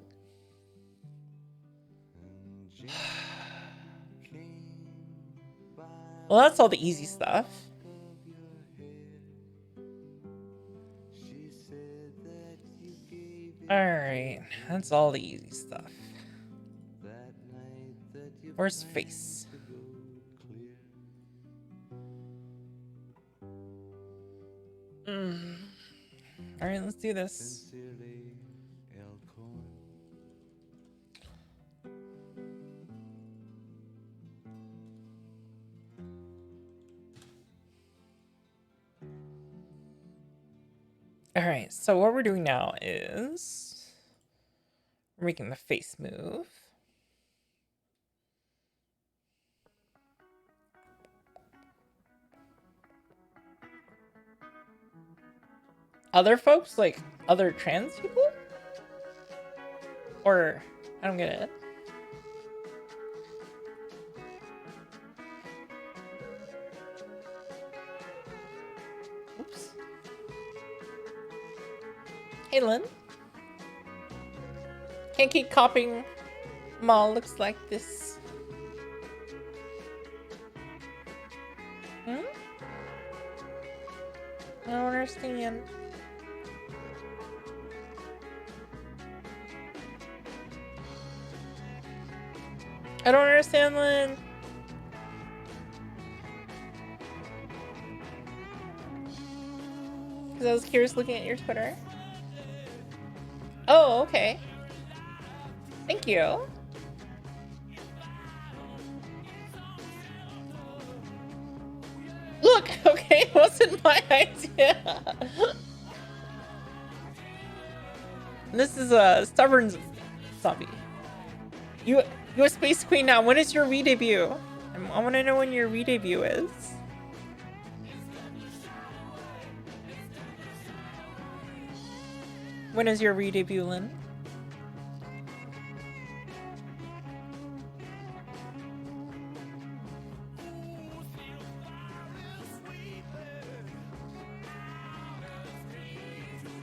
that's all the easy stuff. All right, that's all the easy stuff. Where's face? All right, let's do this. All right, so what we're doing now is we're making the face move. Other folks, like other trans people? Or, I don't get it. Oops. Hey, Lynn. Can't keep copying Maul looks like this. Hmm? I don't understand. I don't understand, Lynn. Because I was curious looking at your Twitter. Oh, okay. Thank you. Look, okay, it wasn't my idea. This is a stubborn zombie. You a space queen now. When is your re-debut? I want to know when your re-debut is. When is your re-debut, Lynn?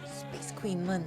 Space Queen Lynn.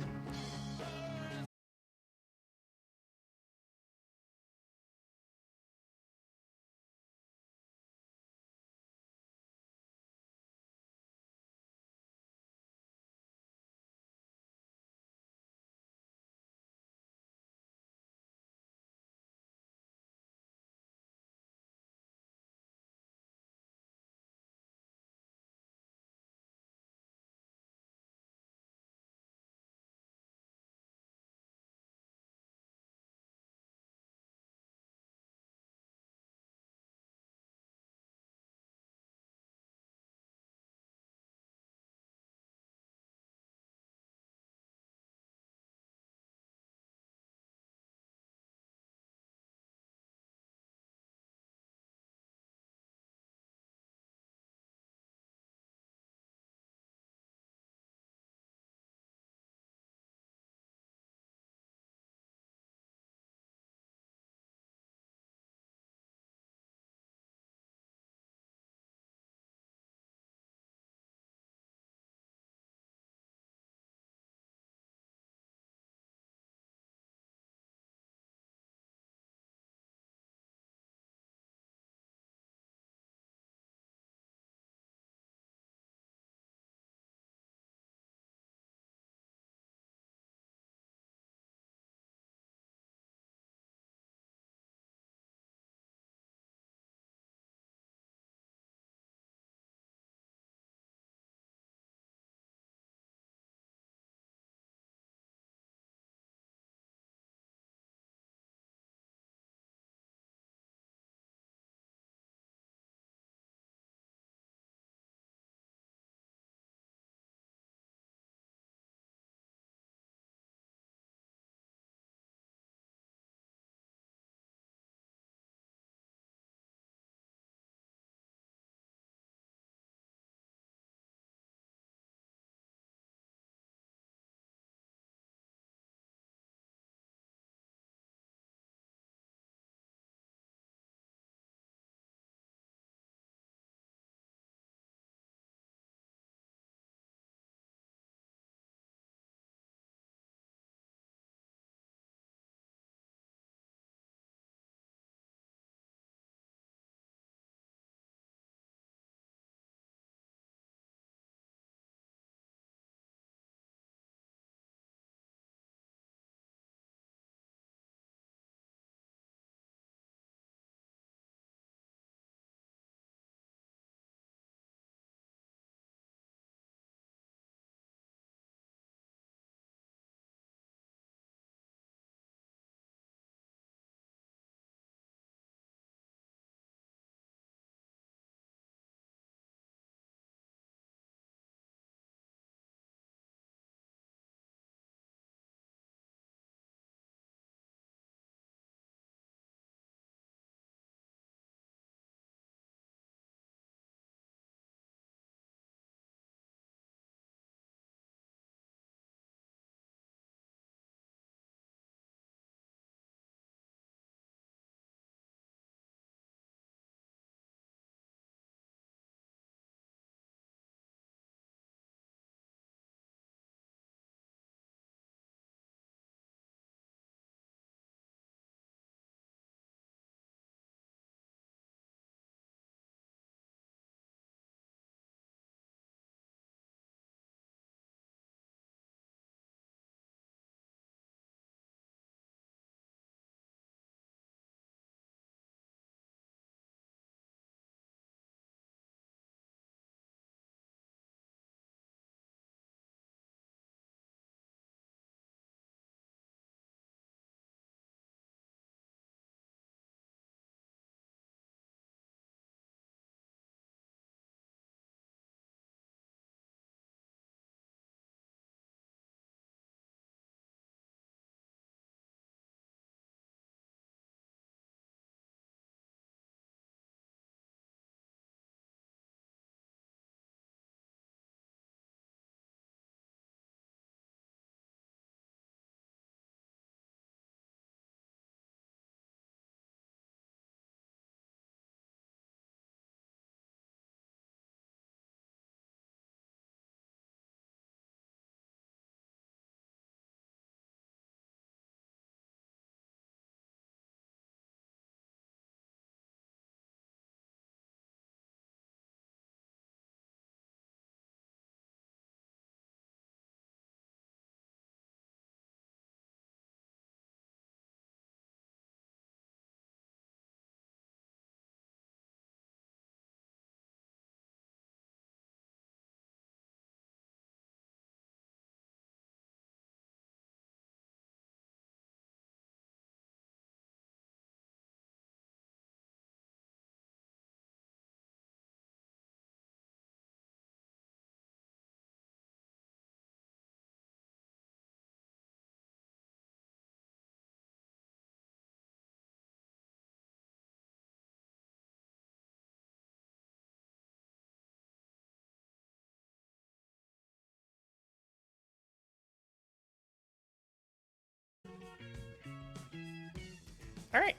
All right.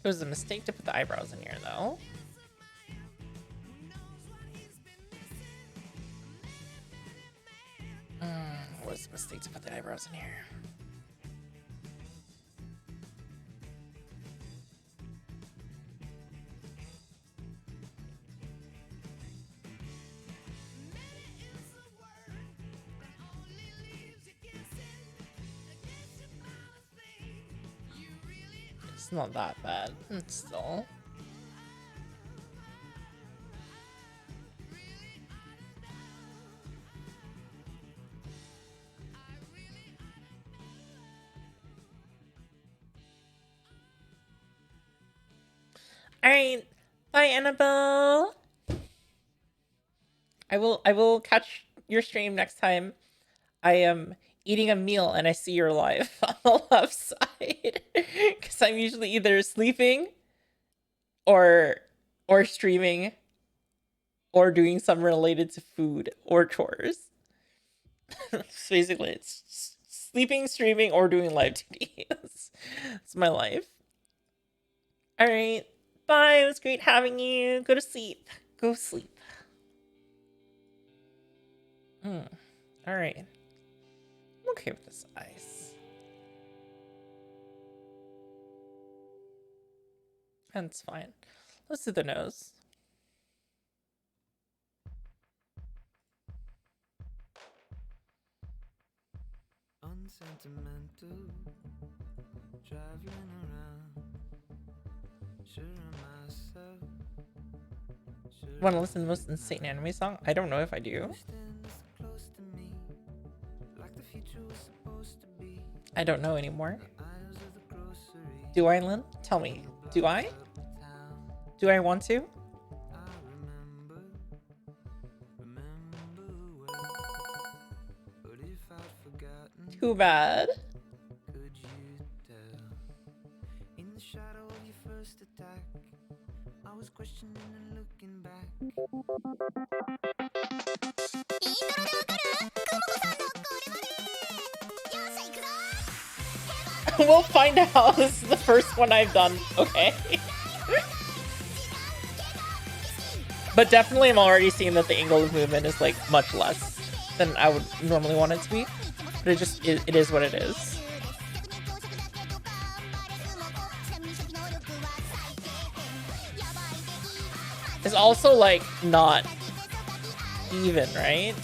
It was a mistake to put the eyebrows in here, though. It was a mistake to put the eyebrows in here. It's not that bad. It's still. All right. Bye, Annabelle. I will catch your stream next time I am eating a meal and I see your live on the left side. Because I'm usually either sleeping or streaming or doing something related to food or chores. So basically it's sleeping, streaming, or doing live2d. That's my life. All right. Bye. It was great having you. Go to sleep. Go sleep. All right. I'm okay with this ice. That's fine. Let's do the nose. Unsentimental, traveling around, sure of myself. Want to listen to the most insane anime song? I don't know if I do. I don't know anymore. Do I, Lynn? Tell me. Do I? Do I want to? Too bad. In the shadow of your first attack, I was questioning and looking back. We'll find out. This is the first one I've done. Okay. But definitely I'm already seeing that the angle of movement is like much less than I would normally want it to be. But it is what it is. It's also like not even, right?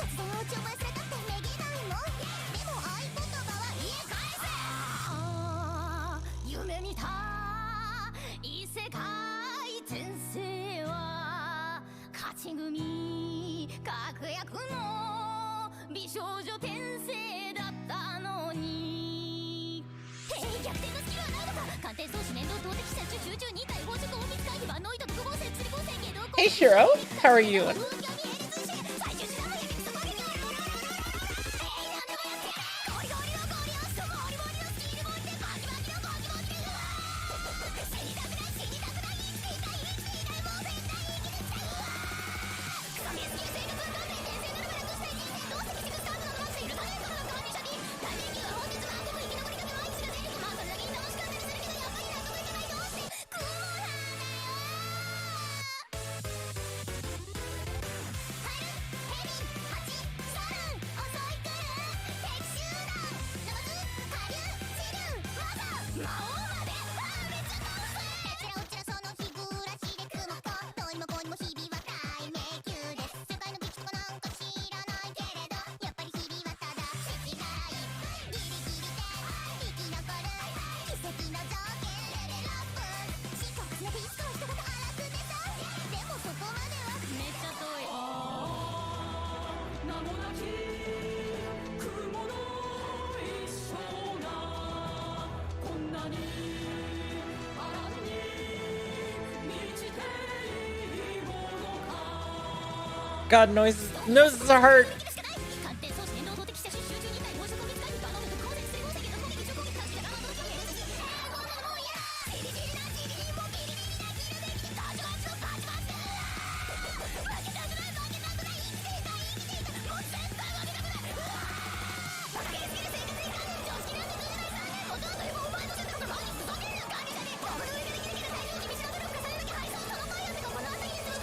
Hey Shiro, how are you? God, noises are hard.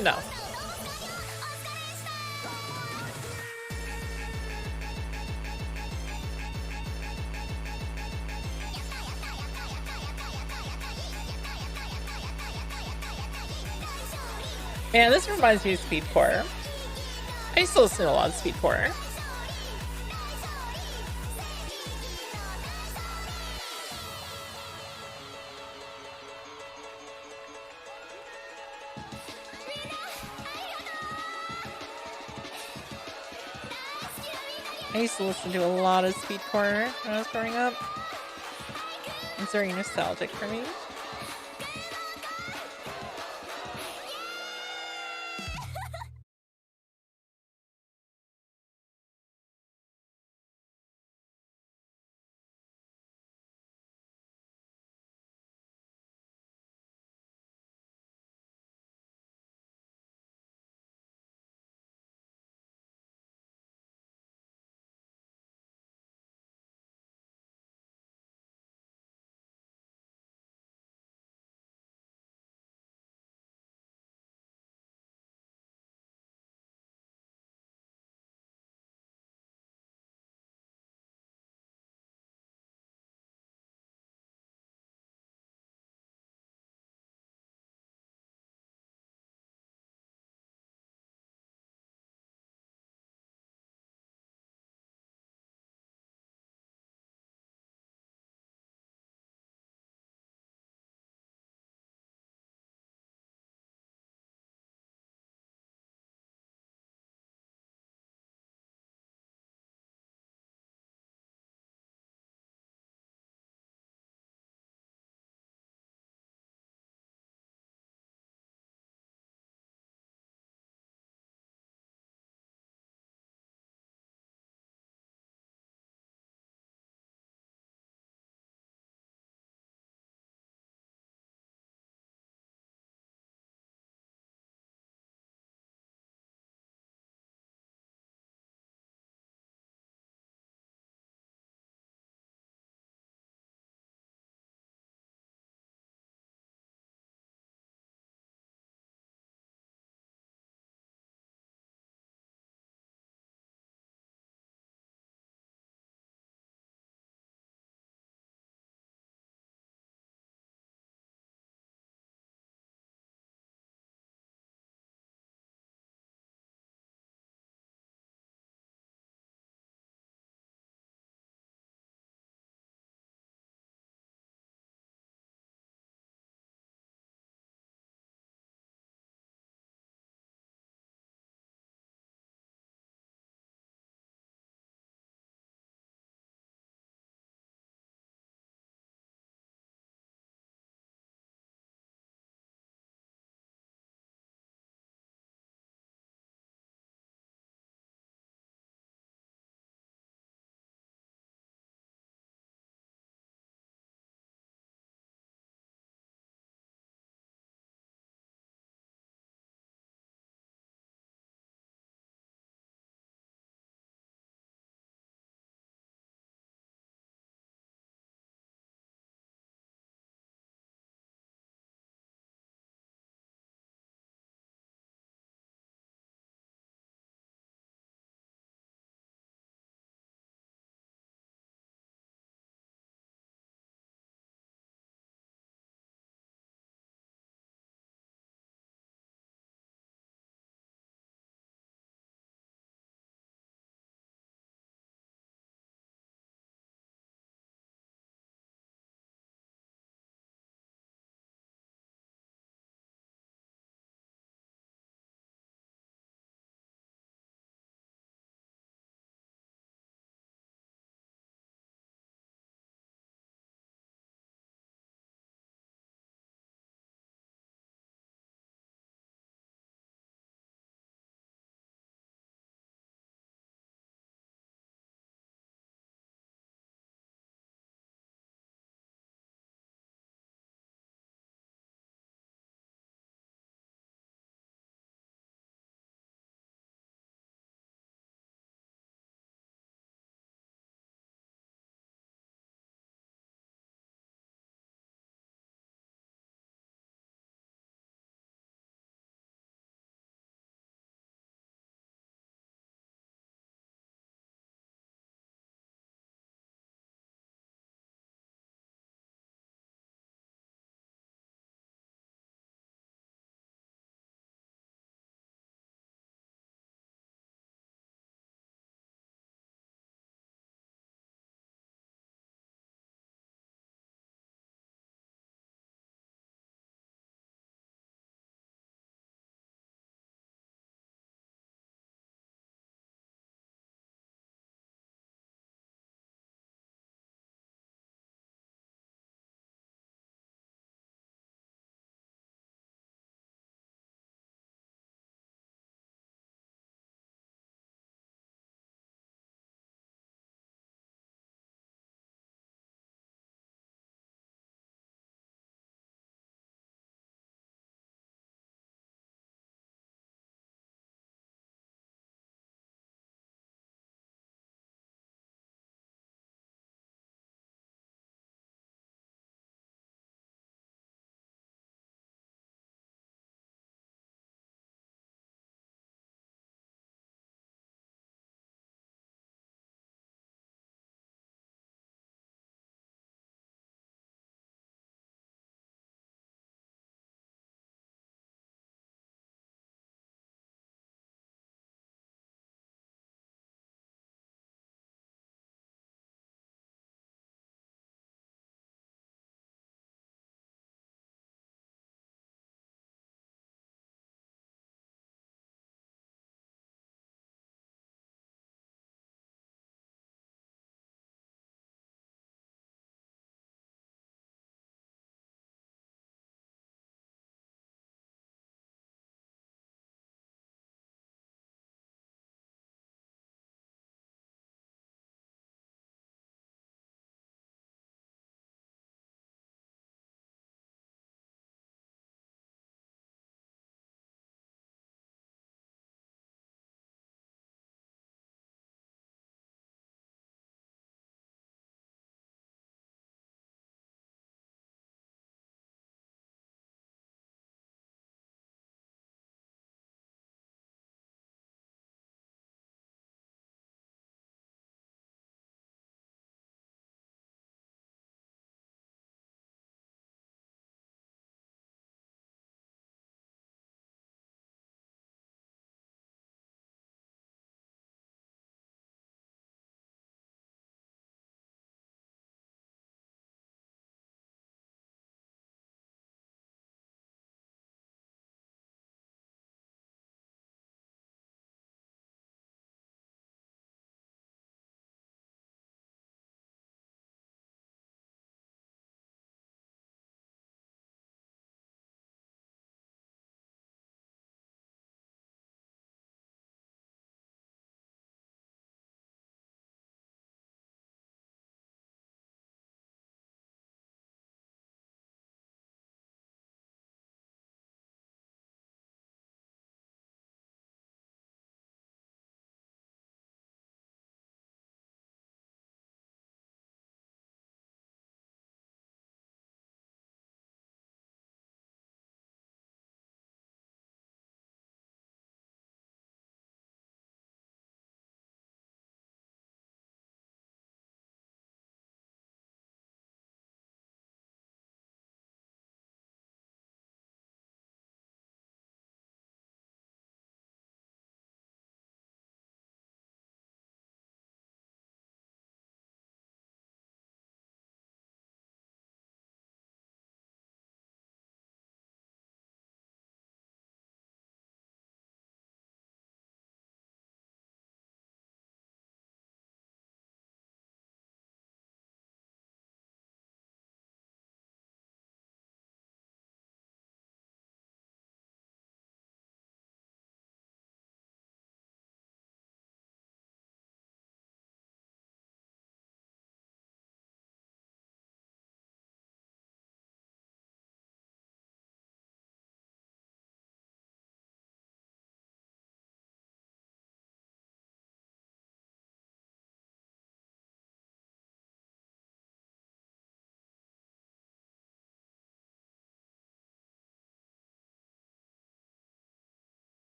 to know. Man, this reminds me of Speedcore. I used to listen to a lot of Speedcore. I used to listen to a lot of Speedcore when I was growing up. It's very nostalgic for me.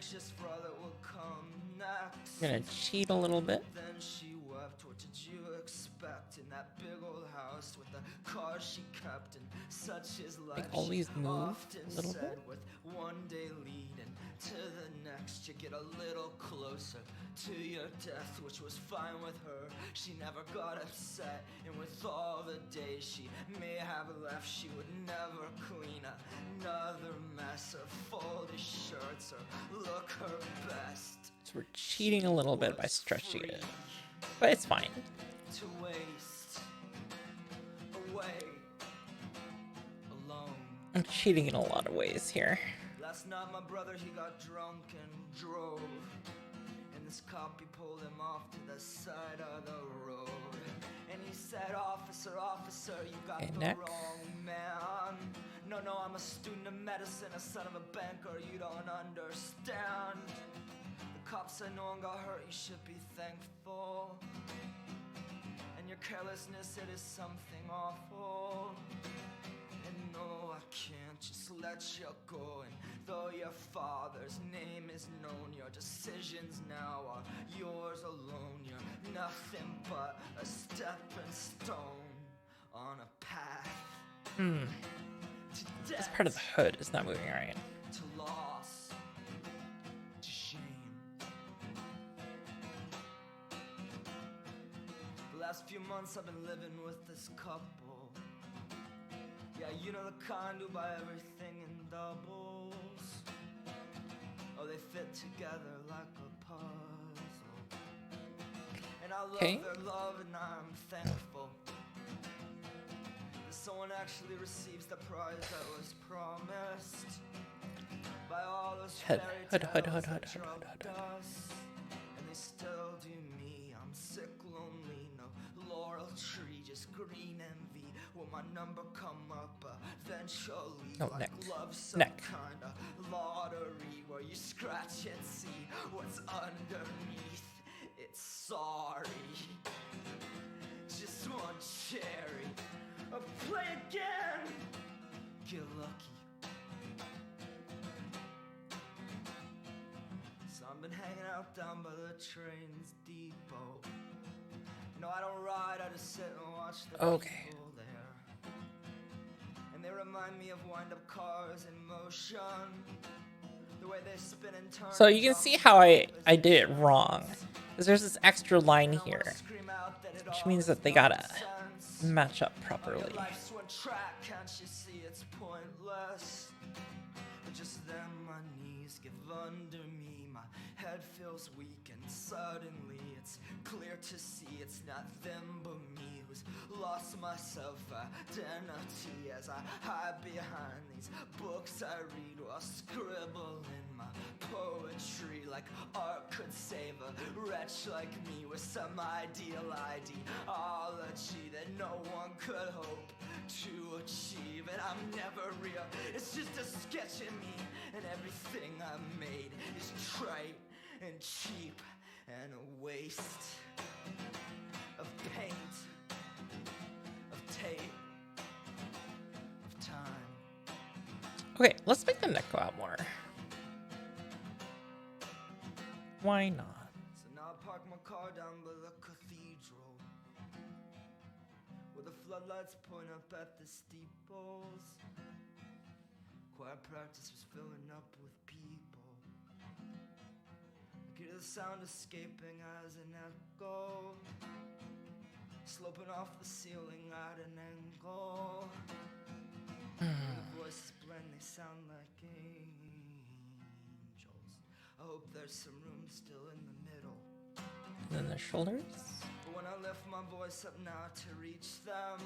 anxious for all that will come next. I'm gonna cheat a little bit. Then she wept, what did you expect? In that big old house with the cars she kept, and such is life. Like always She move often a little said, bit. with one day leading to the next, you get a little closer to your death, which was fine with her. She never got upset, and with all the days she may have left, she would never clean another mess or fold his shirts or look her best. So we're cheating a little bit by stretching it, but it's fine. To waste away alone. I'm cheating in a lot of ways here. Last night my brother, he got drunk and drove, and this cop, he pulled him off to the side of the road, and he said, officer, officer, you got Okay, the neck. wrong man. No, no, I'm a student of medicine, a son of a banker, you don't understand. The cop said no one got hurt, you should be thankful, and your carelessness, it is something awful. And no, I can't just let you go. And though your father's name is known, your decisions now are yours alone. You're nothing but a stepping stone on a path to This death, part of the hood is not moving right. to loss, to shame. The last few months I've been living with this couple. Yeah, you know the kind who buy everything in doubles. Oh, they fit together like a puzzle. And I love Okay. their love and I'm thankful that someone actually receives the prize that was promised by all those Hood, fairy hood, hood, tales hood, that hood, hood, drugged hood, hood. us. And they still do me. I'm sick, lonely, no laurel tree, just green envy. Will my number come up eventually? Oh, like neck. love, some Neck. kind of lottery where you scratch and see what's underneath. It's sorry. Just one cherry. Play again. Get lucky. So I've been hanging out down by the train's depot. No, I don't ride, I just sit and watch the Okay. people there. And they remind me of wind-up cars in motion. The way they spin and turn. So you can see how I did it wrong. Because there's this extra line here, which means that they gotta match up properly. Life's one track, can't you see it's pointless? But just then my knees give under me, my head feels weak, and suddenly it's clear to see it's not them but me who's lost my self-identity as I hide behind these books I read while scribbling my poetry like art could save a wretch like me with some ideal ideology that no one could hope to achieve. And I'm never real, it's just a sketch of me, and everything I made is trite and cheap and a waste of paint, of tape, of time. Okay, let's make the neck go out more. Why not? So now I park my car down by the cathedral, where the floodlights point up at the steeples. Choir practice was filling up with people. I could hear the sound escaping as an echo, sloping off the ceiling at an angle. The voices blend, they sound like angels. I hope there's some room still in the middle. And then the shoulders. But when I lift my voice up now to reach them,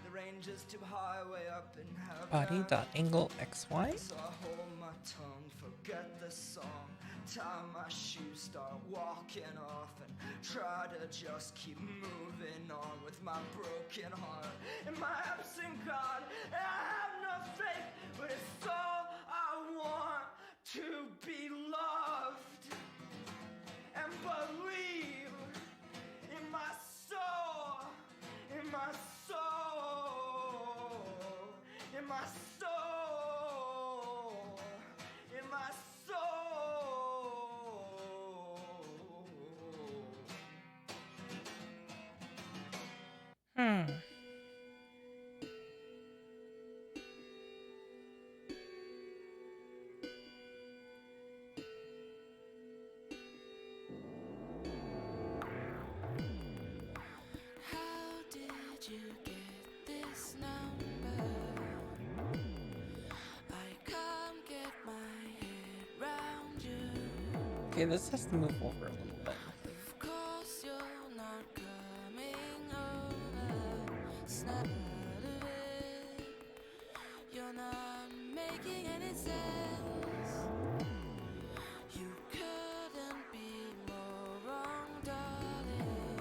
the range is too high, way up in heaven. Body.angle XY. So I hold my tongue, forget the song, tie my shoes, start walking off, and try to just keep moving on with my broken heart and my absent God. And I have no faith, but it's all I want to be loved and believe in my soul, in my soul, in my soul, in my Okay, this has to move over a little bit. Of course you're not coming over. Snap out of it. You're not making any sense. You couldn't be more wrong, darling.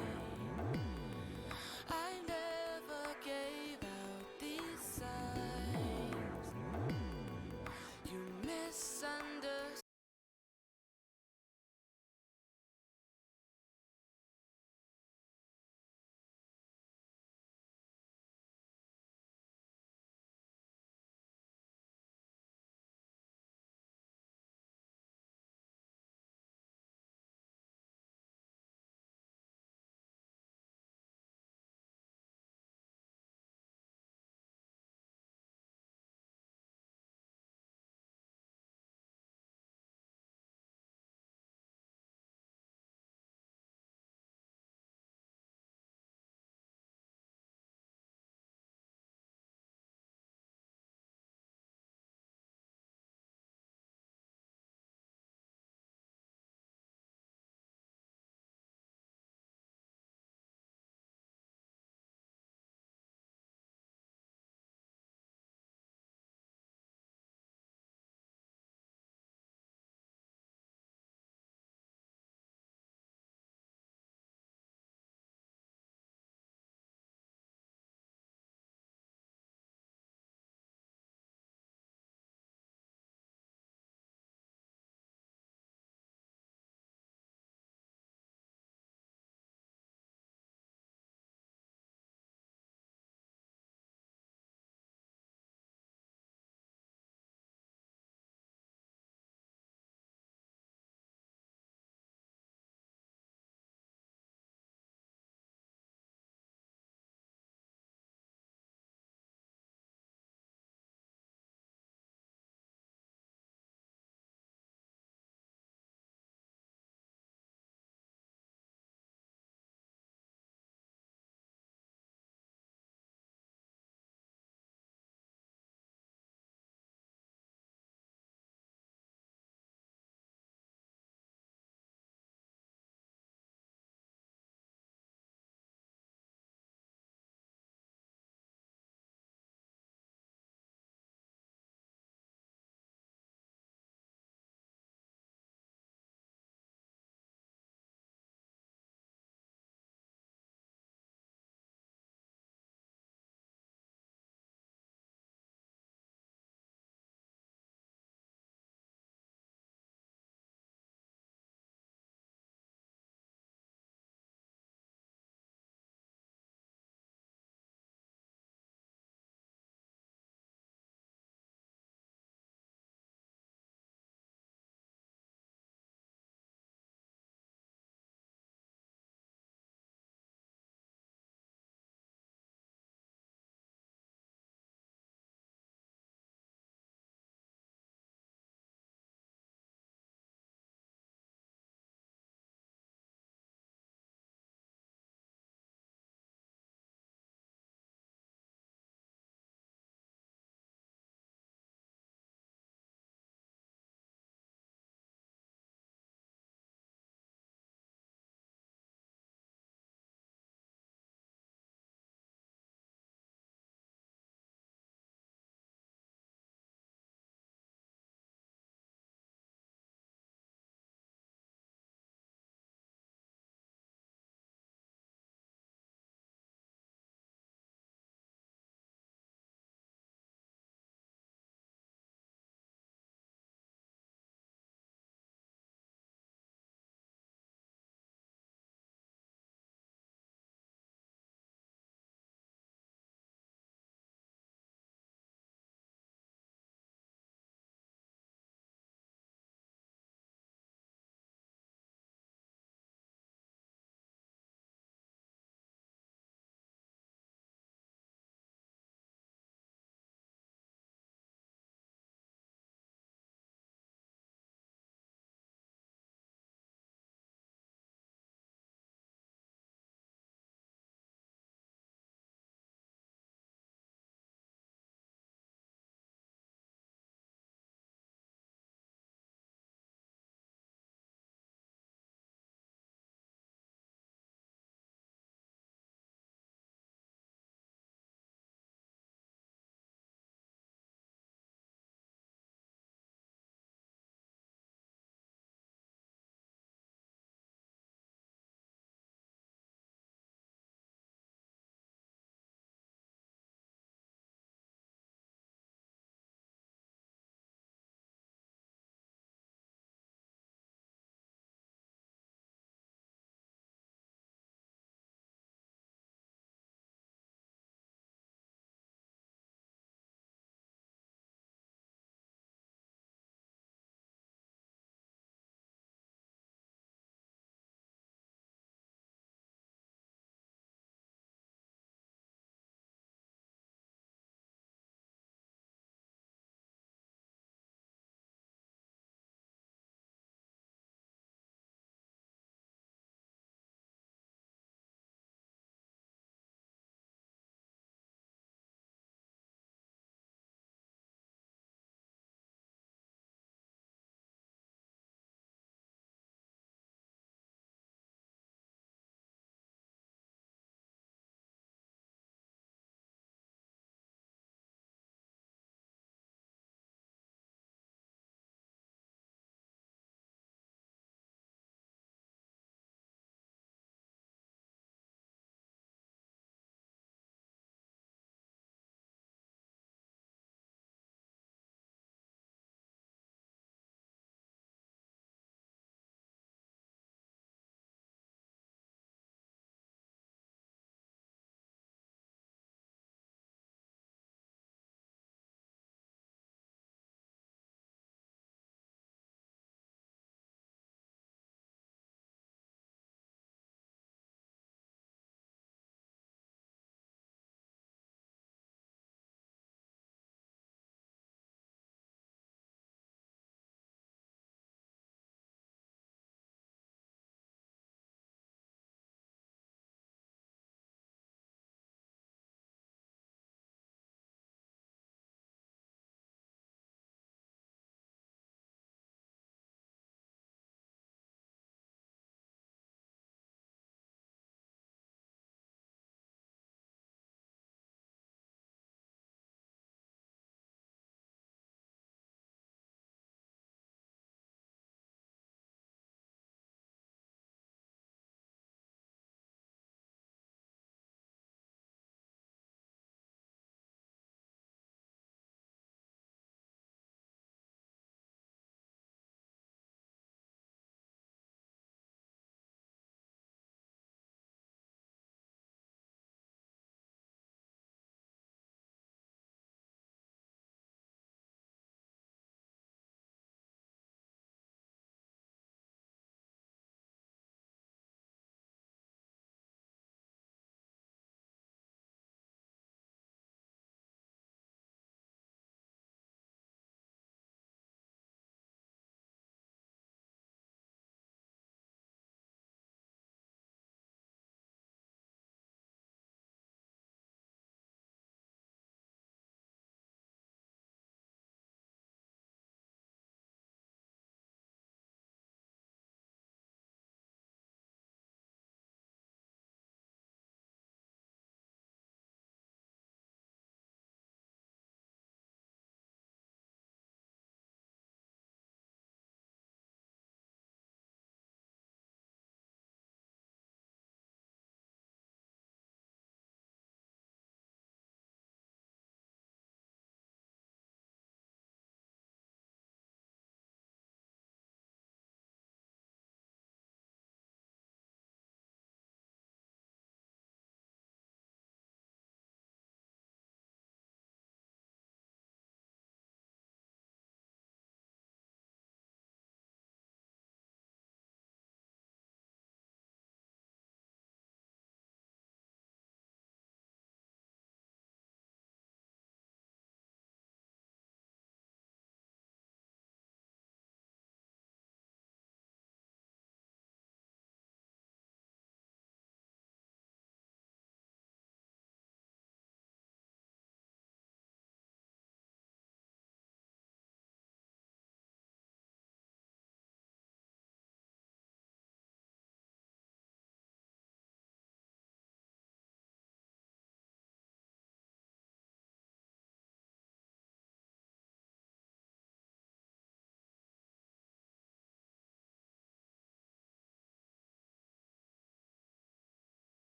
I never gave out these signs. You misunderstood.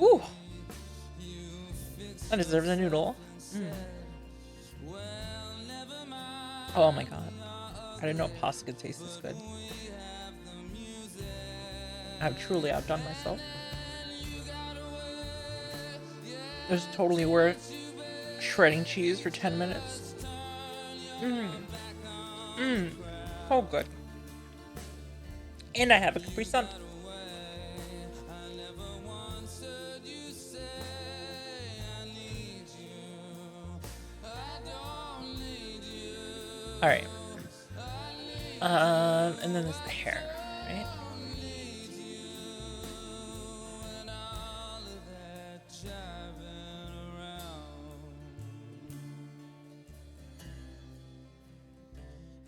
Ooh. That deserves a noodle. Oh my god. I didn't know pasta could taste this good. I've truly outdone myself. It was totally worth shredding cheese for 10 minutes. So good. And I have a Capri Sun. All right. And then there's the hair, right?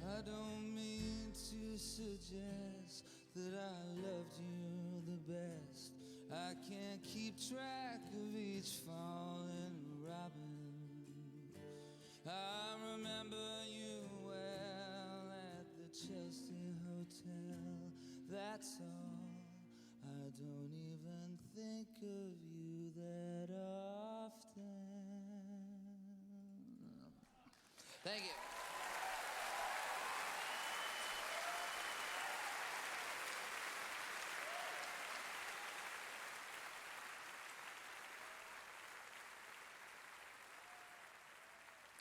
I don't mean to suggest that I loved you the best. I can't keep track of each fallen robin. I remember you well at the Chelsea Hotel. That's all. I don't even think of you that often. Thank you.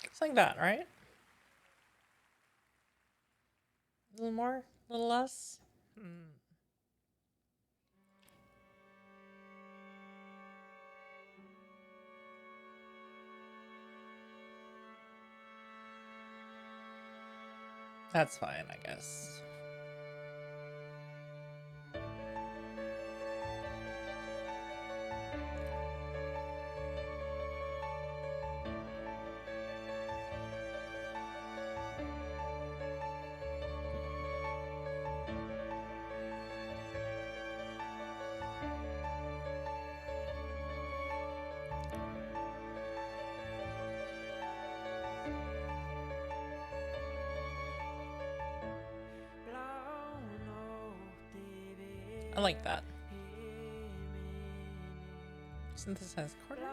It's like that, right? A little more, a little less. That's fine, I guess. I like that. Synthesized corners.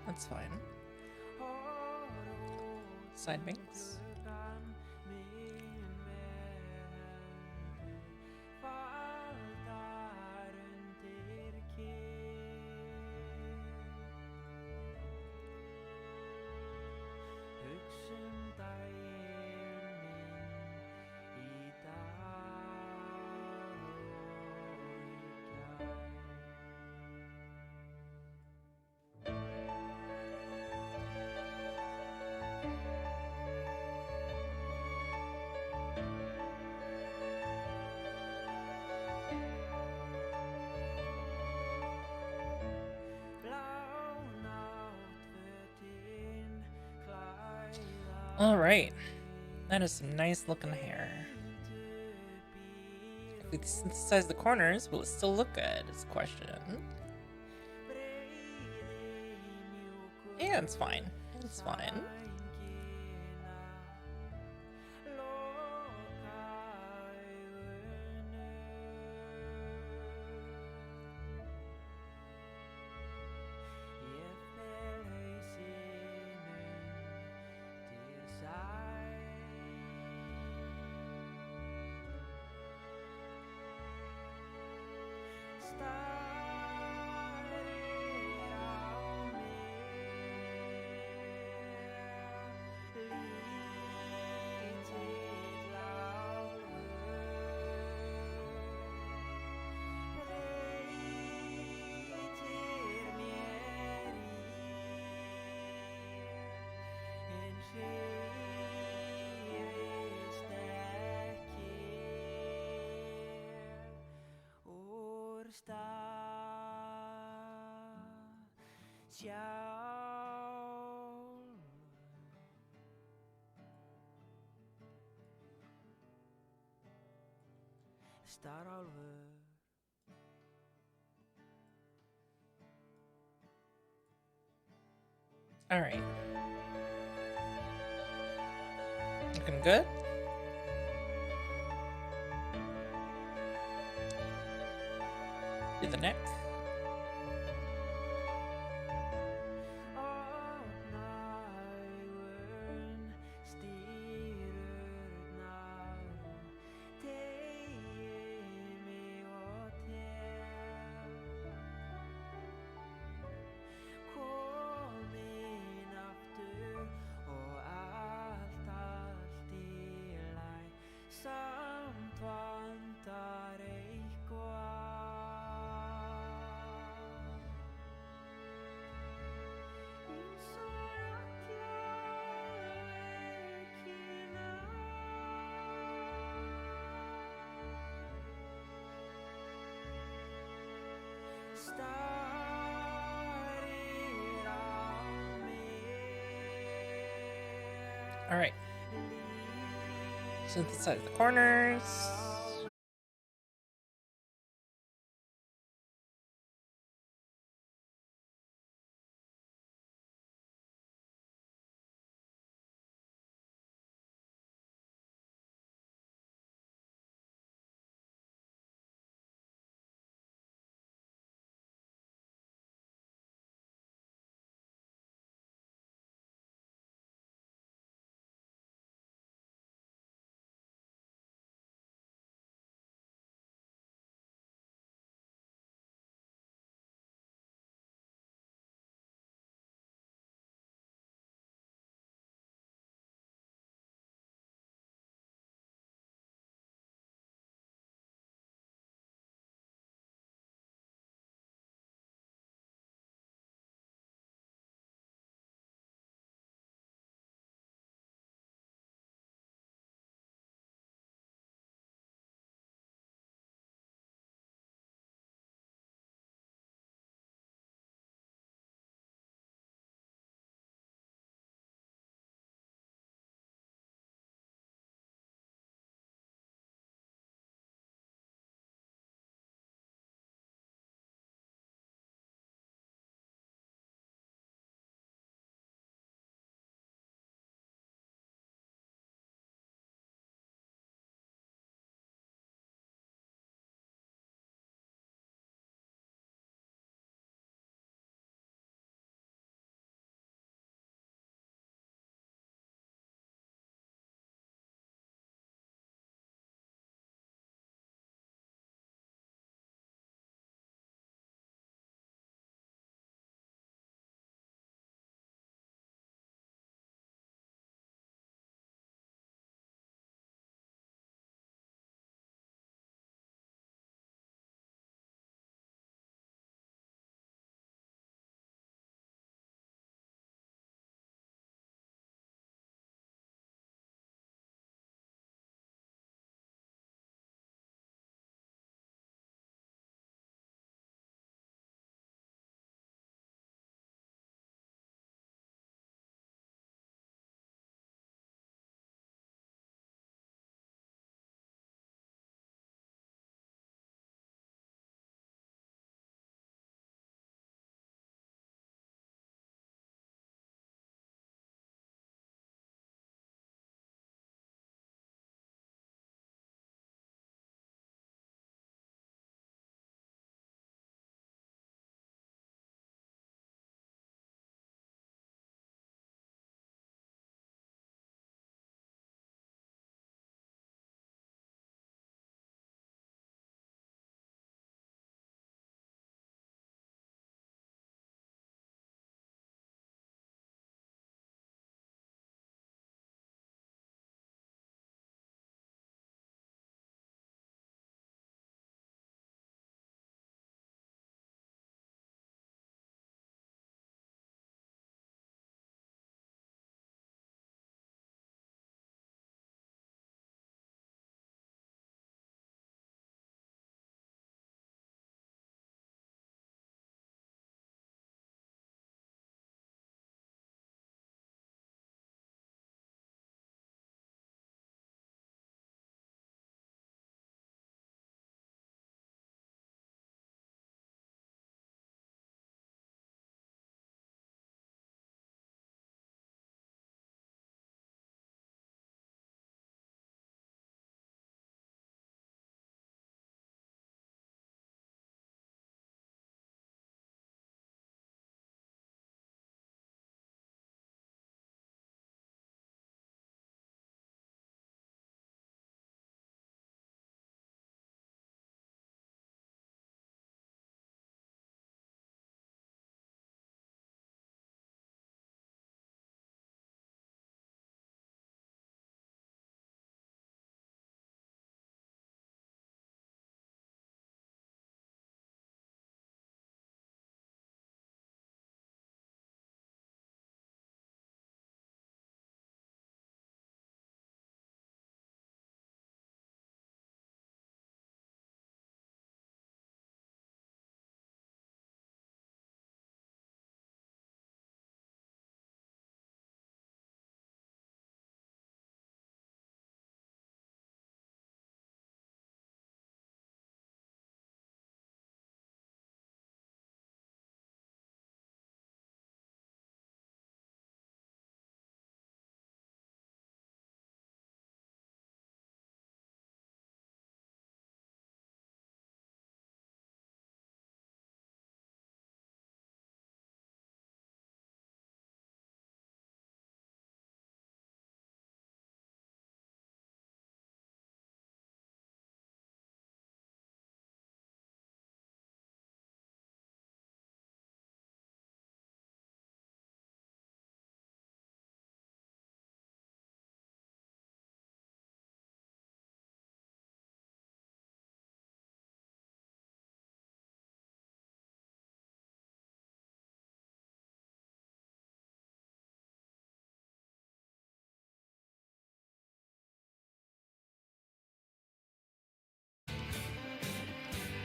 That's fine. Side bangs. All right, that is some nice looking hair. If we synthesize the corners, will it still look good? Is the question. Yeah, it's fine. It's fine. All right. Looking good. Do the neck. All right. Synthesize the corners.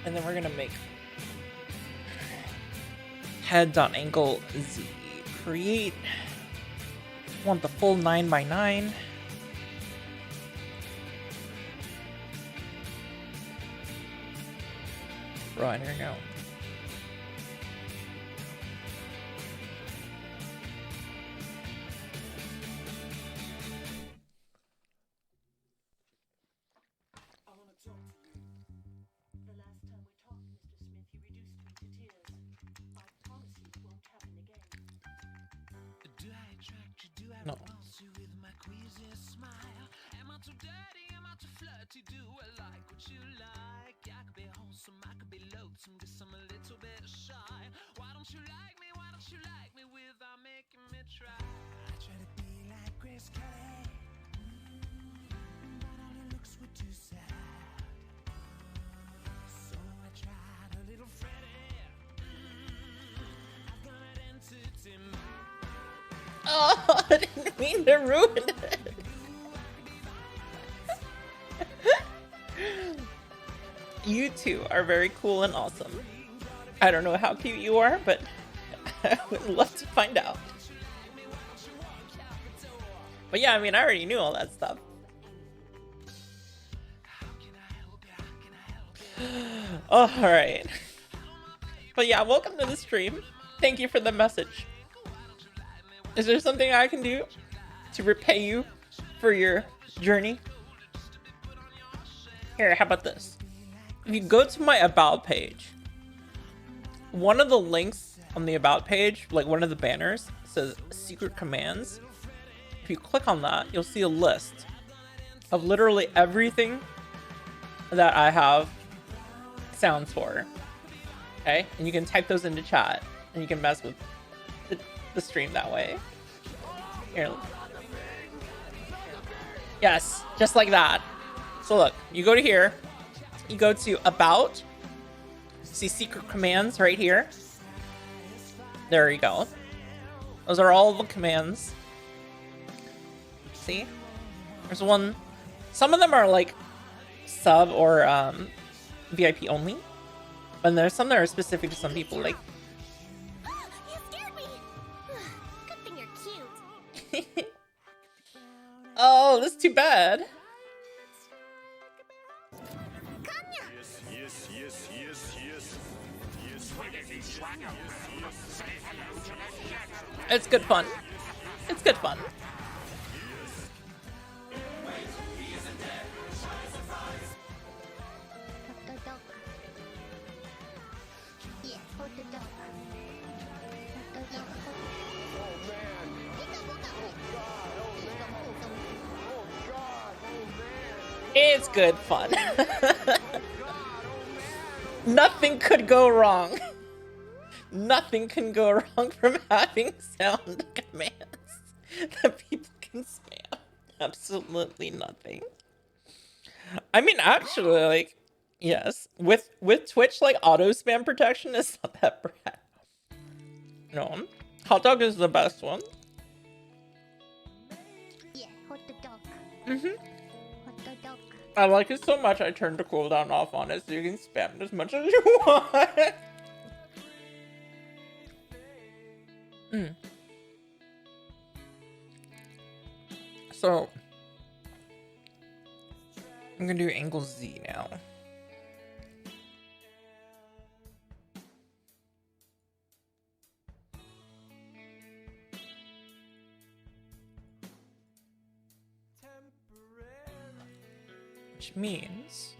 And then we're gonna make head.angle Z. Create. Want the full 9x9. Right, here we go. No. Oh, I didn't mean to ruin it. You two are very cool and awesome. I don't know how cute you are, but I would love to find out. But yeah, I mean, I already knew all that stuff. Oh, all right. But yeah, welcome to the stream. Thank you for the message. Is there something I can do to repay you for your journey? Here, how about this? If you go to my About page, one of the links on the About page, like one of the banners, says Secret Commands. If you click on that, you'll see a list of literally everything that I have sounds for. Okay? And you can type those into chat, and you can mess with the stream that way. Here. Yes, just like that. So look, you go to here, you go to About, see Secret Commands right here. There you go. Those are all the commands. See? There's one. Some of them are like sub or VIP only. And there's some that are specific to some people, like You scared me! Good thing you're cute. oh, that's too bad. It's good fun. It's good fun. It's good fun. Nothing could go wrong. Nothing can go wrong from having sound commands that people can spam. Absolutely nothing. I mean, actually, like, yes, with Twitch, like, auto spam protection is not that bad. No, hot dog is the best one. Yeah, hot dog. Mhm. Hot dog. I like it so much I turned the cooldown off on it so you can spam it as much as you want. So I'm gonna do angle Z now. Which means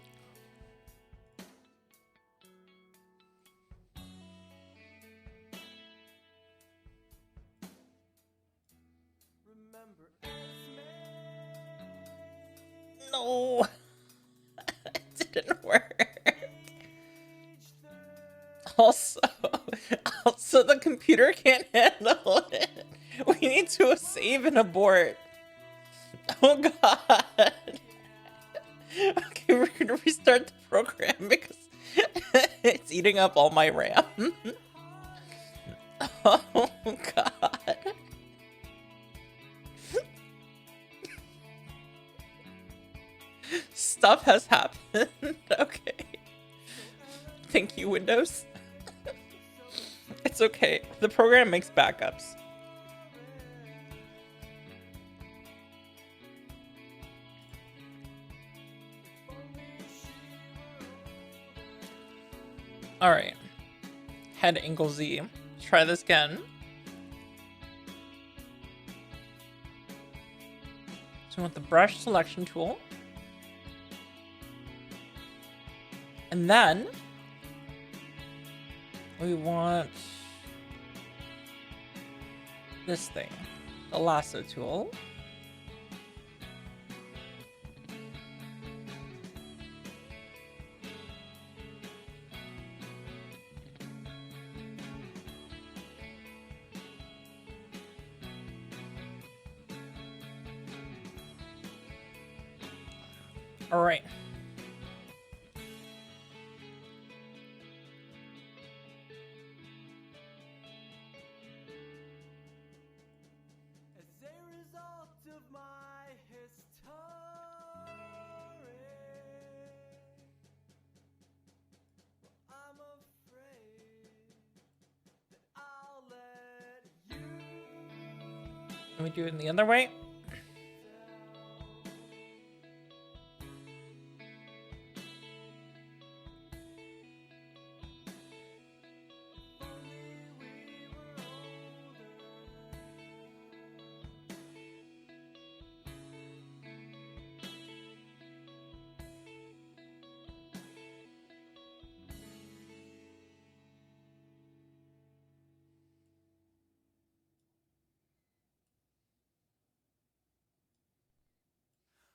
no, it didn't work. Also, the computer can't handle it. We need to save and abort. Oh god. Okay, we're gonna restart the program because it's eating up all my RAM. Oh god. Stuff has happened. Okay. Thank you, Windows. It's okay. The program makes backups. Alright. Head angle Z. Let's try this again. So we want the brush selection tool. And then we want this thing, the lasso tool. All right. As a result of my history, I'm afraid that I'll let you. Can we do it in the other way?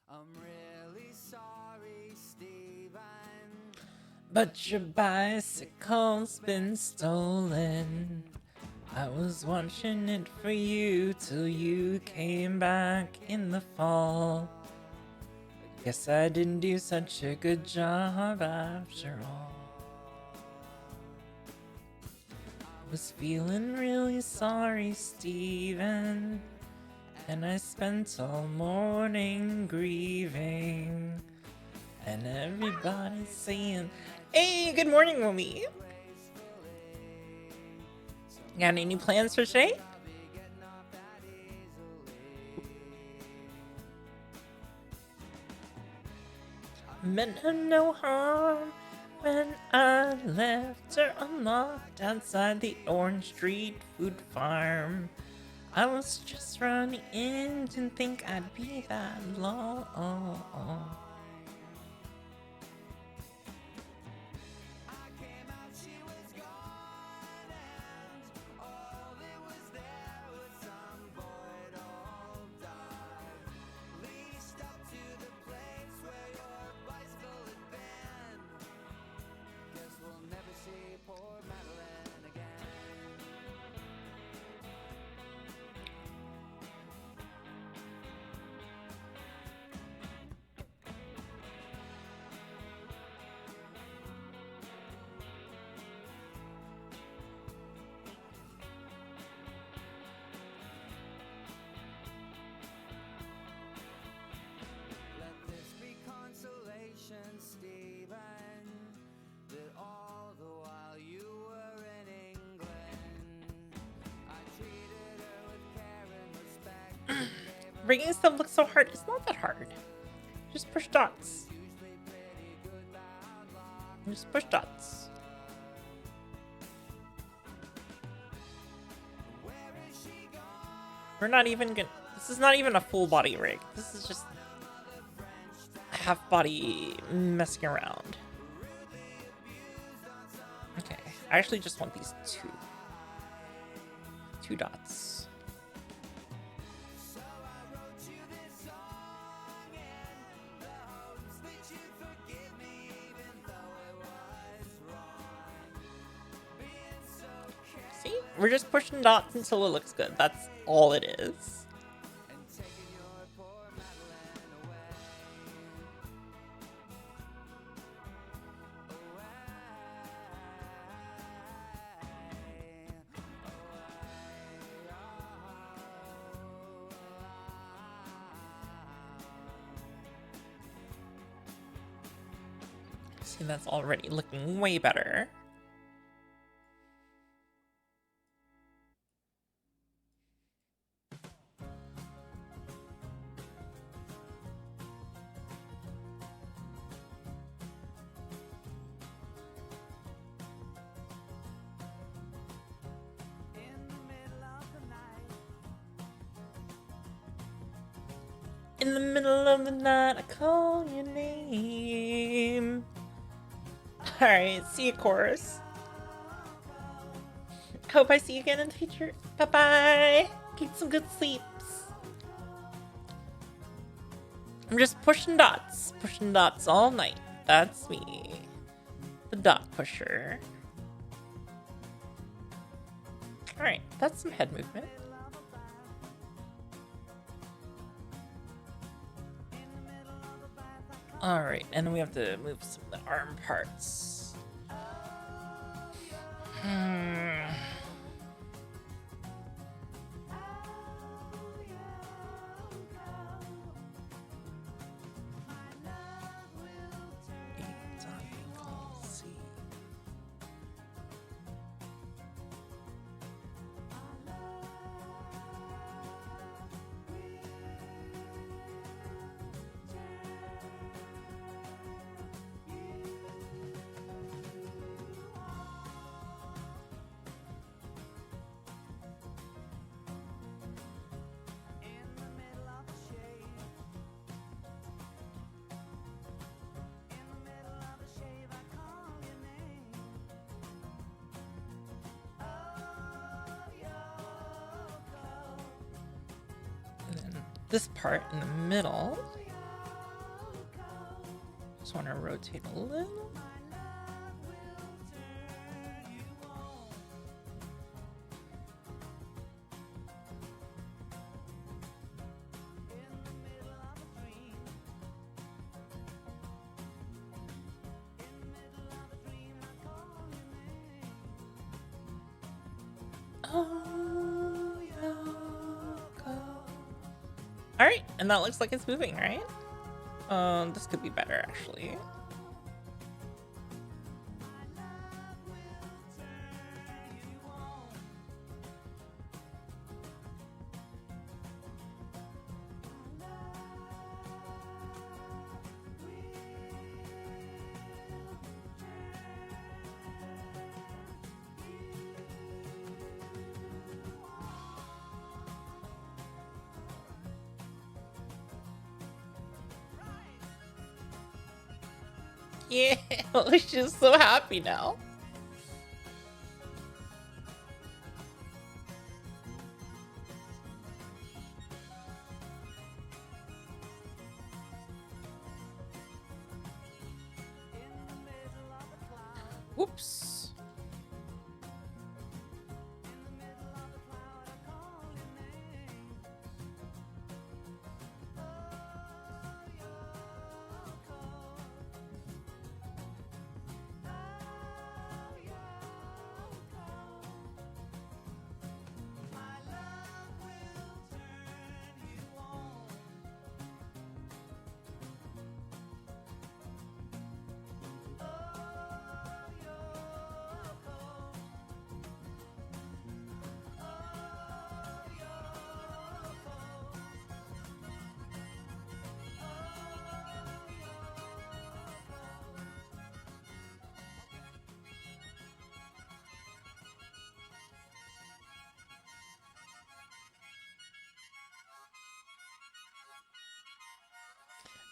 I'm really sorry, Steven. But your bicycle's been stolen. I was watching it for you till you came back in the fall. Guess I didn't do such a good job after all. I was feeling really sorry, Steven. And I spent all morning grieving. And everybody's saying, hey, good morning, Romy. Got any plans for today? Meant her no harm when I left her unlocked outside the Orange Street Food Farm. I was just running in, didn't think I'd be that long. Rigging stuff looks so hard. It's not that hard. Just push dots. Just push dots. We're not even gonna. This is not even a full body rig. This is just half body messing around. Okay, I actually just want these two dots. See, we're just pushing dots until it looks good. That's all it is. See, that's already looking way better. In the middle of the night, I call your name. Alright, see you, chorus. Hope I see you again in the future. Bye-bye. Get some good sleeps. I'm just pushing dots all night. That's me. The dot pusher. Alright, that's some head movement. Alright, and then we have to move some of the arm parts. This part in the middle, just want to rotate a little. Alright, and that looks like it's moving, right? This could be better, actually. Yeah, she's so happy now. Whoops.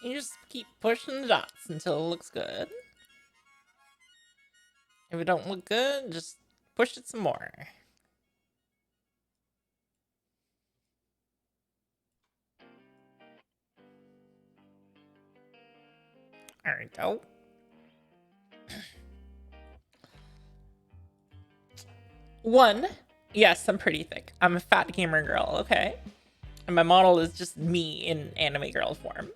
You just keep pushing the dots until it looks good. If it don't look good, just push it some more. There we go. One, yes, I'm pretty thick. I'm a fat gamer girl, okay? And my model is just me in anime girl form.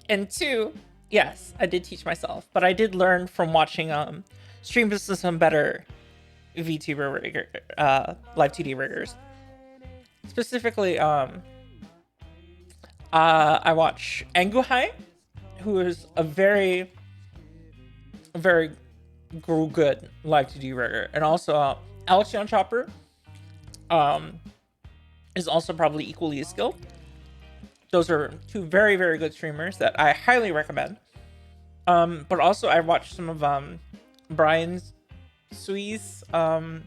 And two, yes, I did teach myself, but I did learn from watching streams of some better VTuber rigger, live2d riggers. Specifically, I watch Anguhai, who is a very very good live2d rigger. And also Alex Young Chopper is also probably equally as skilled. Those are two very, very good streamers that I highly recommend. But also I watched some of Brian Sui's YouTube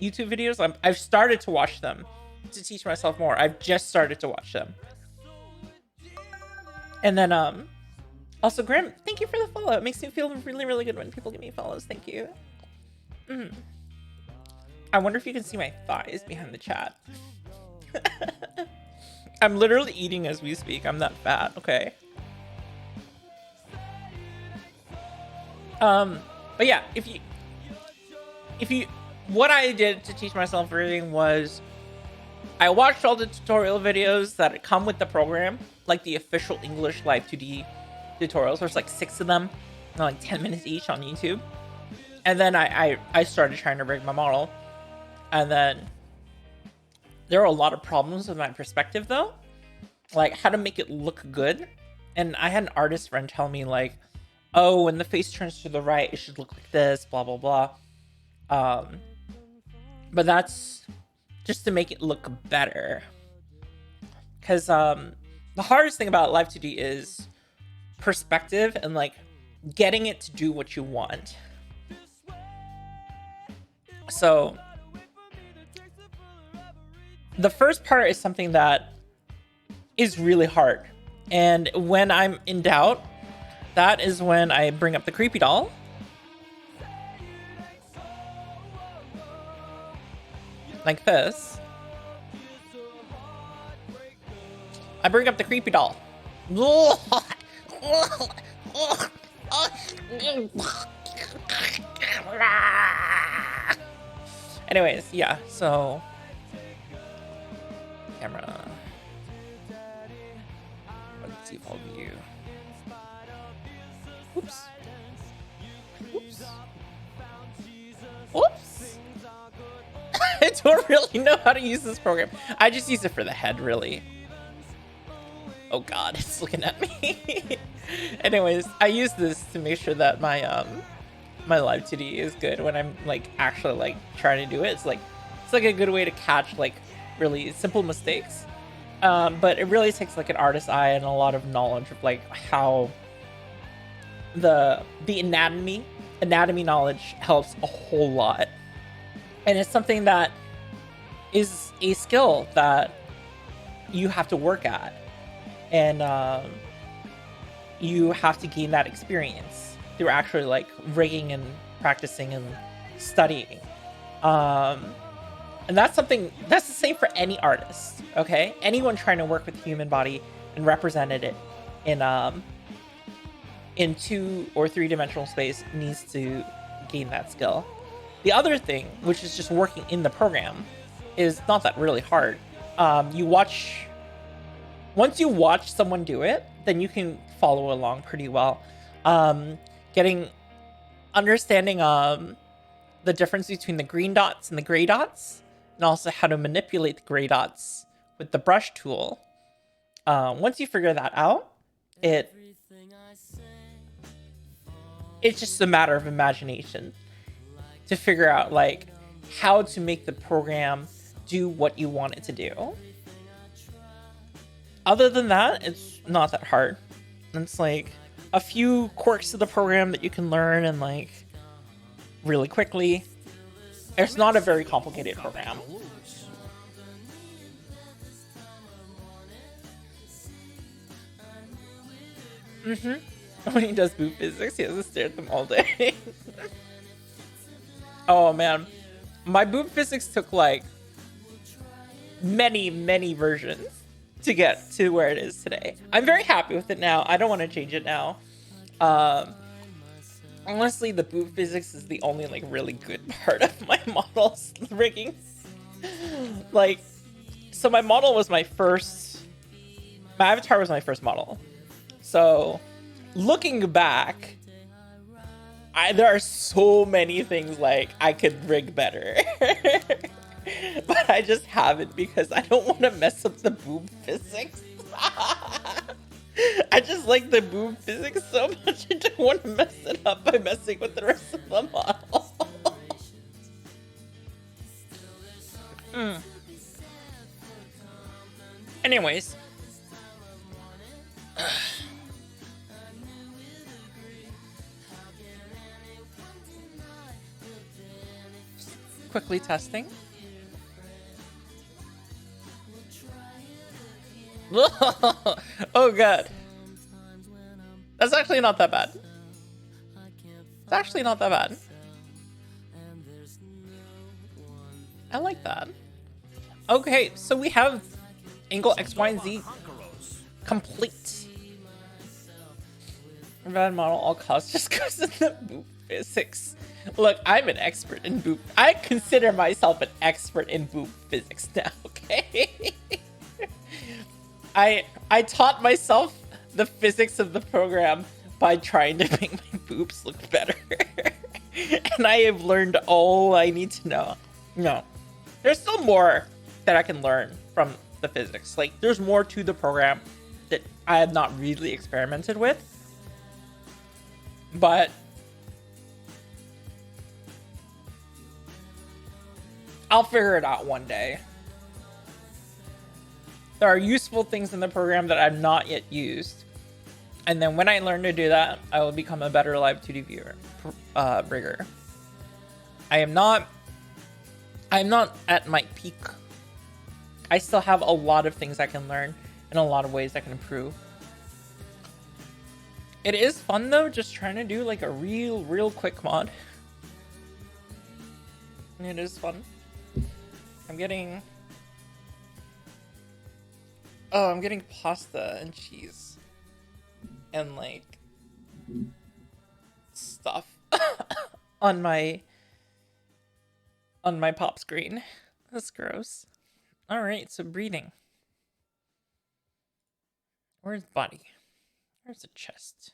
videos. I've started to watch them to teach myself more. I've just started to watch them. And then also Graham, thank you for the follow. It makes me feel really, really good when people give me follows. Thank you. I wonder if you can see my thighs behind the chat. I'm literally eating as we speak. I'm that fat, okay? But yeah, if you what I did to teach myself reading was I watched all the tutorial videos that come with the program, like the official English live2d tutorials. There's like 6 of them, like 10 minutes each on YouTube. And then I started trying to rig my model. And then there are a lot of problems with my perspective though, like how to make it look good. And I had an artist friend tell me like, oh, when the face turns to the right, it should look like this, blah, blah, blah. But that's just to make it look better. Because the hardest thing about live2d is perspective and like getting it to do what you want. So the first part is something that is really hard. And when I'm in doubt, that is when I bring up the creepy doll. Like this. I bring up the creepy doll. Anyways, yeah, so camera. Let's see if I'll view. Oops. Oops. Oops. I don't really know how to use this program. I just use it for the head, really. Oh god, it's looking at me. Anyways, I use this to make sure that my my live2d is good when I'm like actually like trying to do it. It's like a good way to catch like really simple mistakes. But it really takes like an artist's eye and a lot of knowledge of like how the anatomy knowledge helps a whole lot. And it's something that is a skill that you have to work at. And you have to gain that experience through actually like rigging and practicing and studying. And that's something that's the same for any artist, okay? Anyone trying to work with the human body and represented it in 2 or 3 dimensional space needs to gain that skill. The other thing, which is just working in the program, is not that really hard. Once you watch someone do it, then you can follow along pretty well. Understanding the difference between the green dots and the gray dots, and also how to manipulate the gray dots with the brush tool. Once you figure that out, it's just a matter of imagination to figure out like how to make the program do what you want it to do. Other than that, it's not that hard. It's like a few quirks of the program that you can learn and like really quickly. It's not a very complicated program. When he does boob physics, he has to stare at them all day. Oh man, my boob physics took like many versions to get to where it is today. I'm very happy with it now. I don't want to change it now. Honestly, the boob physics is the only like really good part of my model's rigging. Like, so my model was my avatar was my first model. So looking back, there are so many things like I could rig better. But I just haven't because I don't want to mess up the boob physics. I just like the boob physics so much I don't want to mess it up by messing with the rest of the model. Anyways. Quickly testing. Oh god. That's actually not that bad. It's actually not that bad. I like that. Okay, so we have angle X, Y, and Z complete. Bad model all costs just because of the boob physics. Look, I'm an expert in boob. I consider myself an expert in boob physics now, okay? I taught myself the physics of the program by trying to make my boobs look better. And I have learned all I need to know. No. There's still more that I can learn from the physics. Like, there's more to the program that I have not really experimented with. But I'll figure it out one day. There are useful things in the program that I've not yet used. And then when I learn to do that, I will become a better live2d viewer, rigger. I am not at my peak. I still have a lot of things I can learn and a lot of ways I can improve. It is fun though, just trying to do like a real quick mod. It is fun. I'm getting pasta and cheese and like stuff on my pop screen. That's gross. All right, so breathing. Where's body? Where's the chest?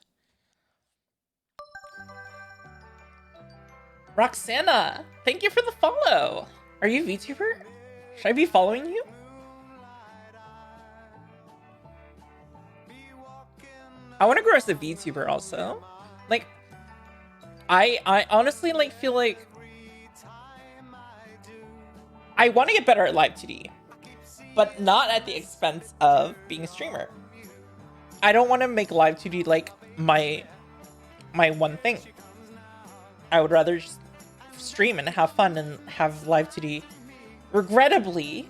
Roxana, thank you for the follow. Are you a VTuber? Should I be following you? I want to grow as a VTuber also. Like, I honestly like feel like I want to get better at live2d, but not at the expense of being a streamer. I don't want to make live2d like my one thing. I would rather just stream and have fun and have live2d regrettably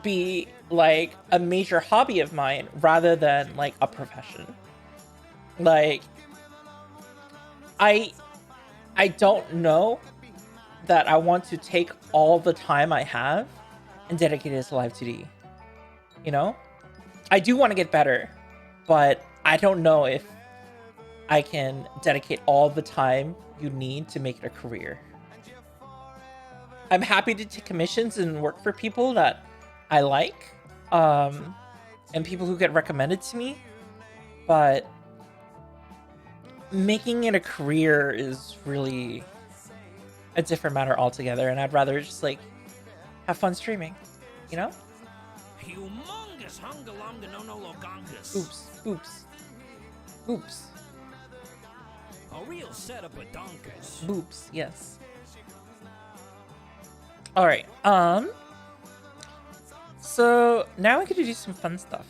be like a major hobby of mine rather than like a profession. Like, I don't know that I want to take all the time I have and dedicate it to live2d. You know? I do want to get better, but I don't know if I can dedicate all the time you need to make it a career. I'm happy to take commissions and work for people that I like, and people who get recommended to me, but making it a career is really a different matter altogether, and I'd rather just like have fun streaming, you know? Humongous hungalonga no no logongus. Oops. A real setup of donkers. Boops, yes. Alright, so now we get to do some fun stuff.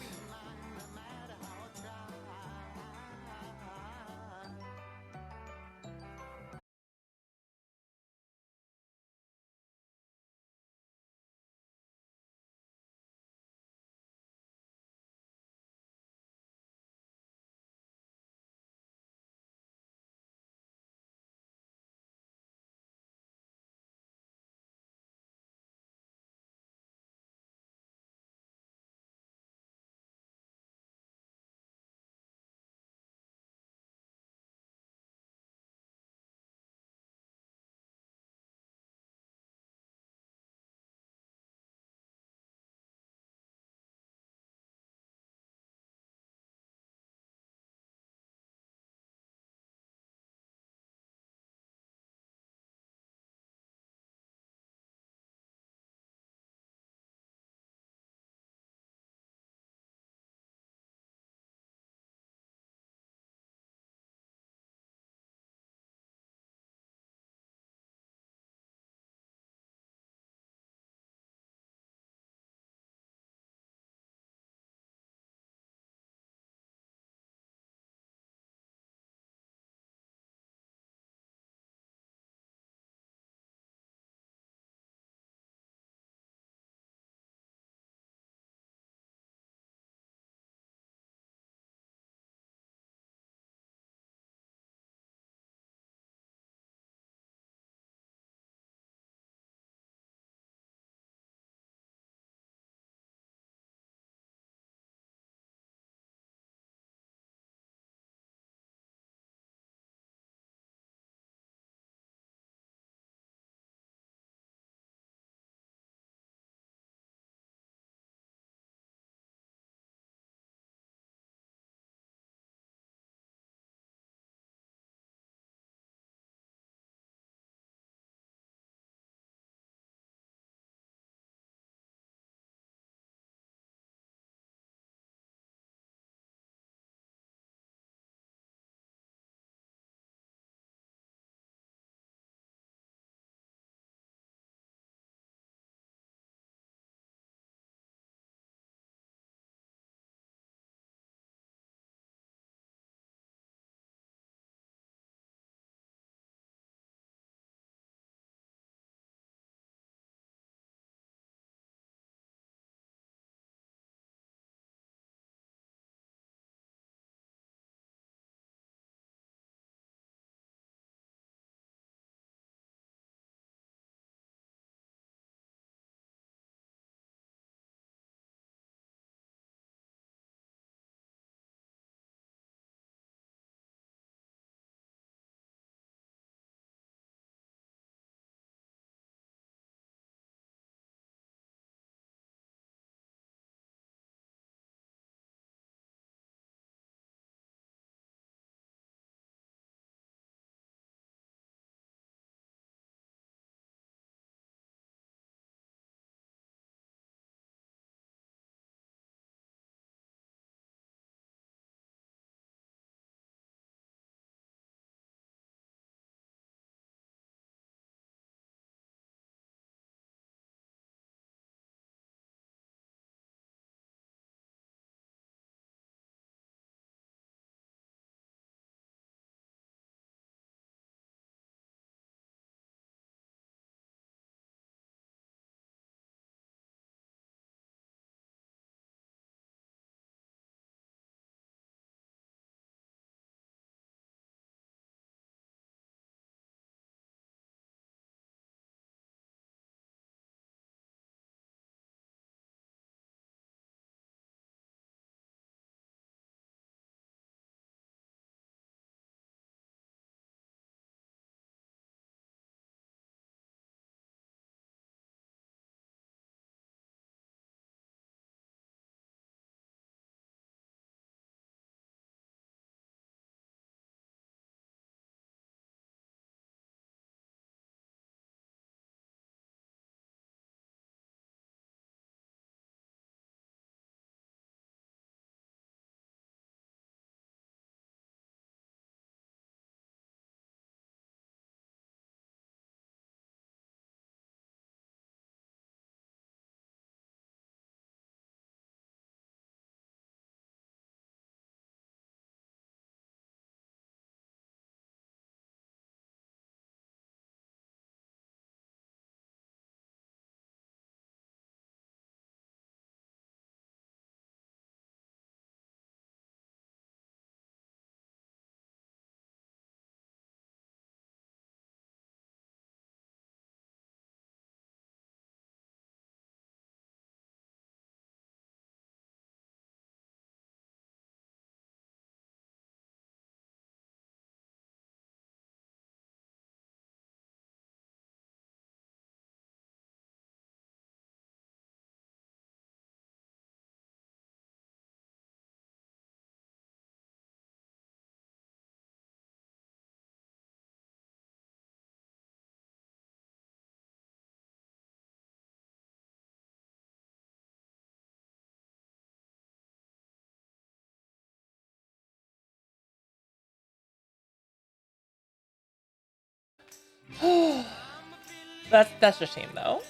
That's a shame though.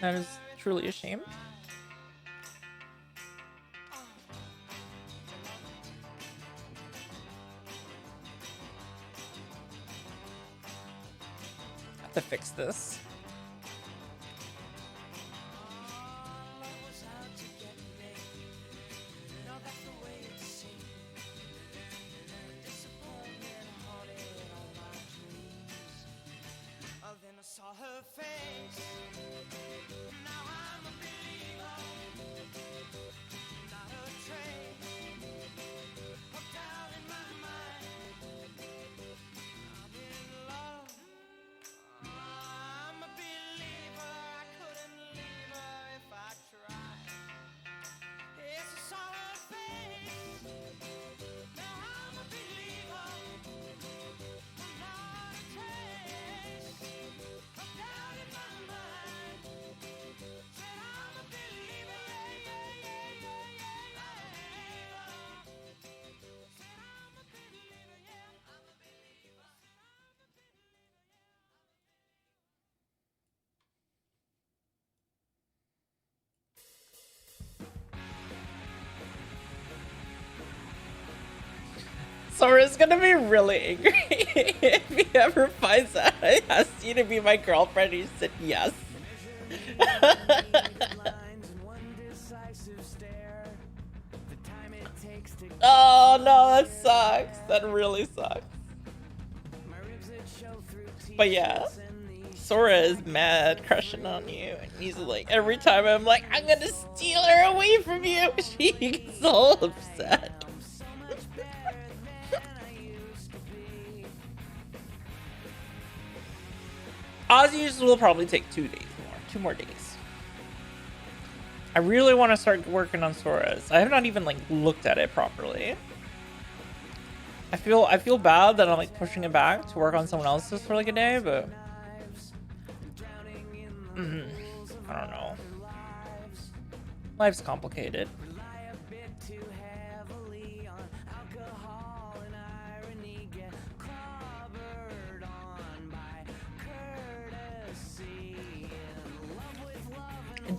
That is truly a shame. I have to fix this. Sora's gonna be really angry if he ever finds out I asked you to be my girlfriend. You said yes. Oh no, that sucks. That really sucks. But yeah, Sora is mad crushing on you, and he's like, every time I'm like, I'm gonna steal her away from you, she gets all upset. Aussies will probably take 2 days more, 2 more days. I really want to start working on Sora's. I have not even like looked at it properly. I feel bad that I'm like pushing it back to work on someone else's for like a day, but I don't know. Life's complicated.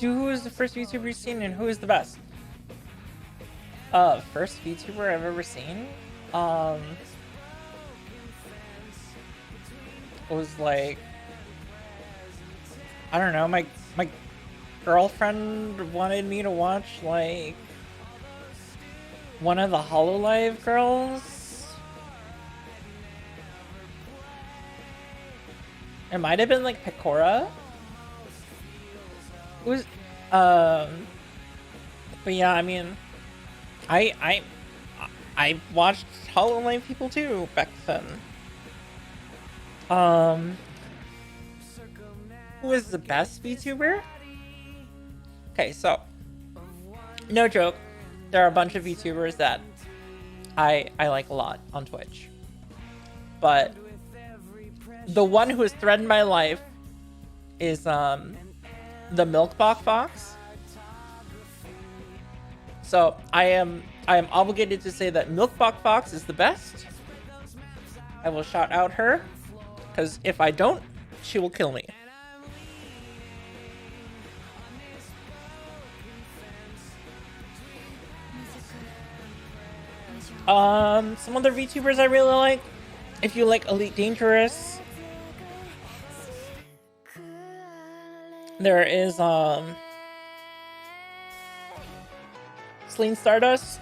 Who is the first VTuber you've seen and who is the best? First VTuber I've ever seen? Was like, I don't know, my girlfriend wanted me to watch like one of the HoloLive girls. It might have been like Pecora. It was, but yeah, I mean, I watched HoloLive people too back then. Who is the best VTuber? Okay, so no joke, there are a bunch of VTubers that I like a lot on Twitch, but the one who has threatened my life is the Milkbach Fox. So I am obligated to say that Milkbach Fox is the best. I will shout out her, because if I don't, she will kill me. Some other VTubers I really like. If you like Elite Dangerous, there is Sleen Stardust.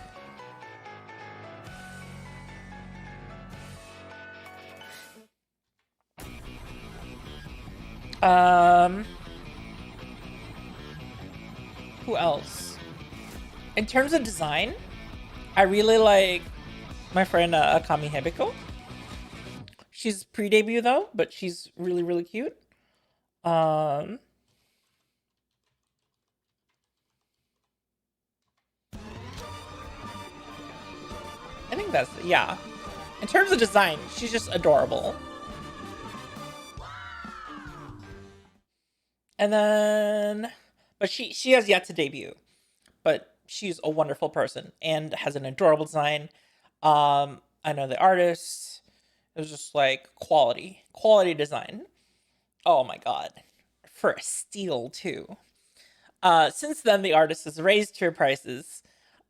Who else? In terms of design, I really like my friend Akami Hebiko. She's pre-debut though, but she's really, really cute. I think that's, yeah. In terms of design, she's just adorable. And then, but she has yet to debut, but she's a wonderful person and has an adorable design. I know the artist. It was just like quality design. Oh my god. For a steal too. Since then the artist has raised her prices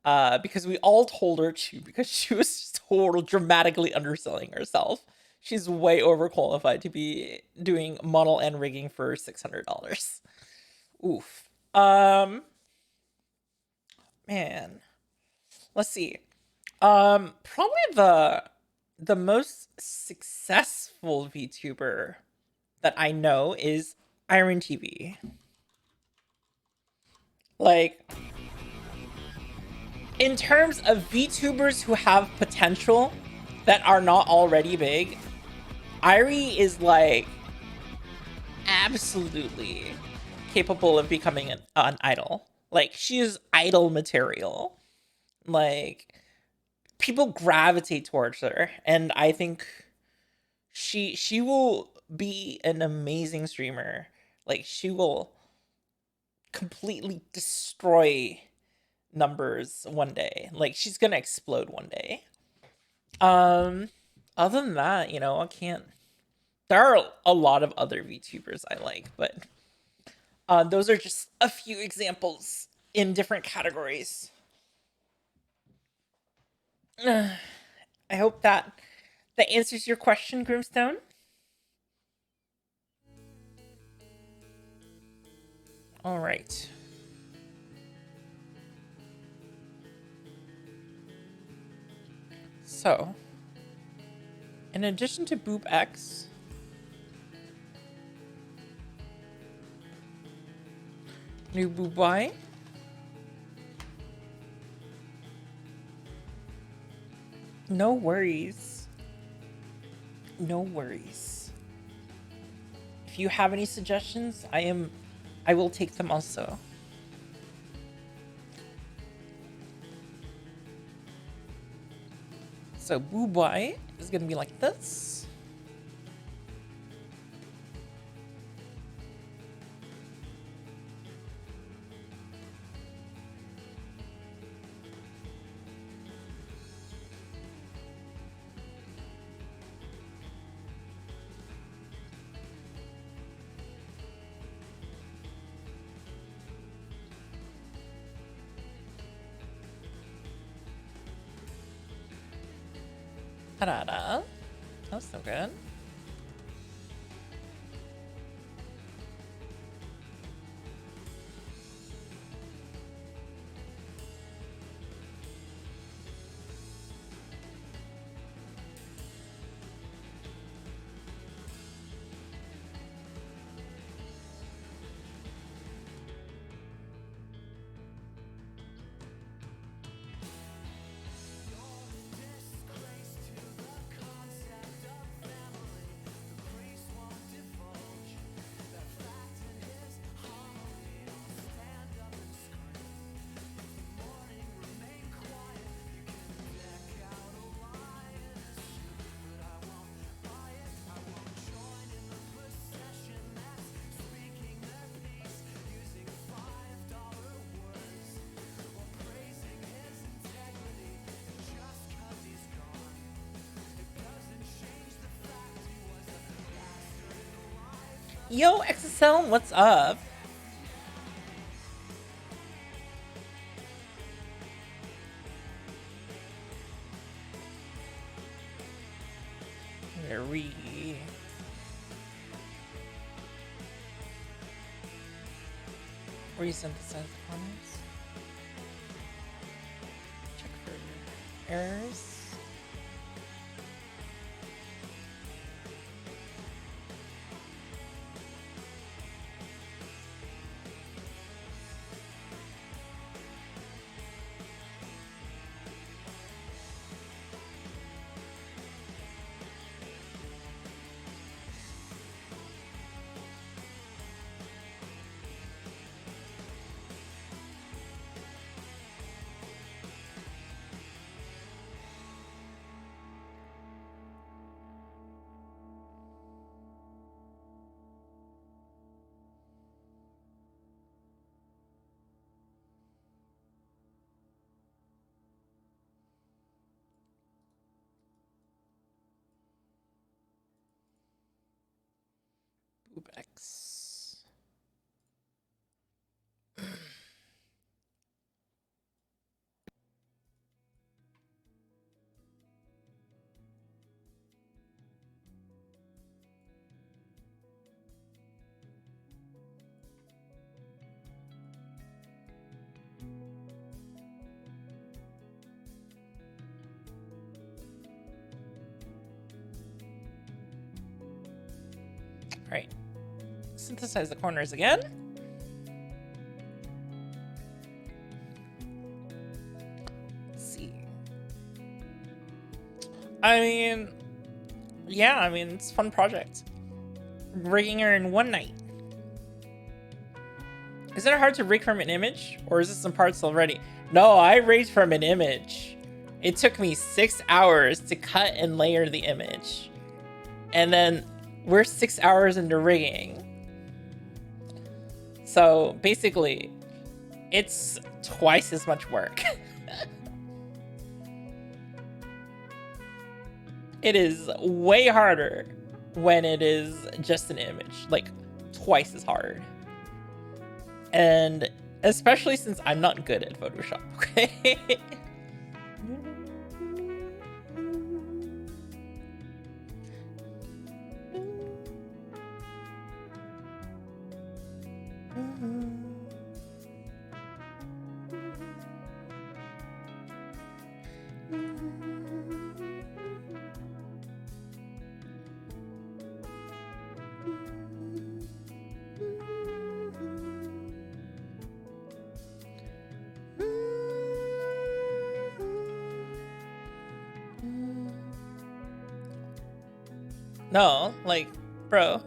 because we all told her to, because she was total dramatically underselling herself. She's way overqualified to be doing model and rigging for $600. Oof. Man. Let's see. Probably the most successful VTuber that I know is Iron TV. Like, in terms of VTubers who have potential that are not already big, Irie is like absolutely capable of becoming an idol. Like, she is idol material. Like, people gravitate towards her, and I think she will be an amazing streamer. Like, she will completely destroy numbers one day. Like, she's gonna explode one day. Other than that, you know, I can't. There are a lot of other VTubers I like, but those are just a few examples in different categories. I hope that answers your question, Grimstone. All right. So, in addition to Boop X, new Boob Y, no worries. No worries. If you have any suggestions, I will take them also. So Boob Y is gonna be like this. Ta-da-da. That's so good. Yo, XSL, what's up? Very. Resynthesize the comments. Check for errors. Ubex. All right. Synthesize the corners again. Let's see. I mean, yeah, it's a fun project. Rigging her in one night. Isn't it hard to rig from an image? Or is it some parts already? No, I rigged from an image. It took me 6 hours to cut and layer the image. And then we're 6 hours into rigging. So basically, it's twice as much work. It is way harder when it is just an image, like twice as hard. And especially since I'm not good at Photoshop, okay? No, like, bro.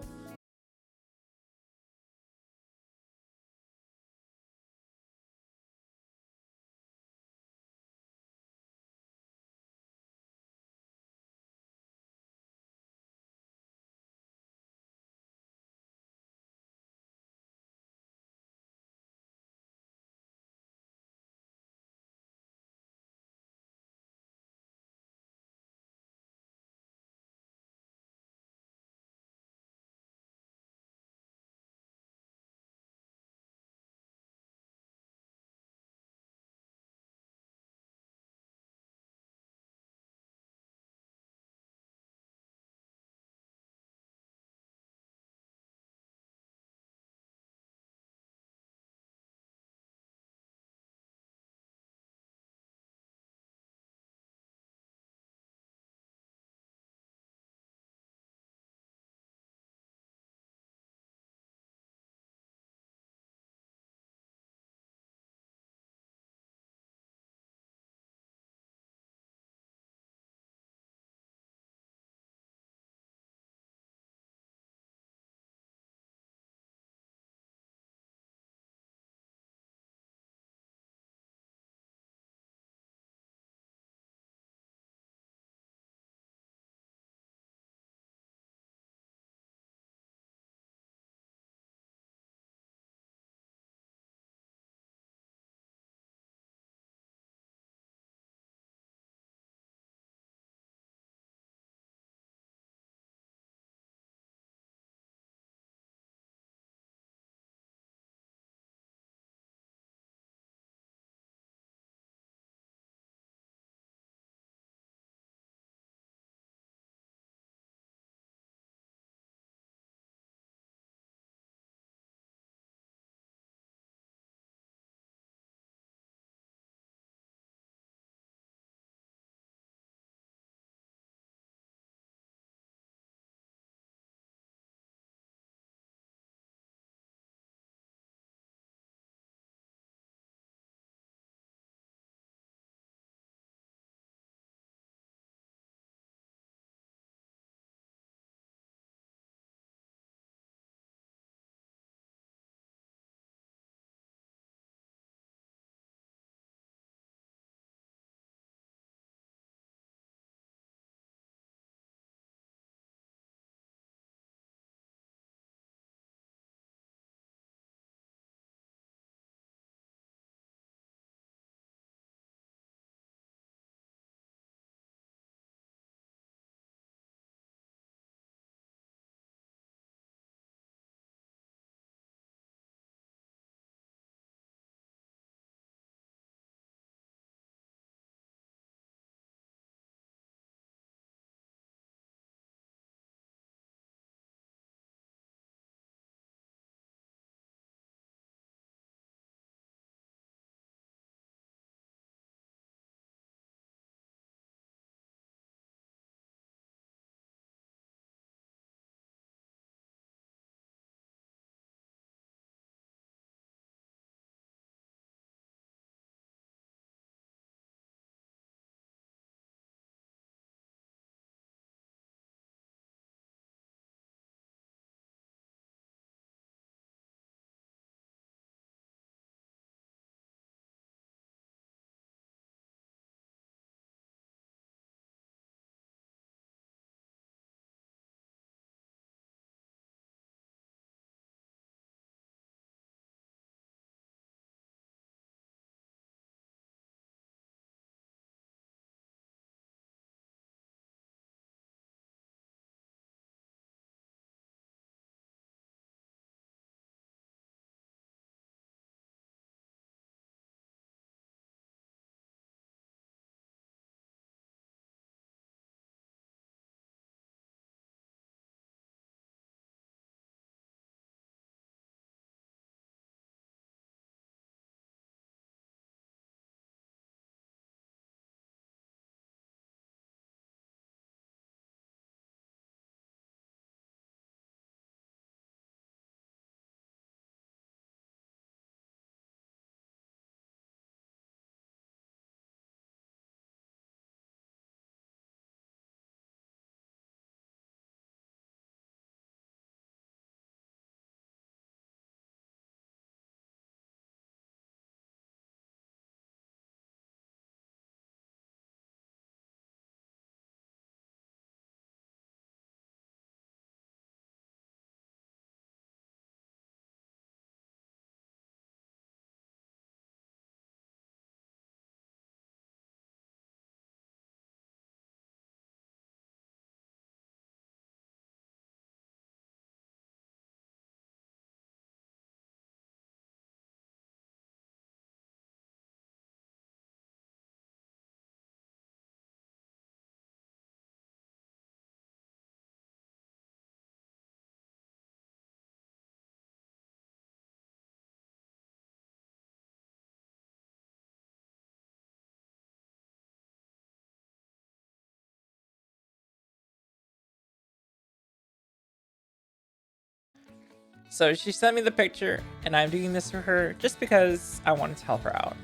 So she sent me the picture, and I'm doing this for her just because I wanted to help her out.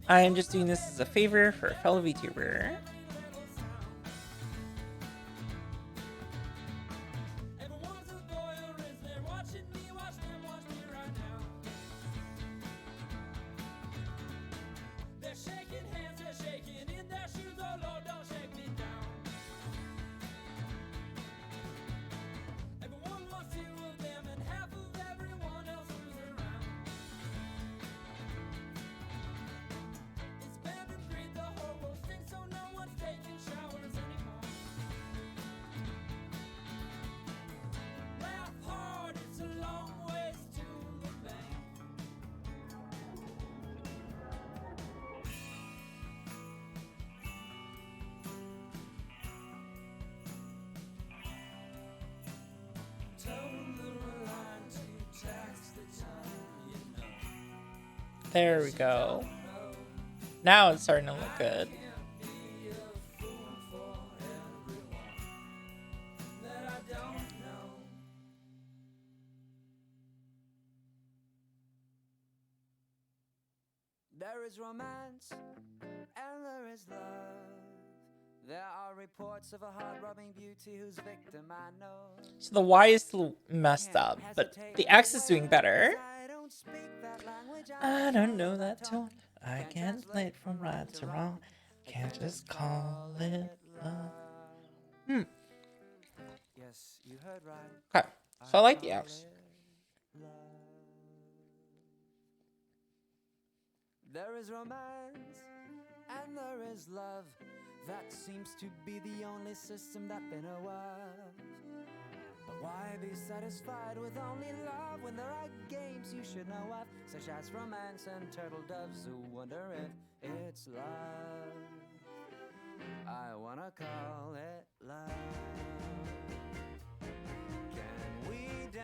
I am just doing this as a favor for a fellow VTuber. There we go. Now it's starting to look good. There is romance and there is love. There are reports of a heart-robbing beauty whose victim I know. So the Y is still messed up, but the X is doing better. I don't know that tone. I can't split from right to wrong. Can't just call it love. Yes, you heard right. Okay, so I like the X. There is romance and there is love. That seems to be the only system that been a while. But why be satisfied with only love when there are games you should know of, such as romance and turtle doves who wonder if it's love? I wanna call it love. Can we dance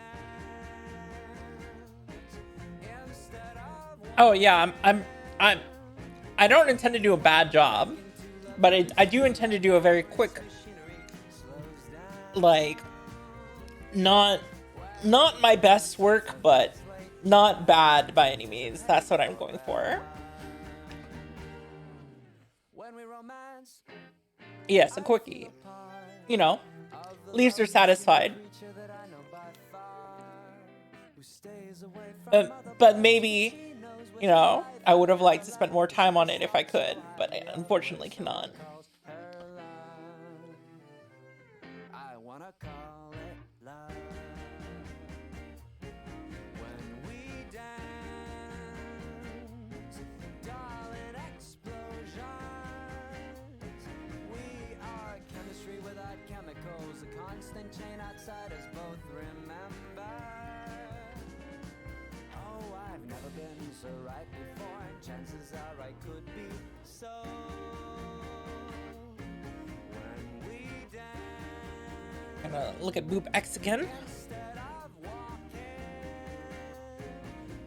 instead of? Oh yeah, I don't intend to do a bad job, but I do intend to do a very quick, like, not my best work, but not bad by any means. That's what I'm going for. Yes, a quickie. You know, leaves her satisfied. But maybe, you know, I would have liked to spend more time on it if I could, but I unfortunately cannot. I wanna call it love. When we dance, darling, explosions. We are chemistry without chemicals, a constant chain outside us both remember. Oh, I've never been so right before, and chances are I could be so. When we dance, Gonna look at Boop X again. instead of walking,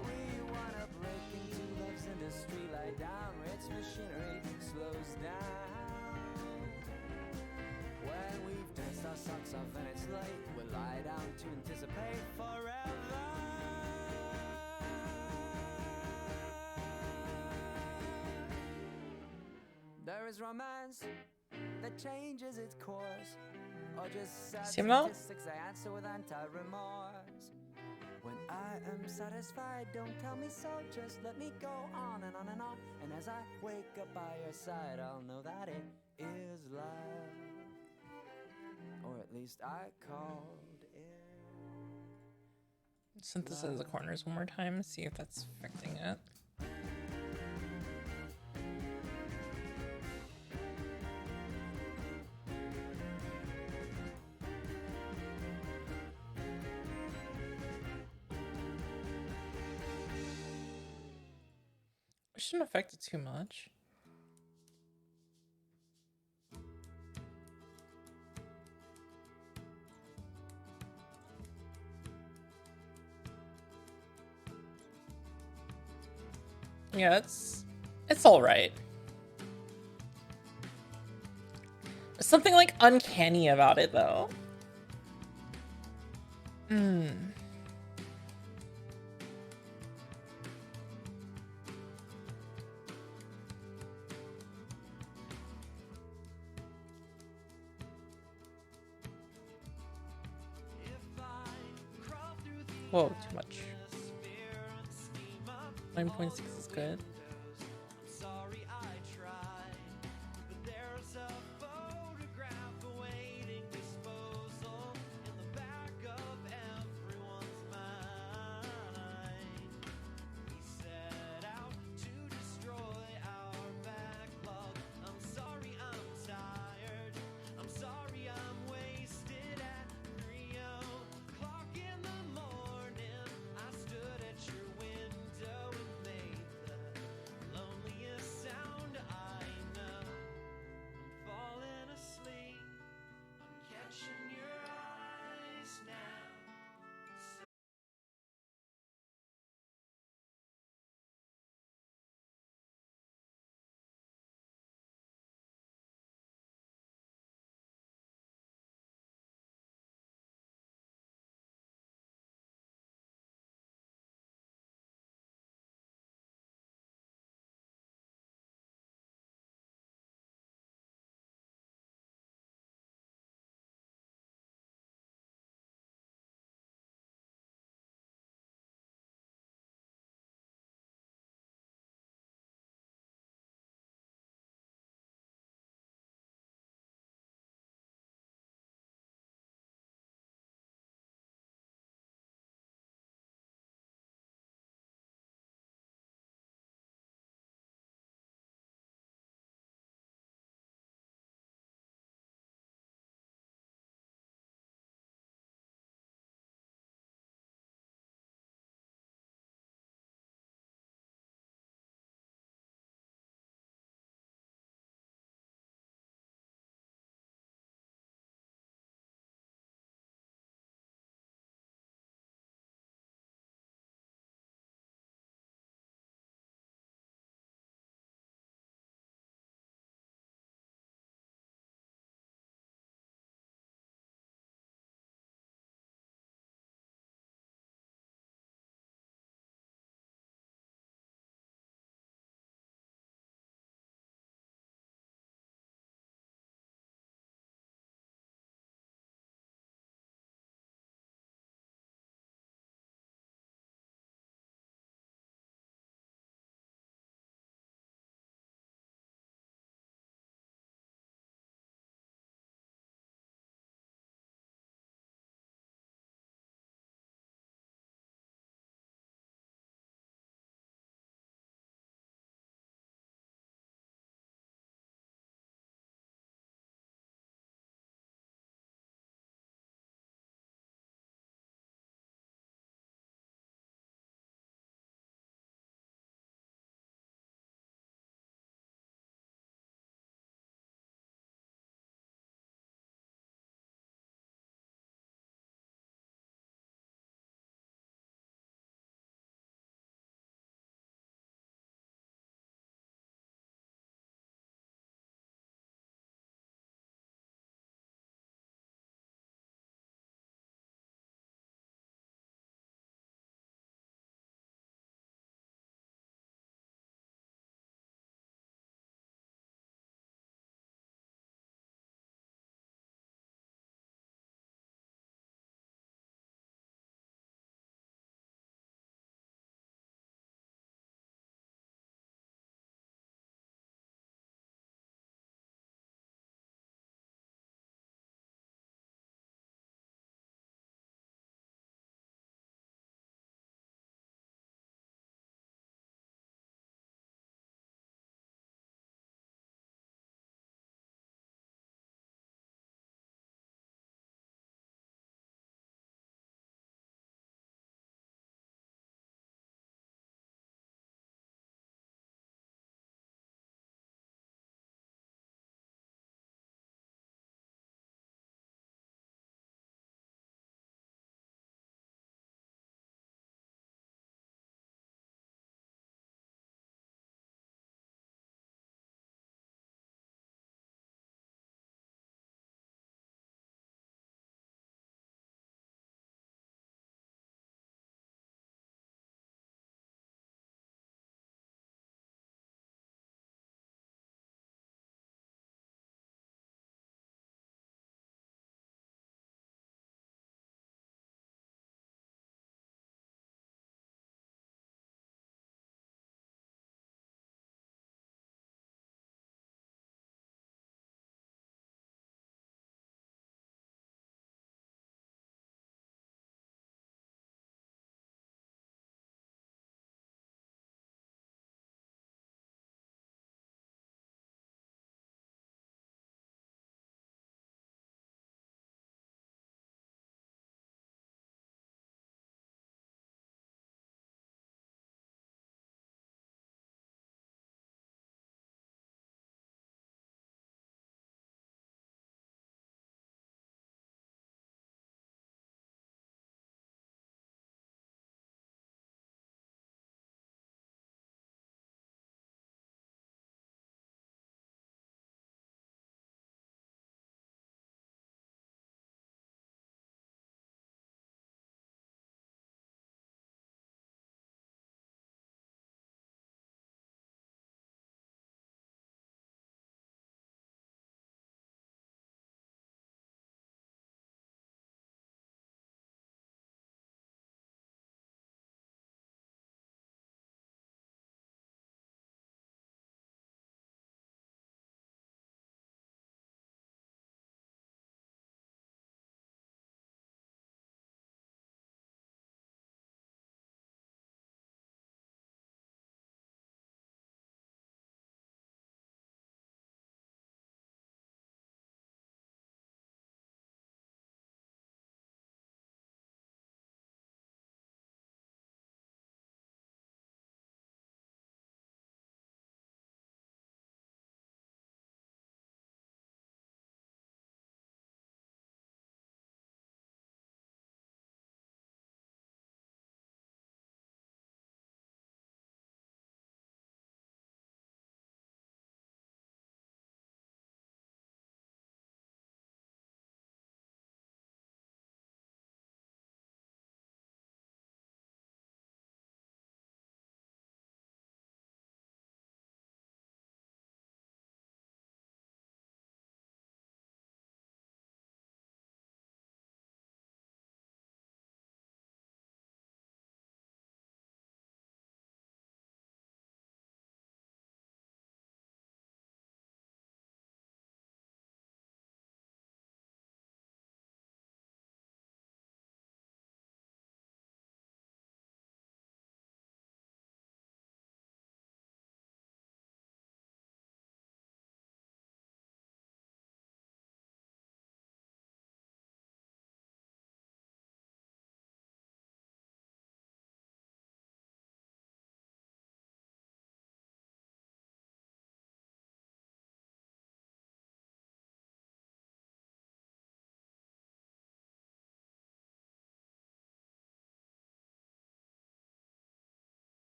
we wanna break into love's industry, lie down where its machinery slows down. When we've danced our socks off and it's late, we'll lie down to anticipate forever. There is romance that changes its course, or just sad See him now? statistics I answer with anti-remorse. When I am satisfied, don't tell me so, just let me go on and on and on. And as I wake up by your side, I'll know that it is love, or at least I called it. Synthesize the corners one more time, see if that's affecting it. It shouldn't affect it too much. Yeah, it's all right. There's something like uncanny about it though. Whoa, too much. 9.6 is good.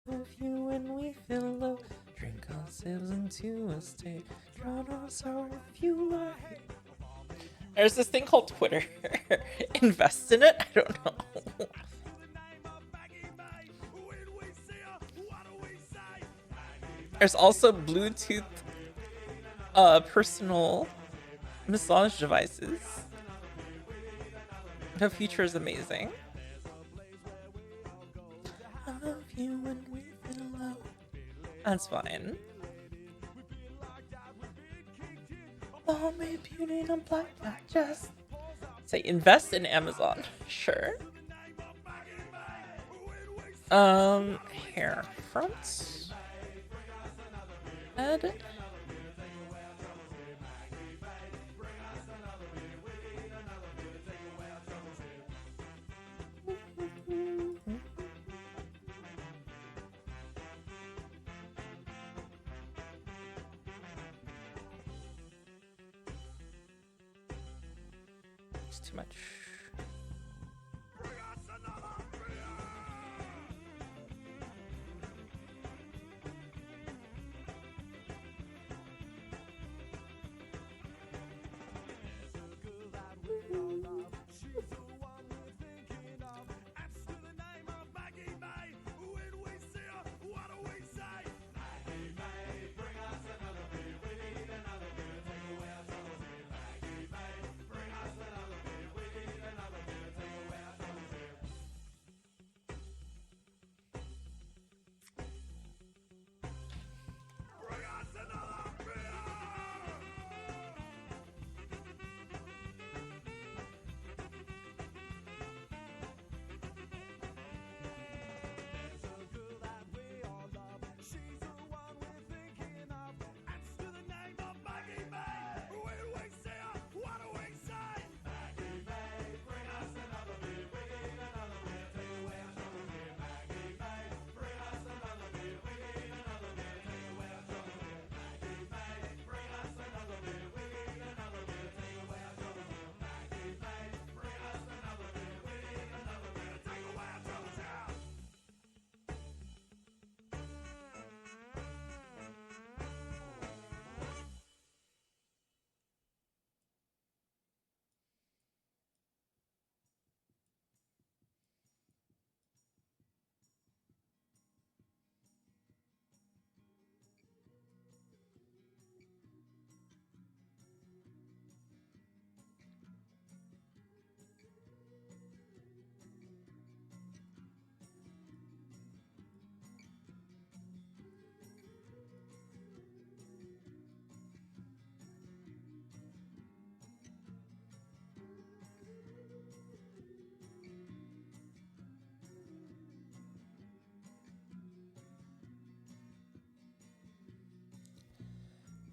Love you when we feel low. Drink ourselves into a state. Drown our sorrow if you like. There's this thing called Twitter. Invest in it? I don't know. There's also Bluetooth personal massage devices. The future is amazing. I love you when we feel low. That's fine. Oh, my beauty in a black just say invest in Amazon. Sure. Hair front. Head. It's too much.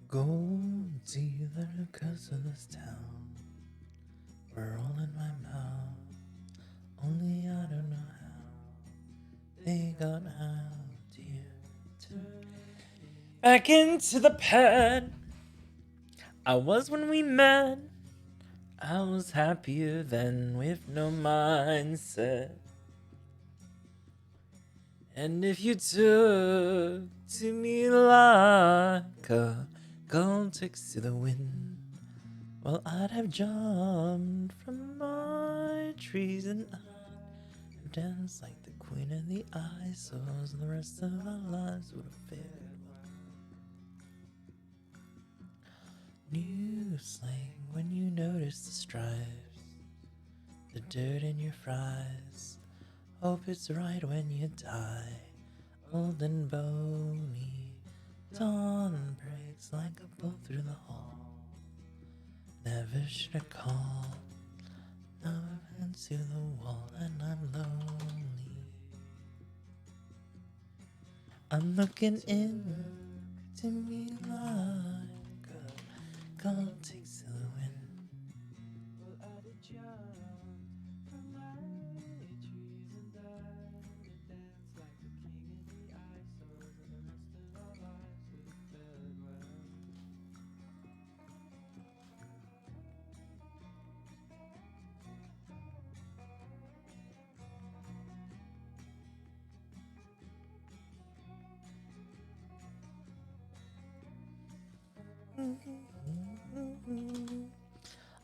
Gold teeth are the curse of this town. We're all in my mouth. Only I don't know how they got out here. Back into the pen. I was when we met. I was happier than with no mindset. And if you took to me like a gold ticks to the wind, well, I'd have jumped from my trees and I'd have danced like the queen of the ice, and the rest of our lives would have fared well. New slang when you notice the stripes, the dirt in your fries. Hope it's right when you die, old and bony. Dawn breaks like a bolt through the hall. Never should have called. Now I'm into the wall and I'm lonely. I'm looking in to me like a gold takes to the wind. Well, I did jump from my trees and died and dance like the king in the ice, and the rest of our lives would have fared well.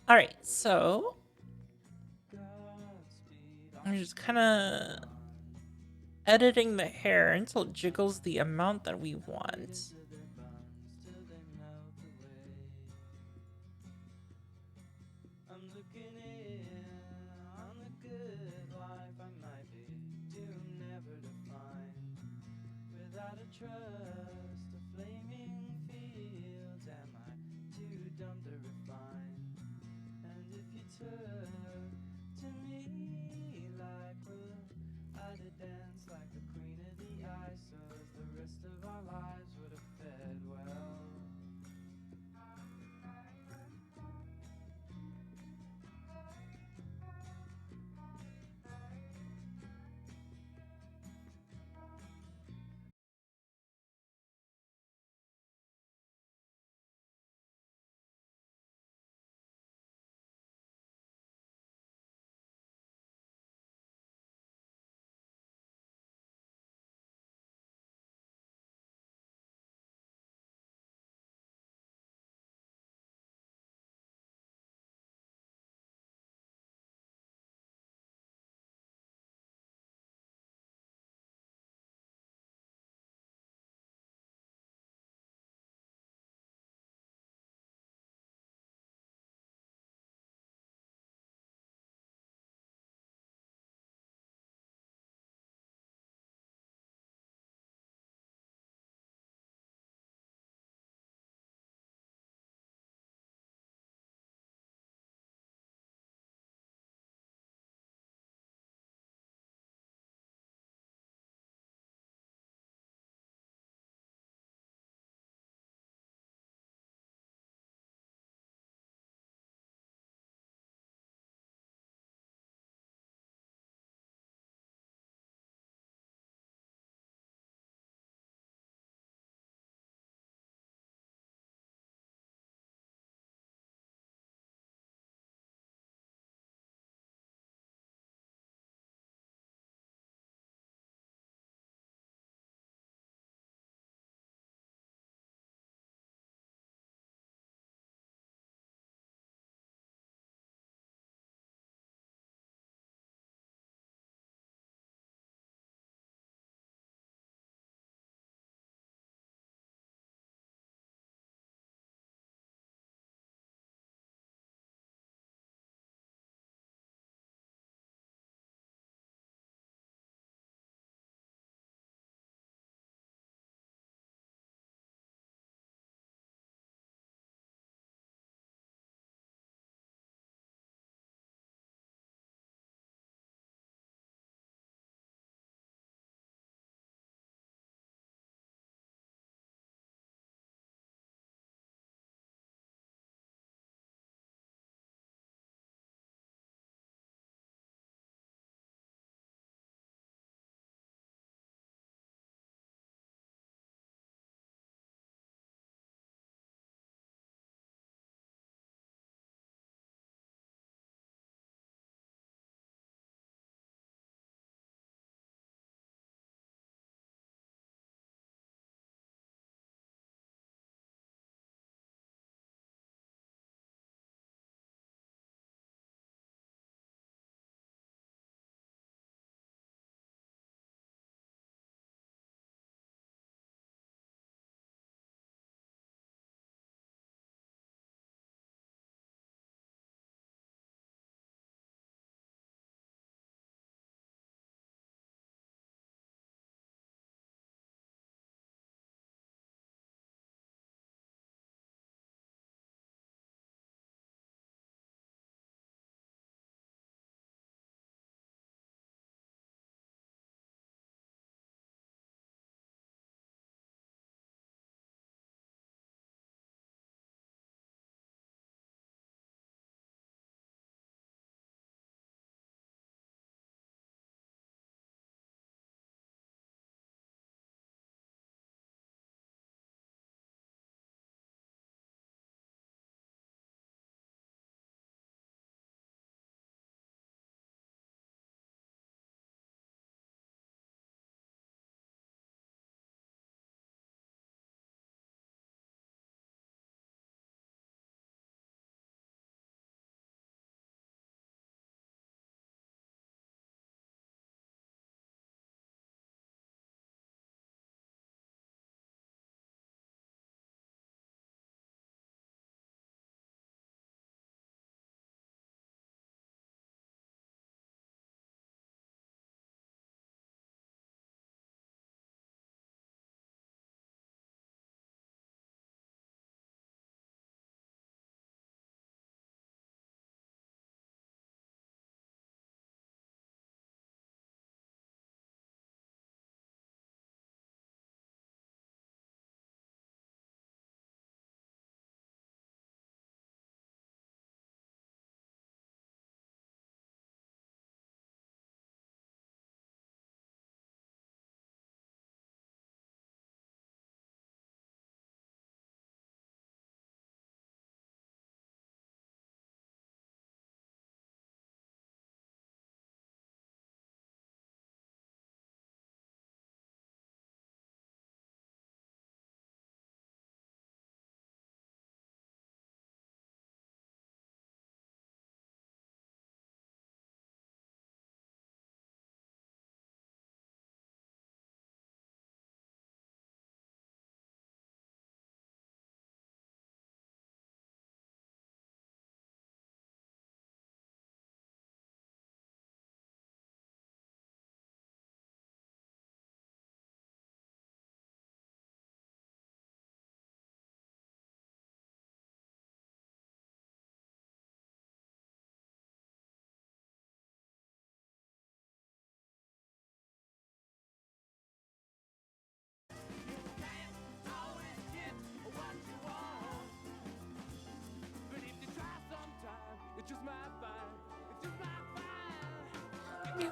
All right, so I'm just kind of editing the hair until it jiggles the amount that we want. I'm looking in on the good life I might be doomed never to find. Without a trust, a flaming fields, am I too dumb to refine? And if you took to me like wood, I'd dance like the queen of the ice, so as the rest of our lives would have fed well.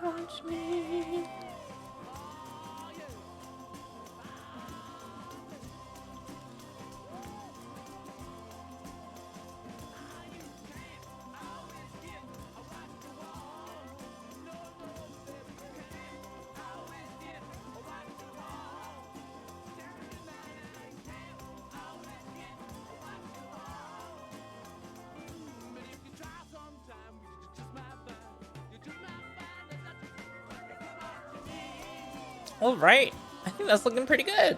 Watch me. All right, I think that's looking pretty good.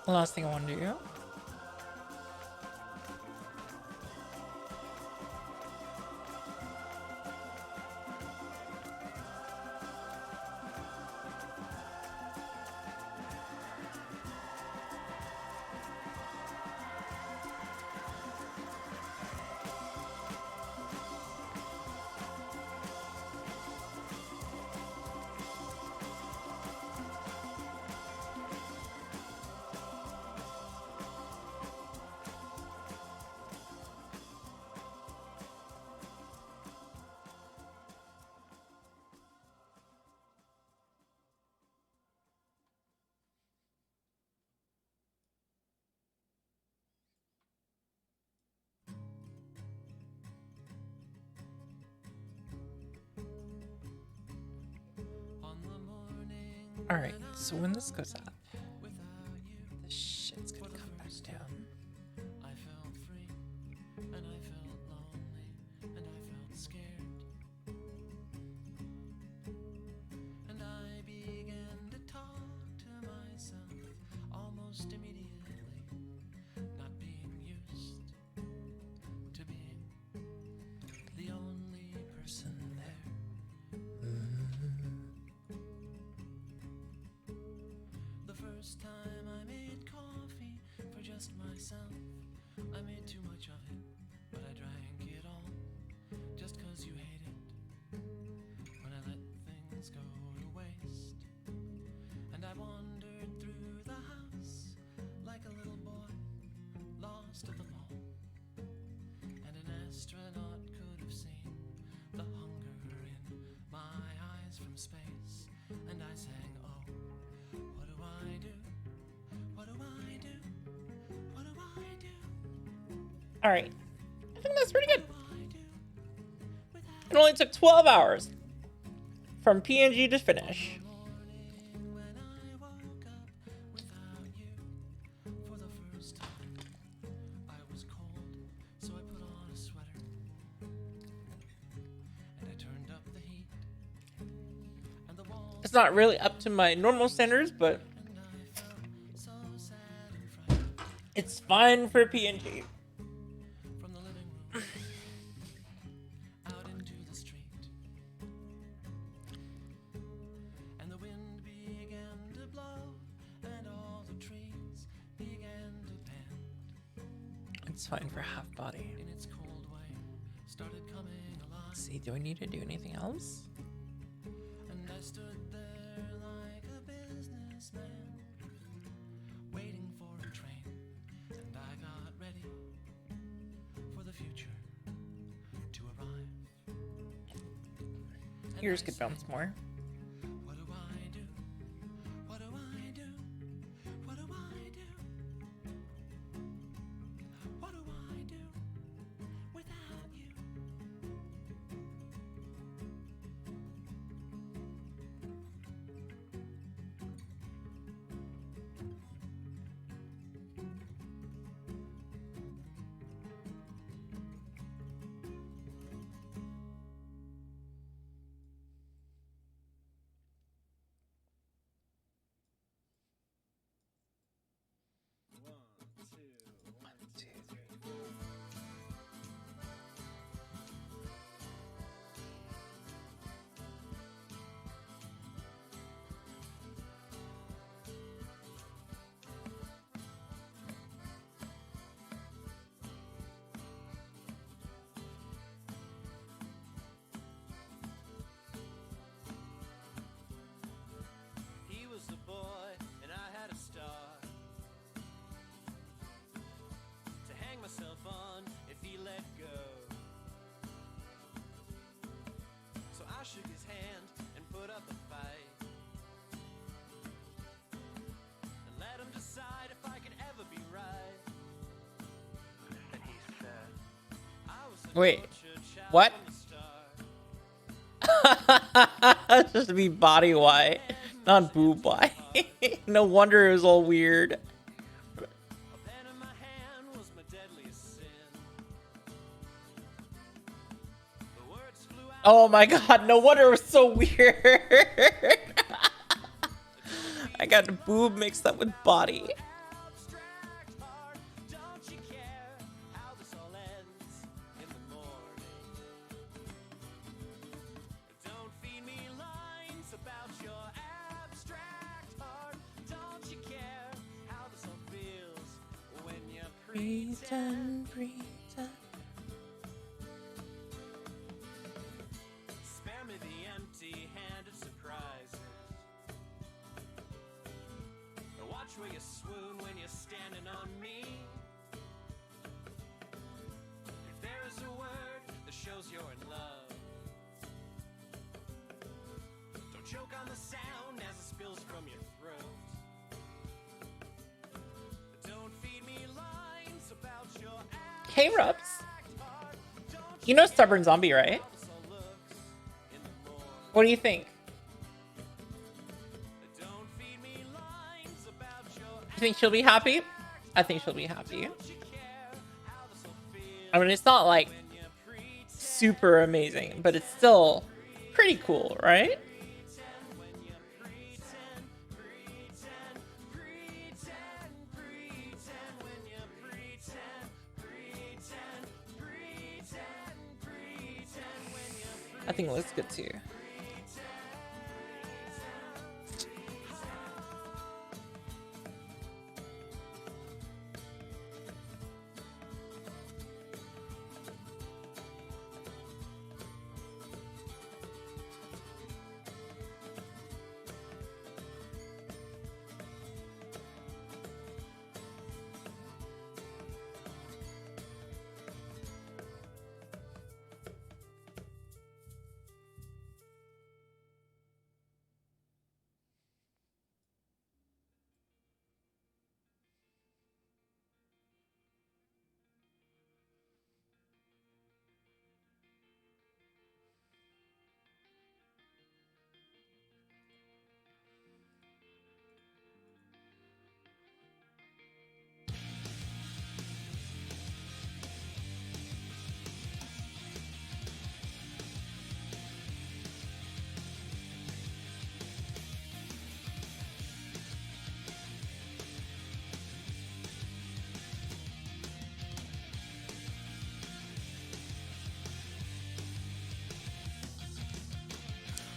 The last thing I want to do. All right, so when this goes up, this shit's gonna come back down. I felt free, and I felt lonely, and I felt scared. And I began to talk to myself almost immediately, not being used to being the only person there. The first time I made coffee for just myself, I made too much of it, but I drank it all, just 'cause you hate it when I let things go to waste. And I wandered through the house like a little boy, lost at the mall. And an astronaut could have seen the hunger in my eyes from space. And I sang, oh, what do I do? What do I do? What do I do? All right, I think that's pretty good. It only took 12 hours from PNG to finish. When I woke up without you for the first time, I was cold, so I put on a sweater and I turned up the heat. And the walls It's not really up to my normal standards, but so sad and frightened it's fine for PNG. from the living room out into the street. And the wind began to blow and all the trees began to bend. It's fine for half body. In its cold way started coming alive. Let's see, do I need to do anything else? And I stood there like a businessman, waiting for a train. And I got ready for the future to arrive. And Yours I could said, bounce more. what do I do? What do I do? What do I do? What do I do without you? Wait, what? Just to be body white, not boob white. No wonder it was all weird. Oh my god, no wonder it was so weird. I got boob mixed up with body. Pretend, pretend. Spare me the empty-handed surprises. Watch where you swoon when you're standing on me. If there is a word that shows you're in love, don't choke on the sound as it spills from your throat. Don't feed me lines about your Hey, Rubs. You know Stubborn Zombie, right? What do you think? You think she'll be happy? I think she'll be happy. I mean, it's not like super amazing, but it's still pretty cool, right? I think it looks good too.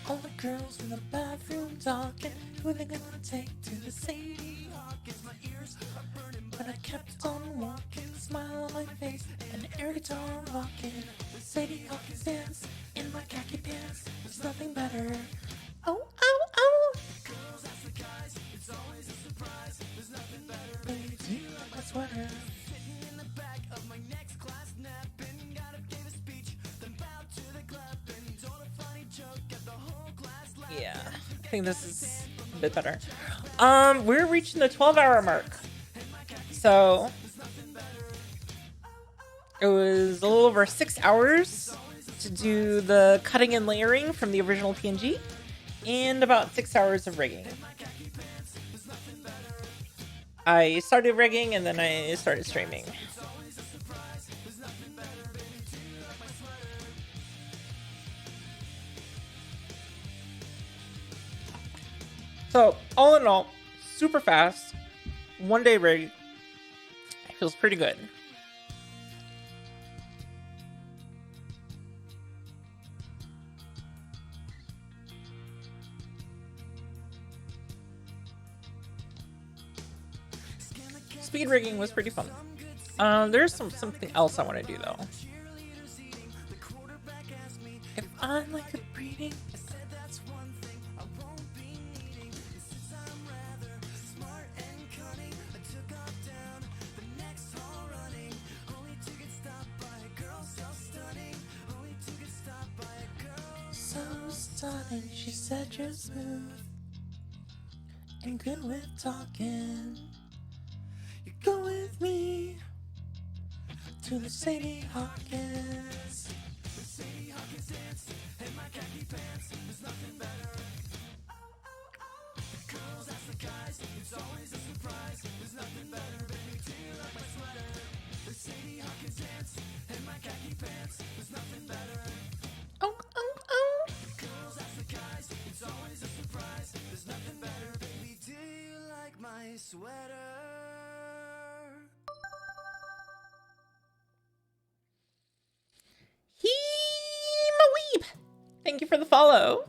All the girls in the bathroom talking, who they gonna take to the Sadie Hawkins? My ears are burning, but I kept on walking, smile on my face, and air guitar rocking. Sadie Hawkins dance in my khaki pants. There's nothing better. Oh, oh, oh. Girls ask the guys, it's always a surprise. There's nothing better. Baby, do you like my sweater? Sitting in the back of my next class napping, got up, gave a speech, then bowed to the clap and told a funny joke at the whole class laugh. Yeah, I think this is a bit better. We're reaching the 12-hour mark. So it was a little over 6 hours to do the cutting and layering from the original PNG, and about 6 hours of rigging. I started rigging and then I started streaming. So all in all, super fast, 1 day rig. It feels pretty good. Speed rigging was pretty fun. There's something else I want to do though. If I'm like a breeding, so stunning. She said you're smooth and good with talking. Go with me to to the Sadie Hawkins. Oh, oh, oh. Do you like my sweater? Weeb. Thank you for the follow.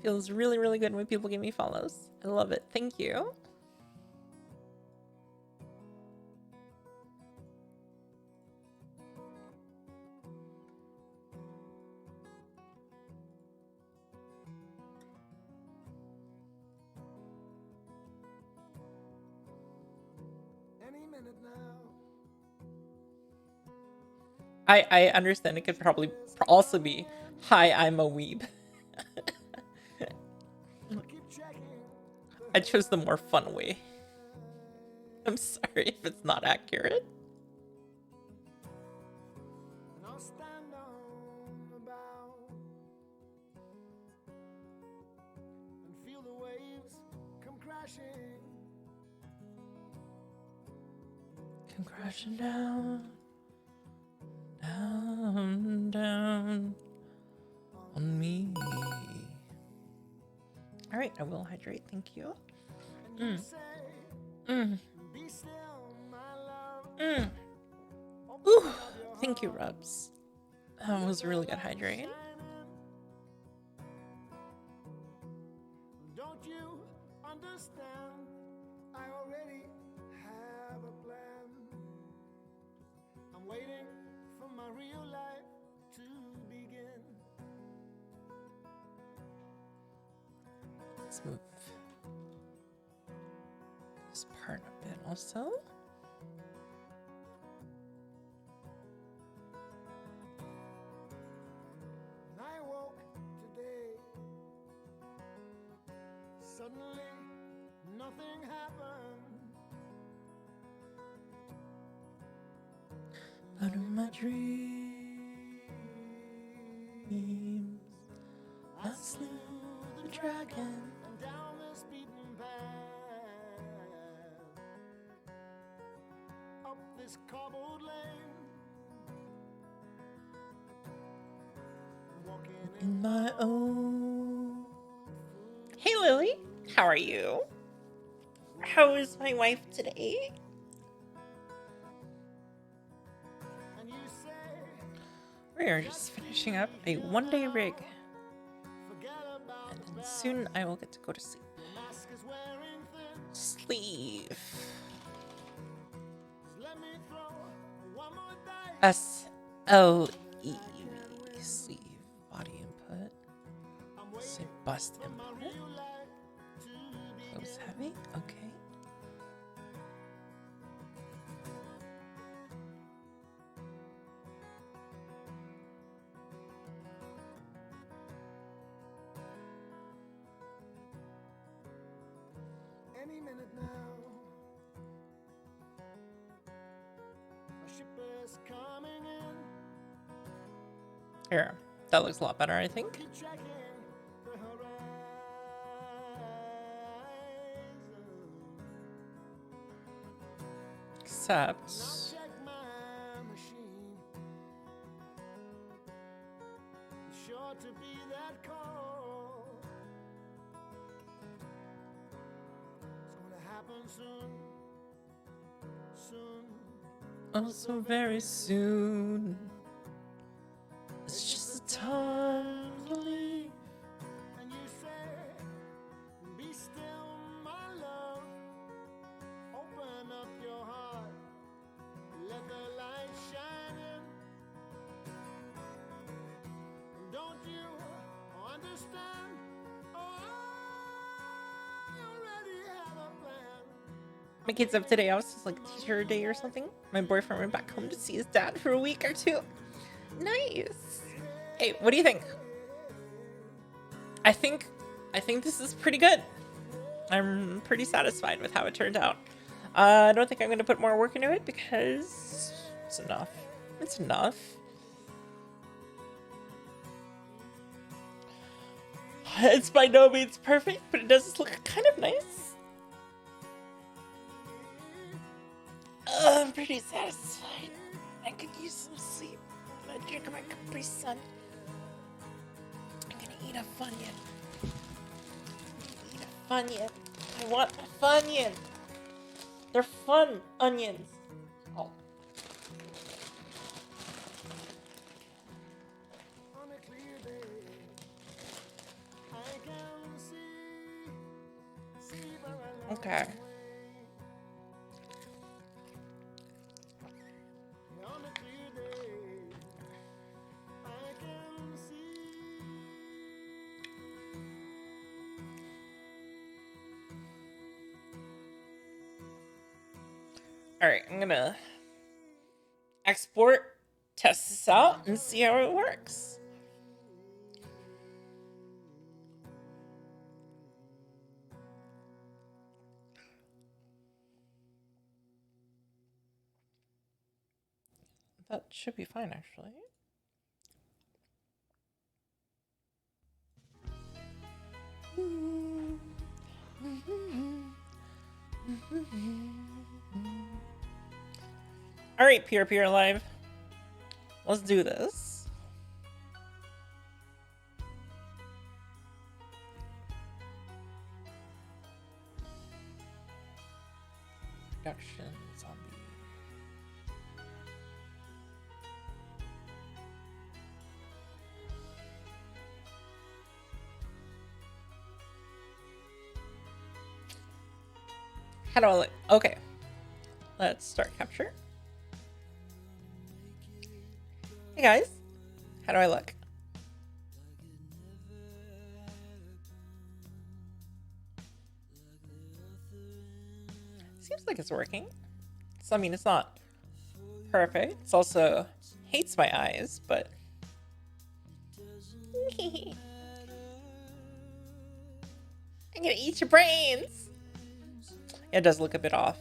Feels really, really good when people give me follows. I love it. Thank you. Any minute now. I understand it could probably also be, hi, I'm a weeb. I chose the more fun way. I'm sorry if it's not accurate. And I'll stand on the bow and feel the waves come crashing. Come crashing down, down, down on me. All right, I will hydrate. Thank you. And you say, be still, my love. Ooh, thank you, Rubs. That was a really good hydrate. Don't you understand? I already have a plan. I'm waiting for my real life to begin. Let's move this part a bit also. And I woke today. Suddenly, nothing happened. Out of my dreams, I slew the dragon. And down this beaten path, up this cobbled lane, walking In my own. Hey Lily, how are you? How is my wife today? and you say, We are just finishing up a one-day rig, forget about and then soon I will get to go to sleep. the mask is wearing thin. Sleep. Let me throw one more dice. S-L-E. Sleeve. Body input. I'm Say waiting bust for my input. real life to begin. Close heavy. Okay. Any minute now, a ship is coming in. Here. That looks a lot better, I think. Keep checking the horizon. Except. Now check my machine. It's sure to be that call. It's gonna happen soon. Soon. Also very soon. It's just a time to leave. And you say, be still, my love. Open up your heart. Let the light shine in. Don't you understand? Oh, I already have a plan. My kid's up today. I was just like teacher day or something. My boyfriend went back home to see his dad for a week or two. Nice. Hey, what do you think? I think this is pretty good. I'm pretty satisfied with how it turned out. I don't think I'm going to put more work into it because It's enough. It's enough. It's by no means perfect, but it does look kind of nice. I'm pretty satisfied. I could use some sleep. I'm gonna drink my Capri Sun. I'm gonna eat a Funyun. Eat a Funyun. I want a Funyun. They're fun onions. Oh. Okay. All right, I'm gonna export, test this out, and see how it works. That should be fine, actually. All right, peer live. Let's do this. Production zombie. How do I look? Okay. Let's start capture. Hey guys. How do I look? Seems like it's working. So, I mean, it's not perfect. It's also hates my eyes, but I'm gonna eat your brains. It does look a bit off.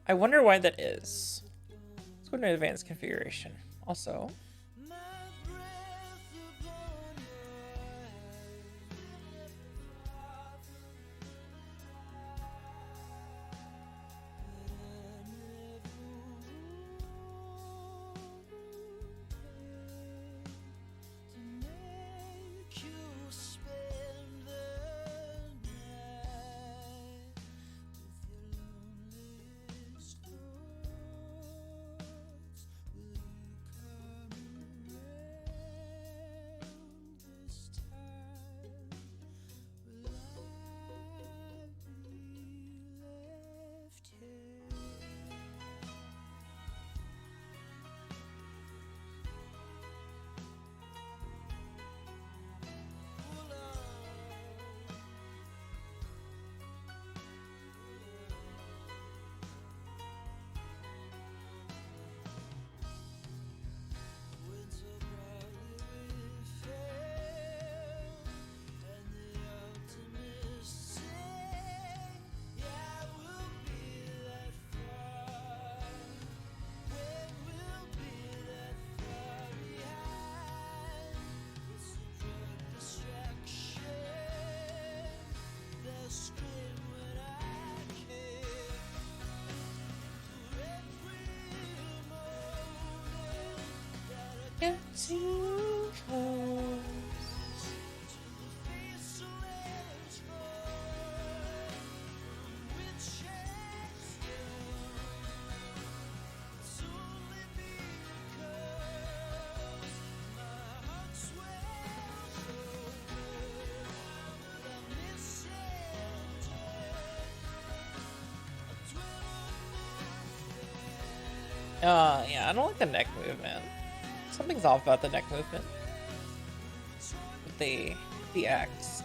I wonder why that is. Let's go to advanced configuration. Also, get too close. Yeah, I don't like the neck movement. Something's off about the neck movement. With the X.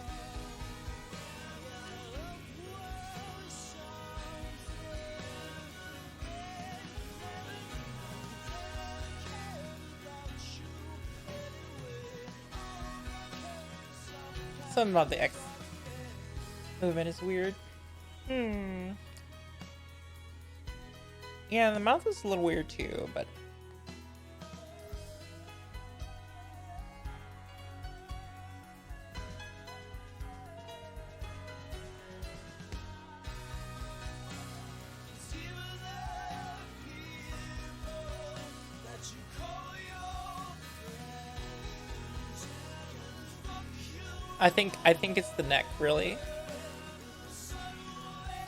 Something about the X movement is weird. Yeah, the mouth is a little weird too, but I think it's the neck, really.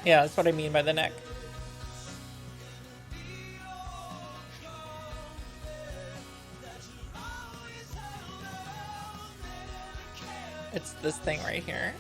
Yeah, that's what I mean by the neck. It's this thing right here.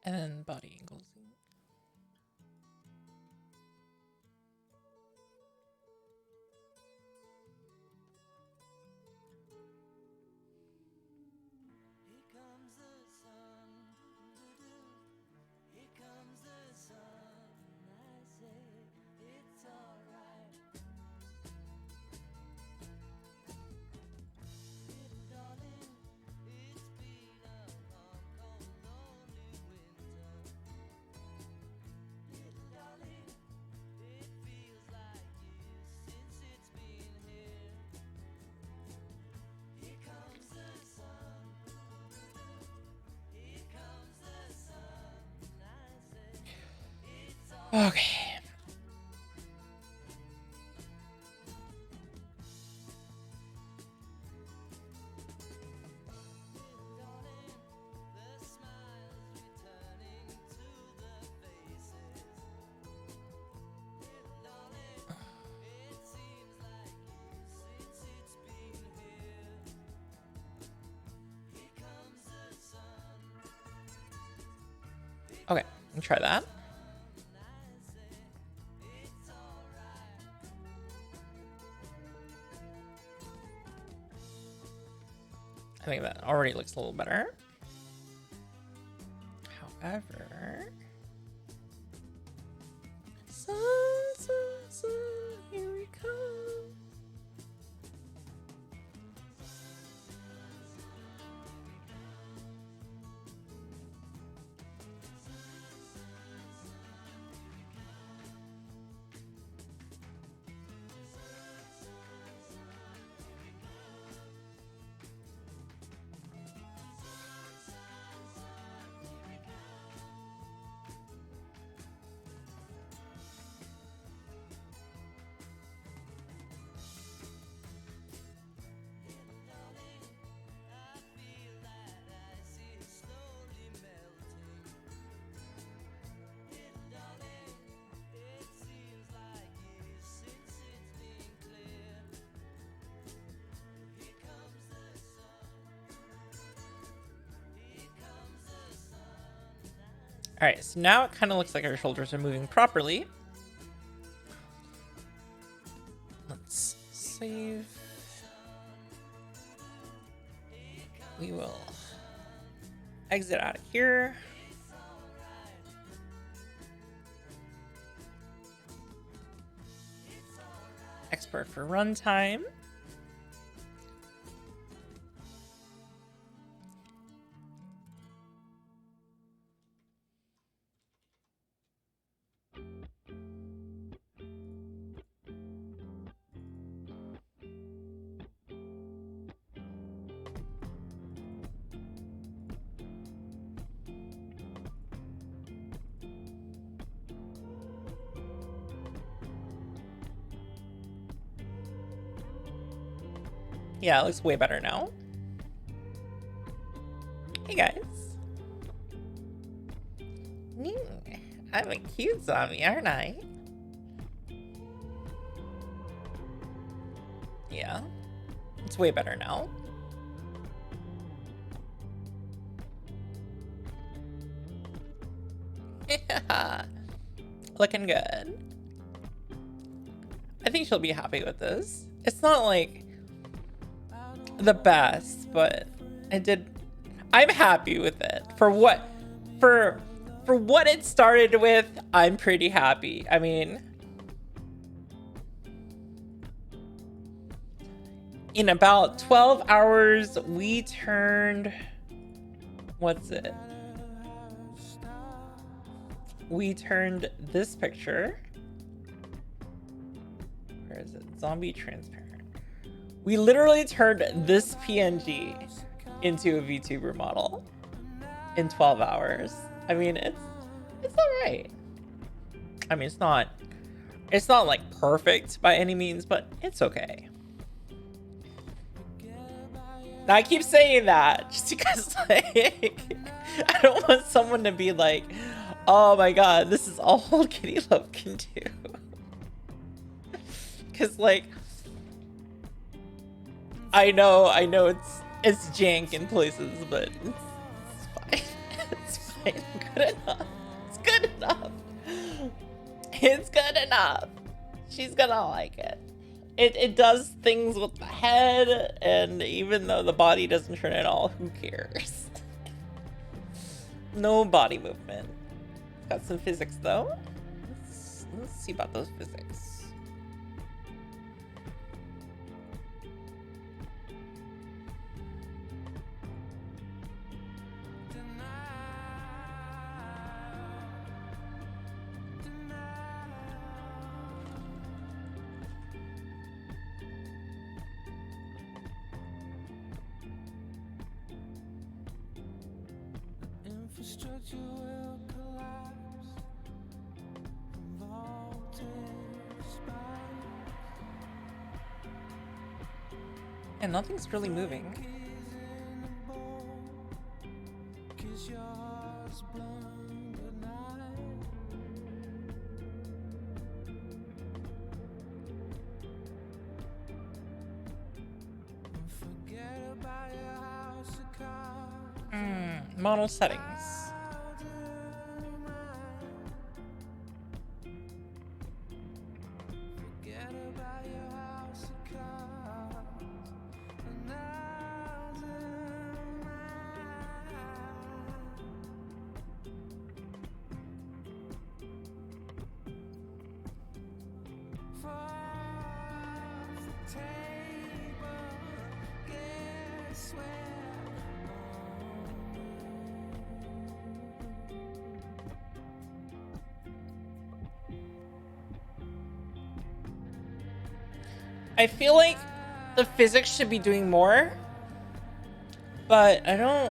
And body angles. Okay. Okay, let me try that. I think that already looks a little better. However, sun, here we come. All right, so now it kind of looks like our shoulders are moving properly. Let's save. We will exit out of here. Export for runtime. Yeah, it looks way better now. Hey guys. I'm a cute zombie, aren't I? Yeah. It's way better now. Yeah. Looking good. I think she'll be happy with this. It's not like the best, but I'm happy with it. For what it started with, I'm pretty happy. I mean, in about 12 hours, we turned, what's it? We turned this picture. Where is it? Zombie transparent. We literally turned this PNG into a VTuber model in 12 hours. I mean, it's all right. I mean, it's not like perfect by any means, but it's okay. Now, I keep saying that just because, like, I don't want someone to be like, oh my god, this is all Kitty Love can do. Because, like, I know it's jank in places, but it's fine. It's fine. Good enough. It's good enough. It's good enough. She's gonna like it. It does things with the head, and even though the body doesn't turn at all, who cares? No body movement. Got some physics though. Let's see about those physics. Infrastructure will collapse. Vaulted spikes. And nothing's really moving. Kiss your heart's blown goodnight. Forget about your house of cards. Model settings. Forget about your house of cards. And I'll do mine. Falls the table, guess where? I feel like the physics should be doing more, but I don't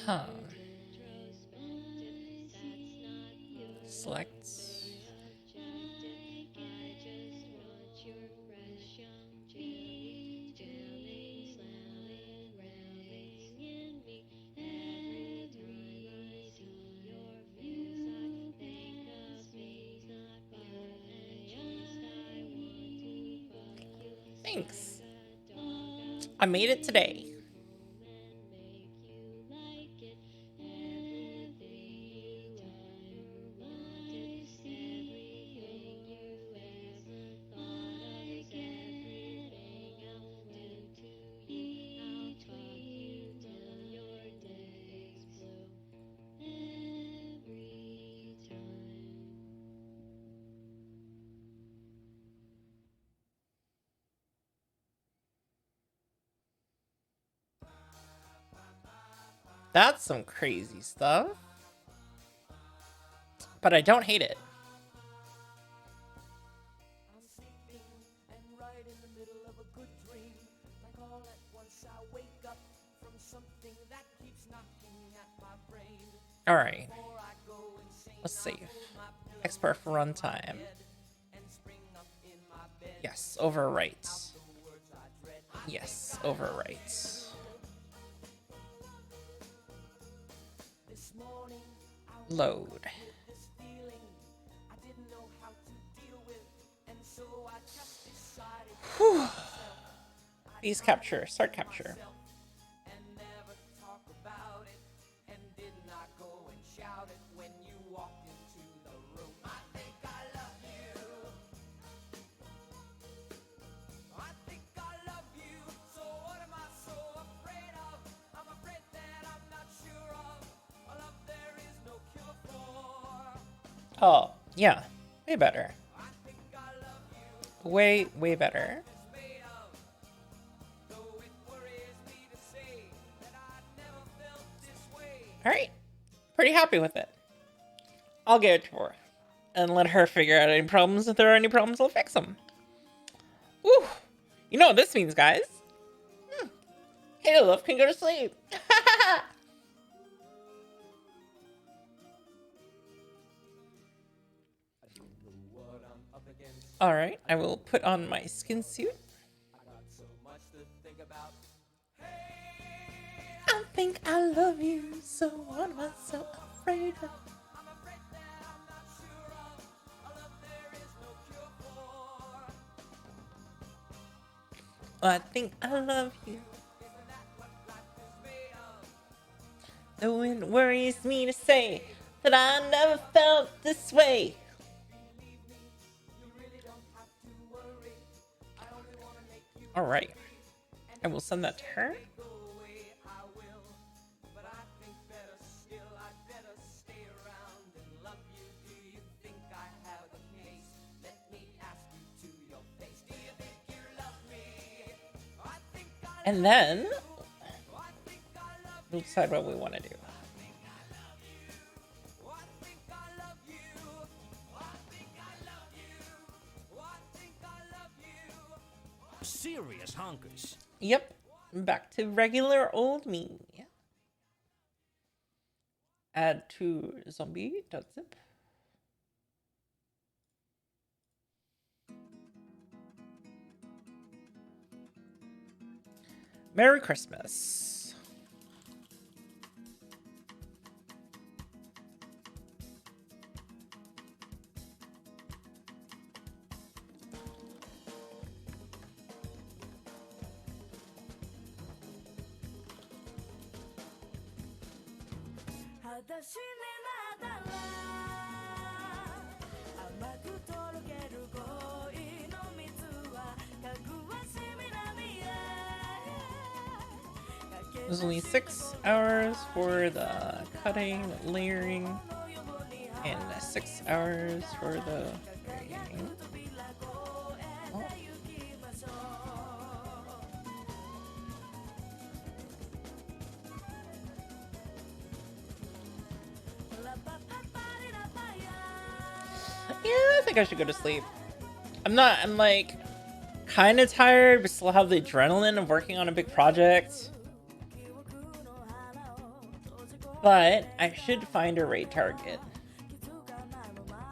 Huh. Select. Thanks. I made it today. That's some crazy stuff. But I don't hate it. I'm sleeping and right in the middle of a good dream. Like all at once I wake up from something that keeps knocking at my brain. Alright. Before I go insane, Let's save. I'll hold my pillow Expert to runtime. my head and spring up in my bed. Yes, overwrite. The words I dread. Yes, overwrite. This morning I woke Load. with this feeling I didn't know how to deal with, and so I just decided to myself Please capture. Start capture. and never talk about it, and did not go and shout it when you walked into the room. I think I love you. I think I love you. So what am I so afraid of? I'm afraid that I'm not sure of a love there is no cure for. Oh, yeah. Way better. I think I love you. Way, way better. It's made of. Though it worries me to say that I never felt this way. Alright. Pretty happy with it. I'll give it to her. And let her figure out any problems. If there are any problems, I'll fix them. Woo! You know what this means, guys. Hey, love can go to sleep. What I'm up against. Alright, I will put on my skin suit. I got so much to think about. I think I love you, so what am I so afraid of? I'm afraid that I'm not sure of a love there is no cure for. I think I love you. Isn't that what life is made of? Though it worries me to say that I never felt this way. Believe me, you really don't have to worry. I only wanna make you Alright. I will send that to her. go away. I will, but I think better still. I'd better stay around and love you. Do you think I have a case? Let me ask you to your face. Do you think you love me? I think I And then I think I love we'll decide what we want to do. I think I love you. I think I love you. I think I love you. Serious honkers. Yep. Back to regular old me. Add to zombie.zip. Merry Christmas. There's only 6 hours for the cutting, layering, and 6 hours for the grading. Oh. Yeah, I think I should go to sleep. I'm like, kind of tired, but still have the adrenaline of working on a big project. But I should find a raid target.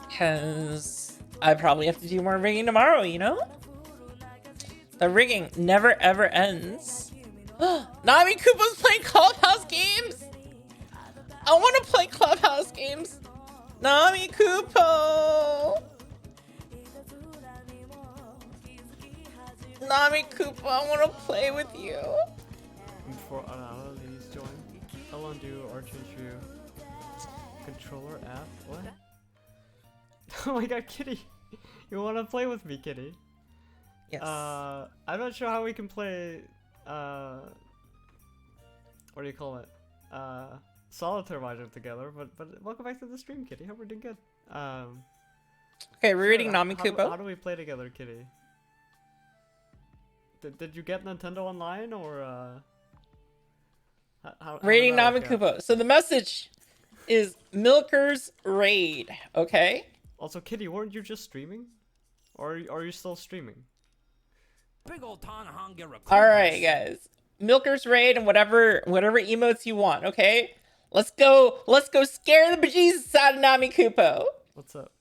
Because I probably have to do more rigging tomorrow, you know? The rigging never ever ends. Nami Koopa's playing Clubhouse games! I want to play Clubhouse games! Nami Koopa! Nami Koopa, I want to play with you! Before these join, how long do R2 controller app? What? Oh my god, Kitty! You want to play with me, Kitty? Yes. I'm not sure how we can play, what do you call it? Solitaire Mahjong together, but welcome back to the stream, Kitty. Hope we're doing good. Okay, we're reading how, Nami how, Koopa. how do we play together, Kitty? Did you get Nintendo Online, or, how Raiding did that Nami work out? Koopa. So the message is Milker's Raid, okay? Also, Kitty, weren't you just streaming? Or are you still streaming? Big old Tanahanga Alright, guys. Milker's Raid and whatever emotes you want, okay? Let's go scare the bejesus out of Nami Koopa. What's up?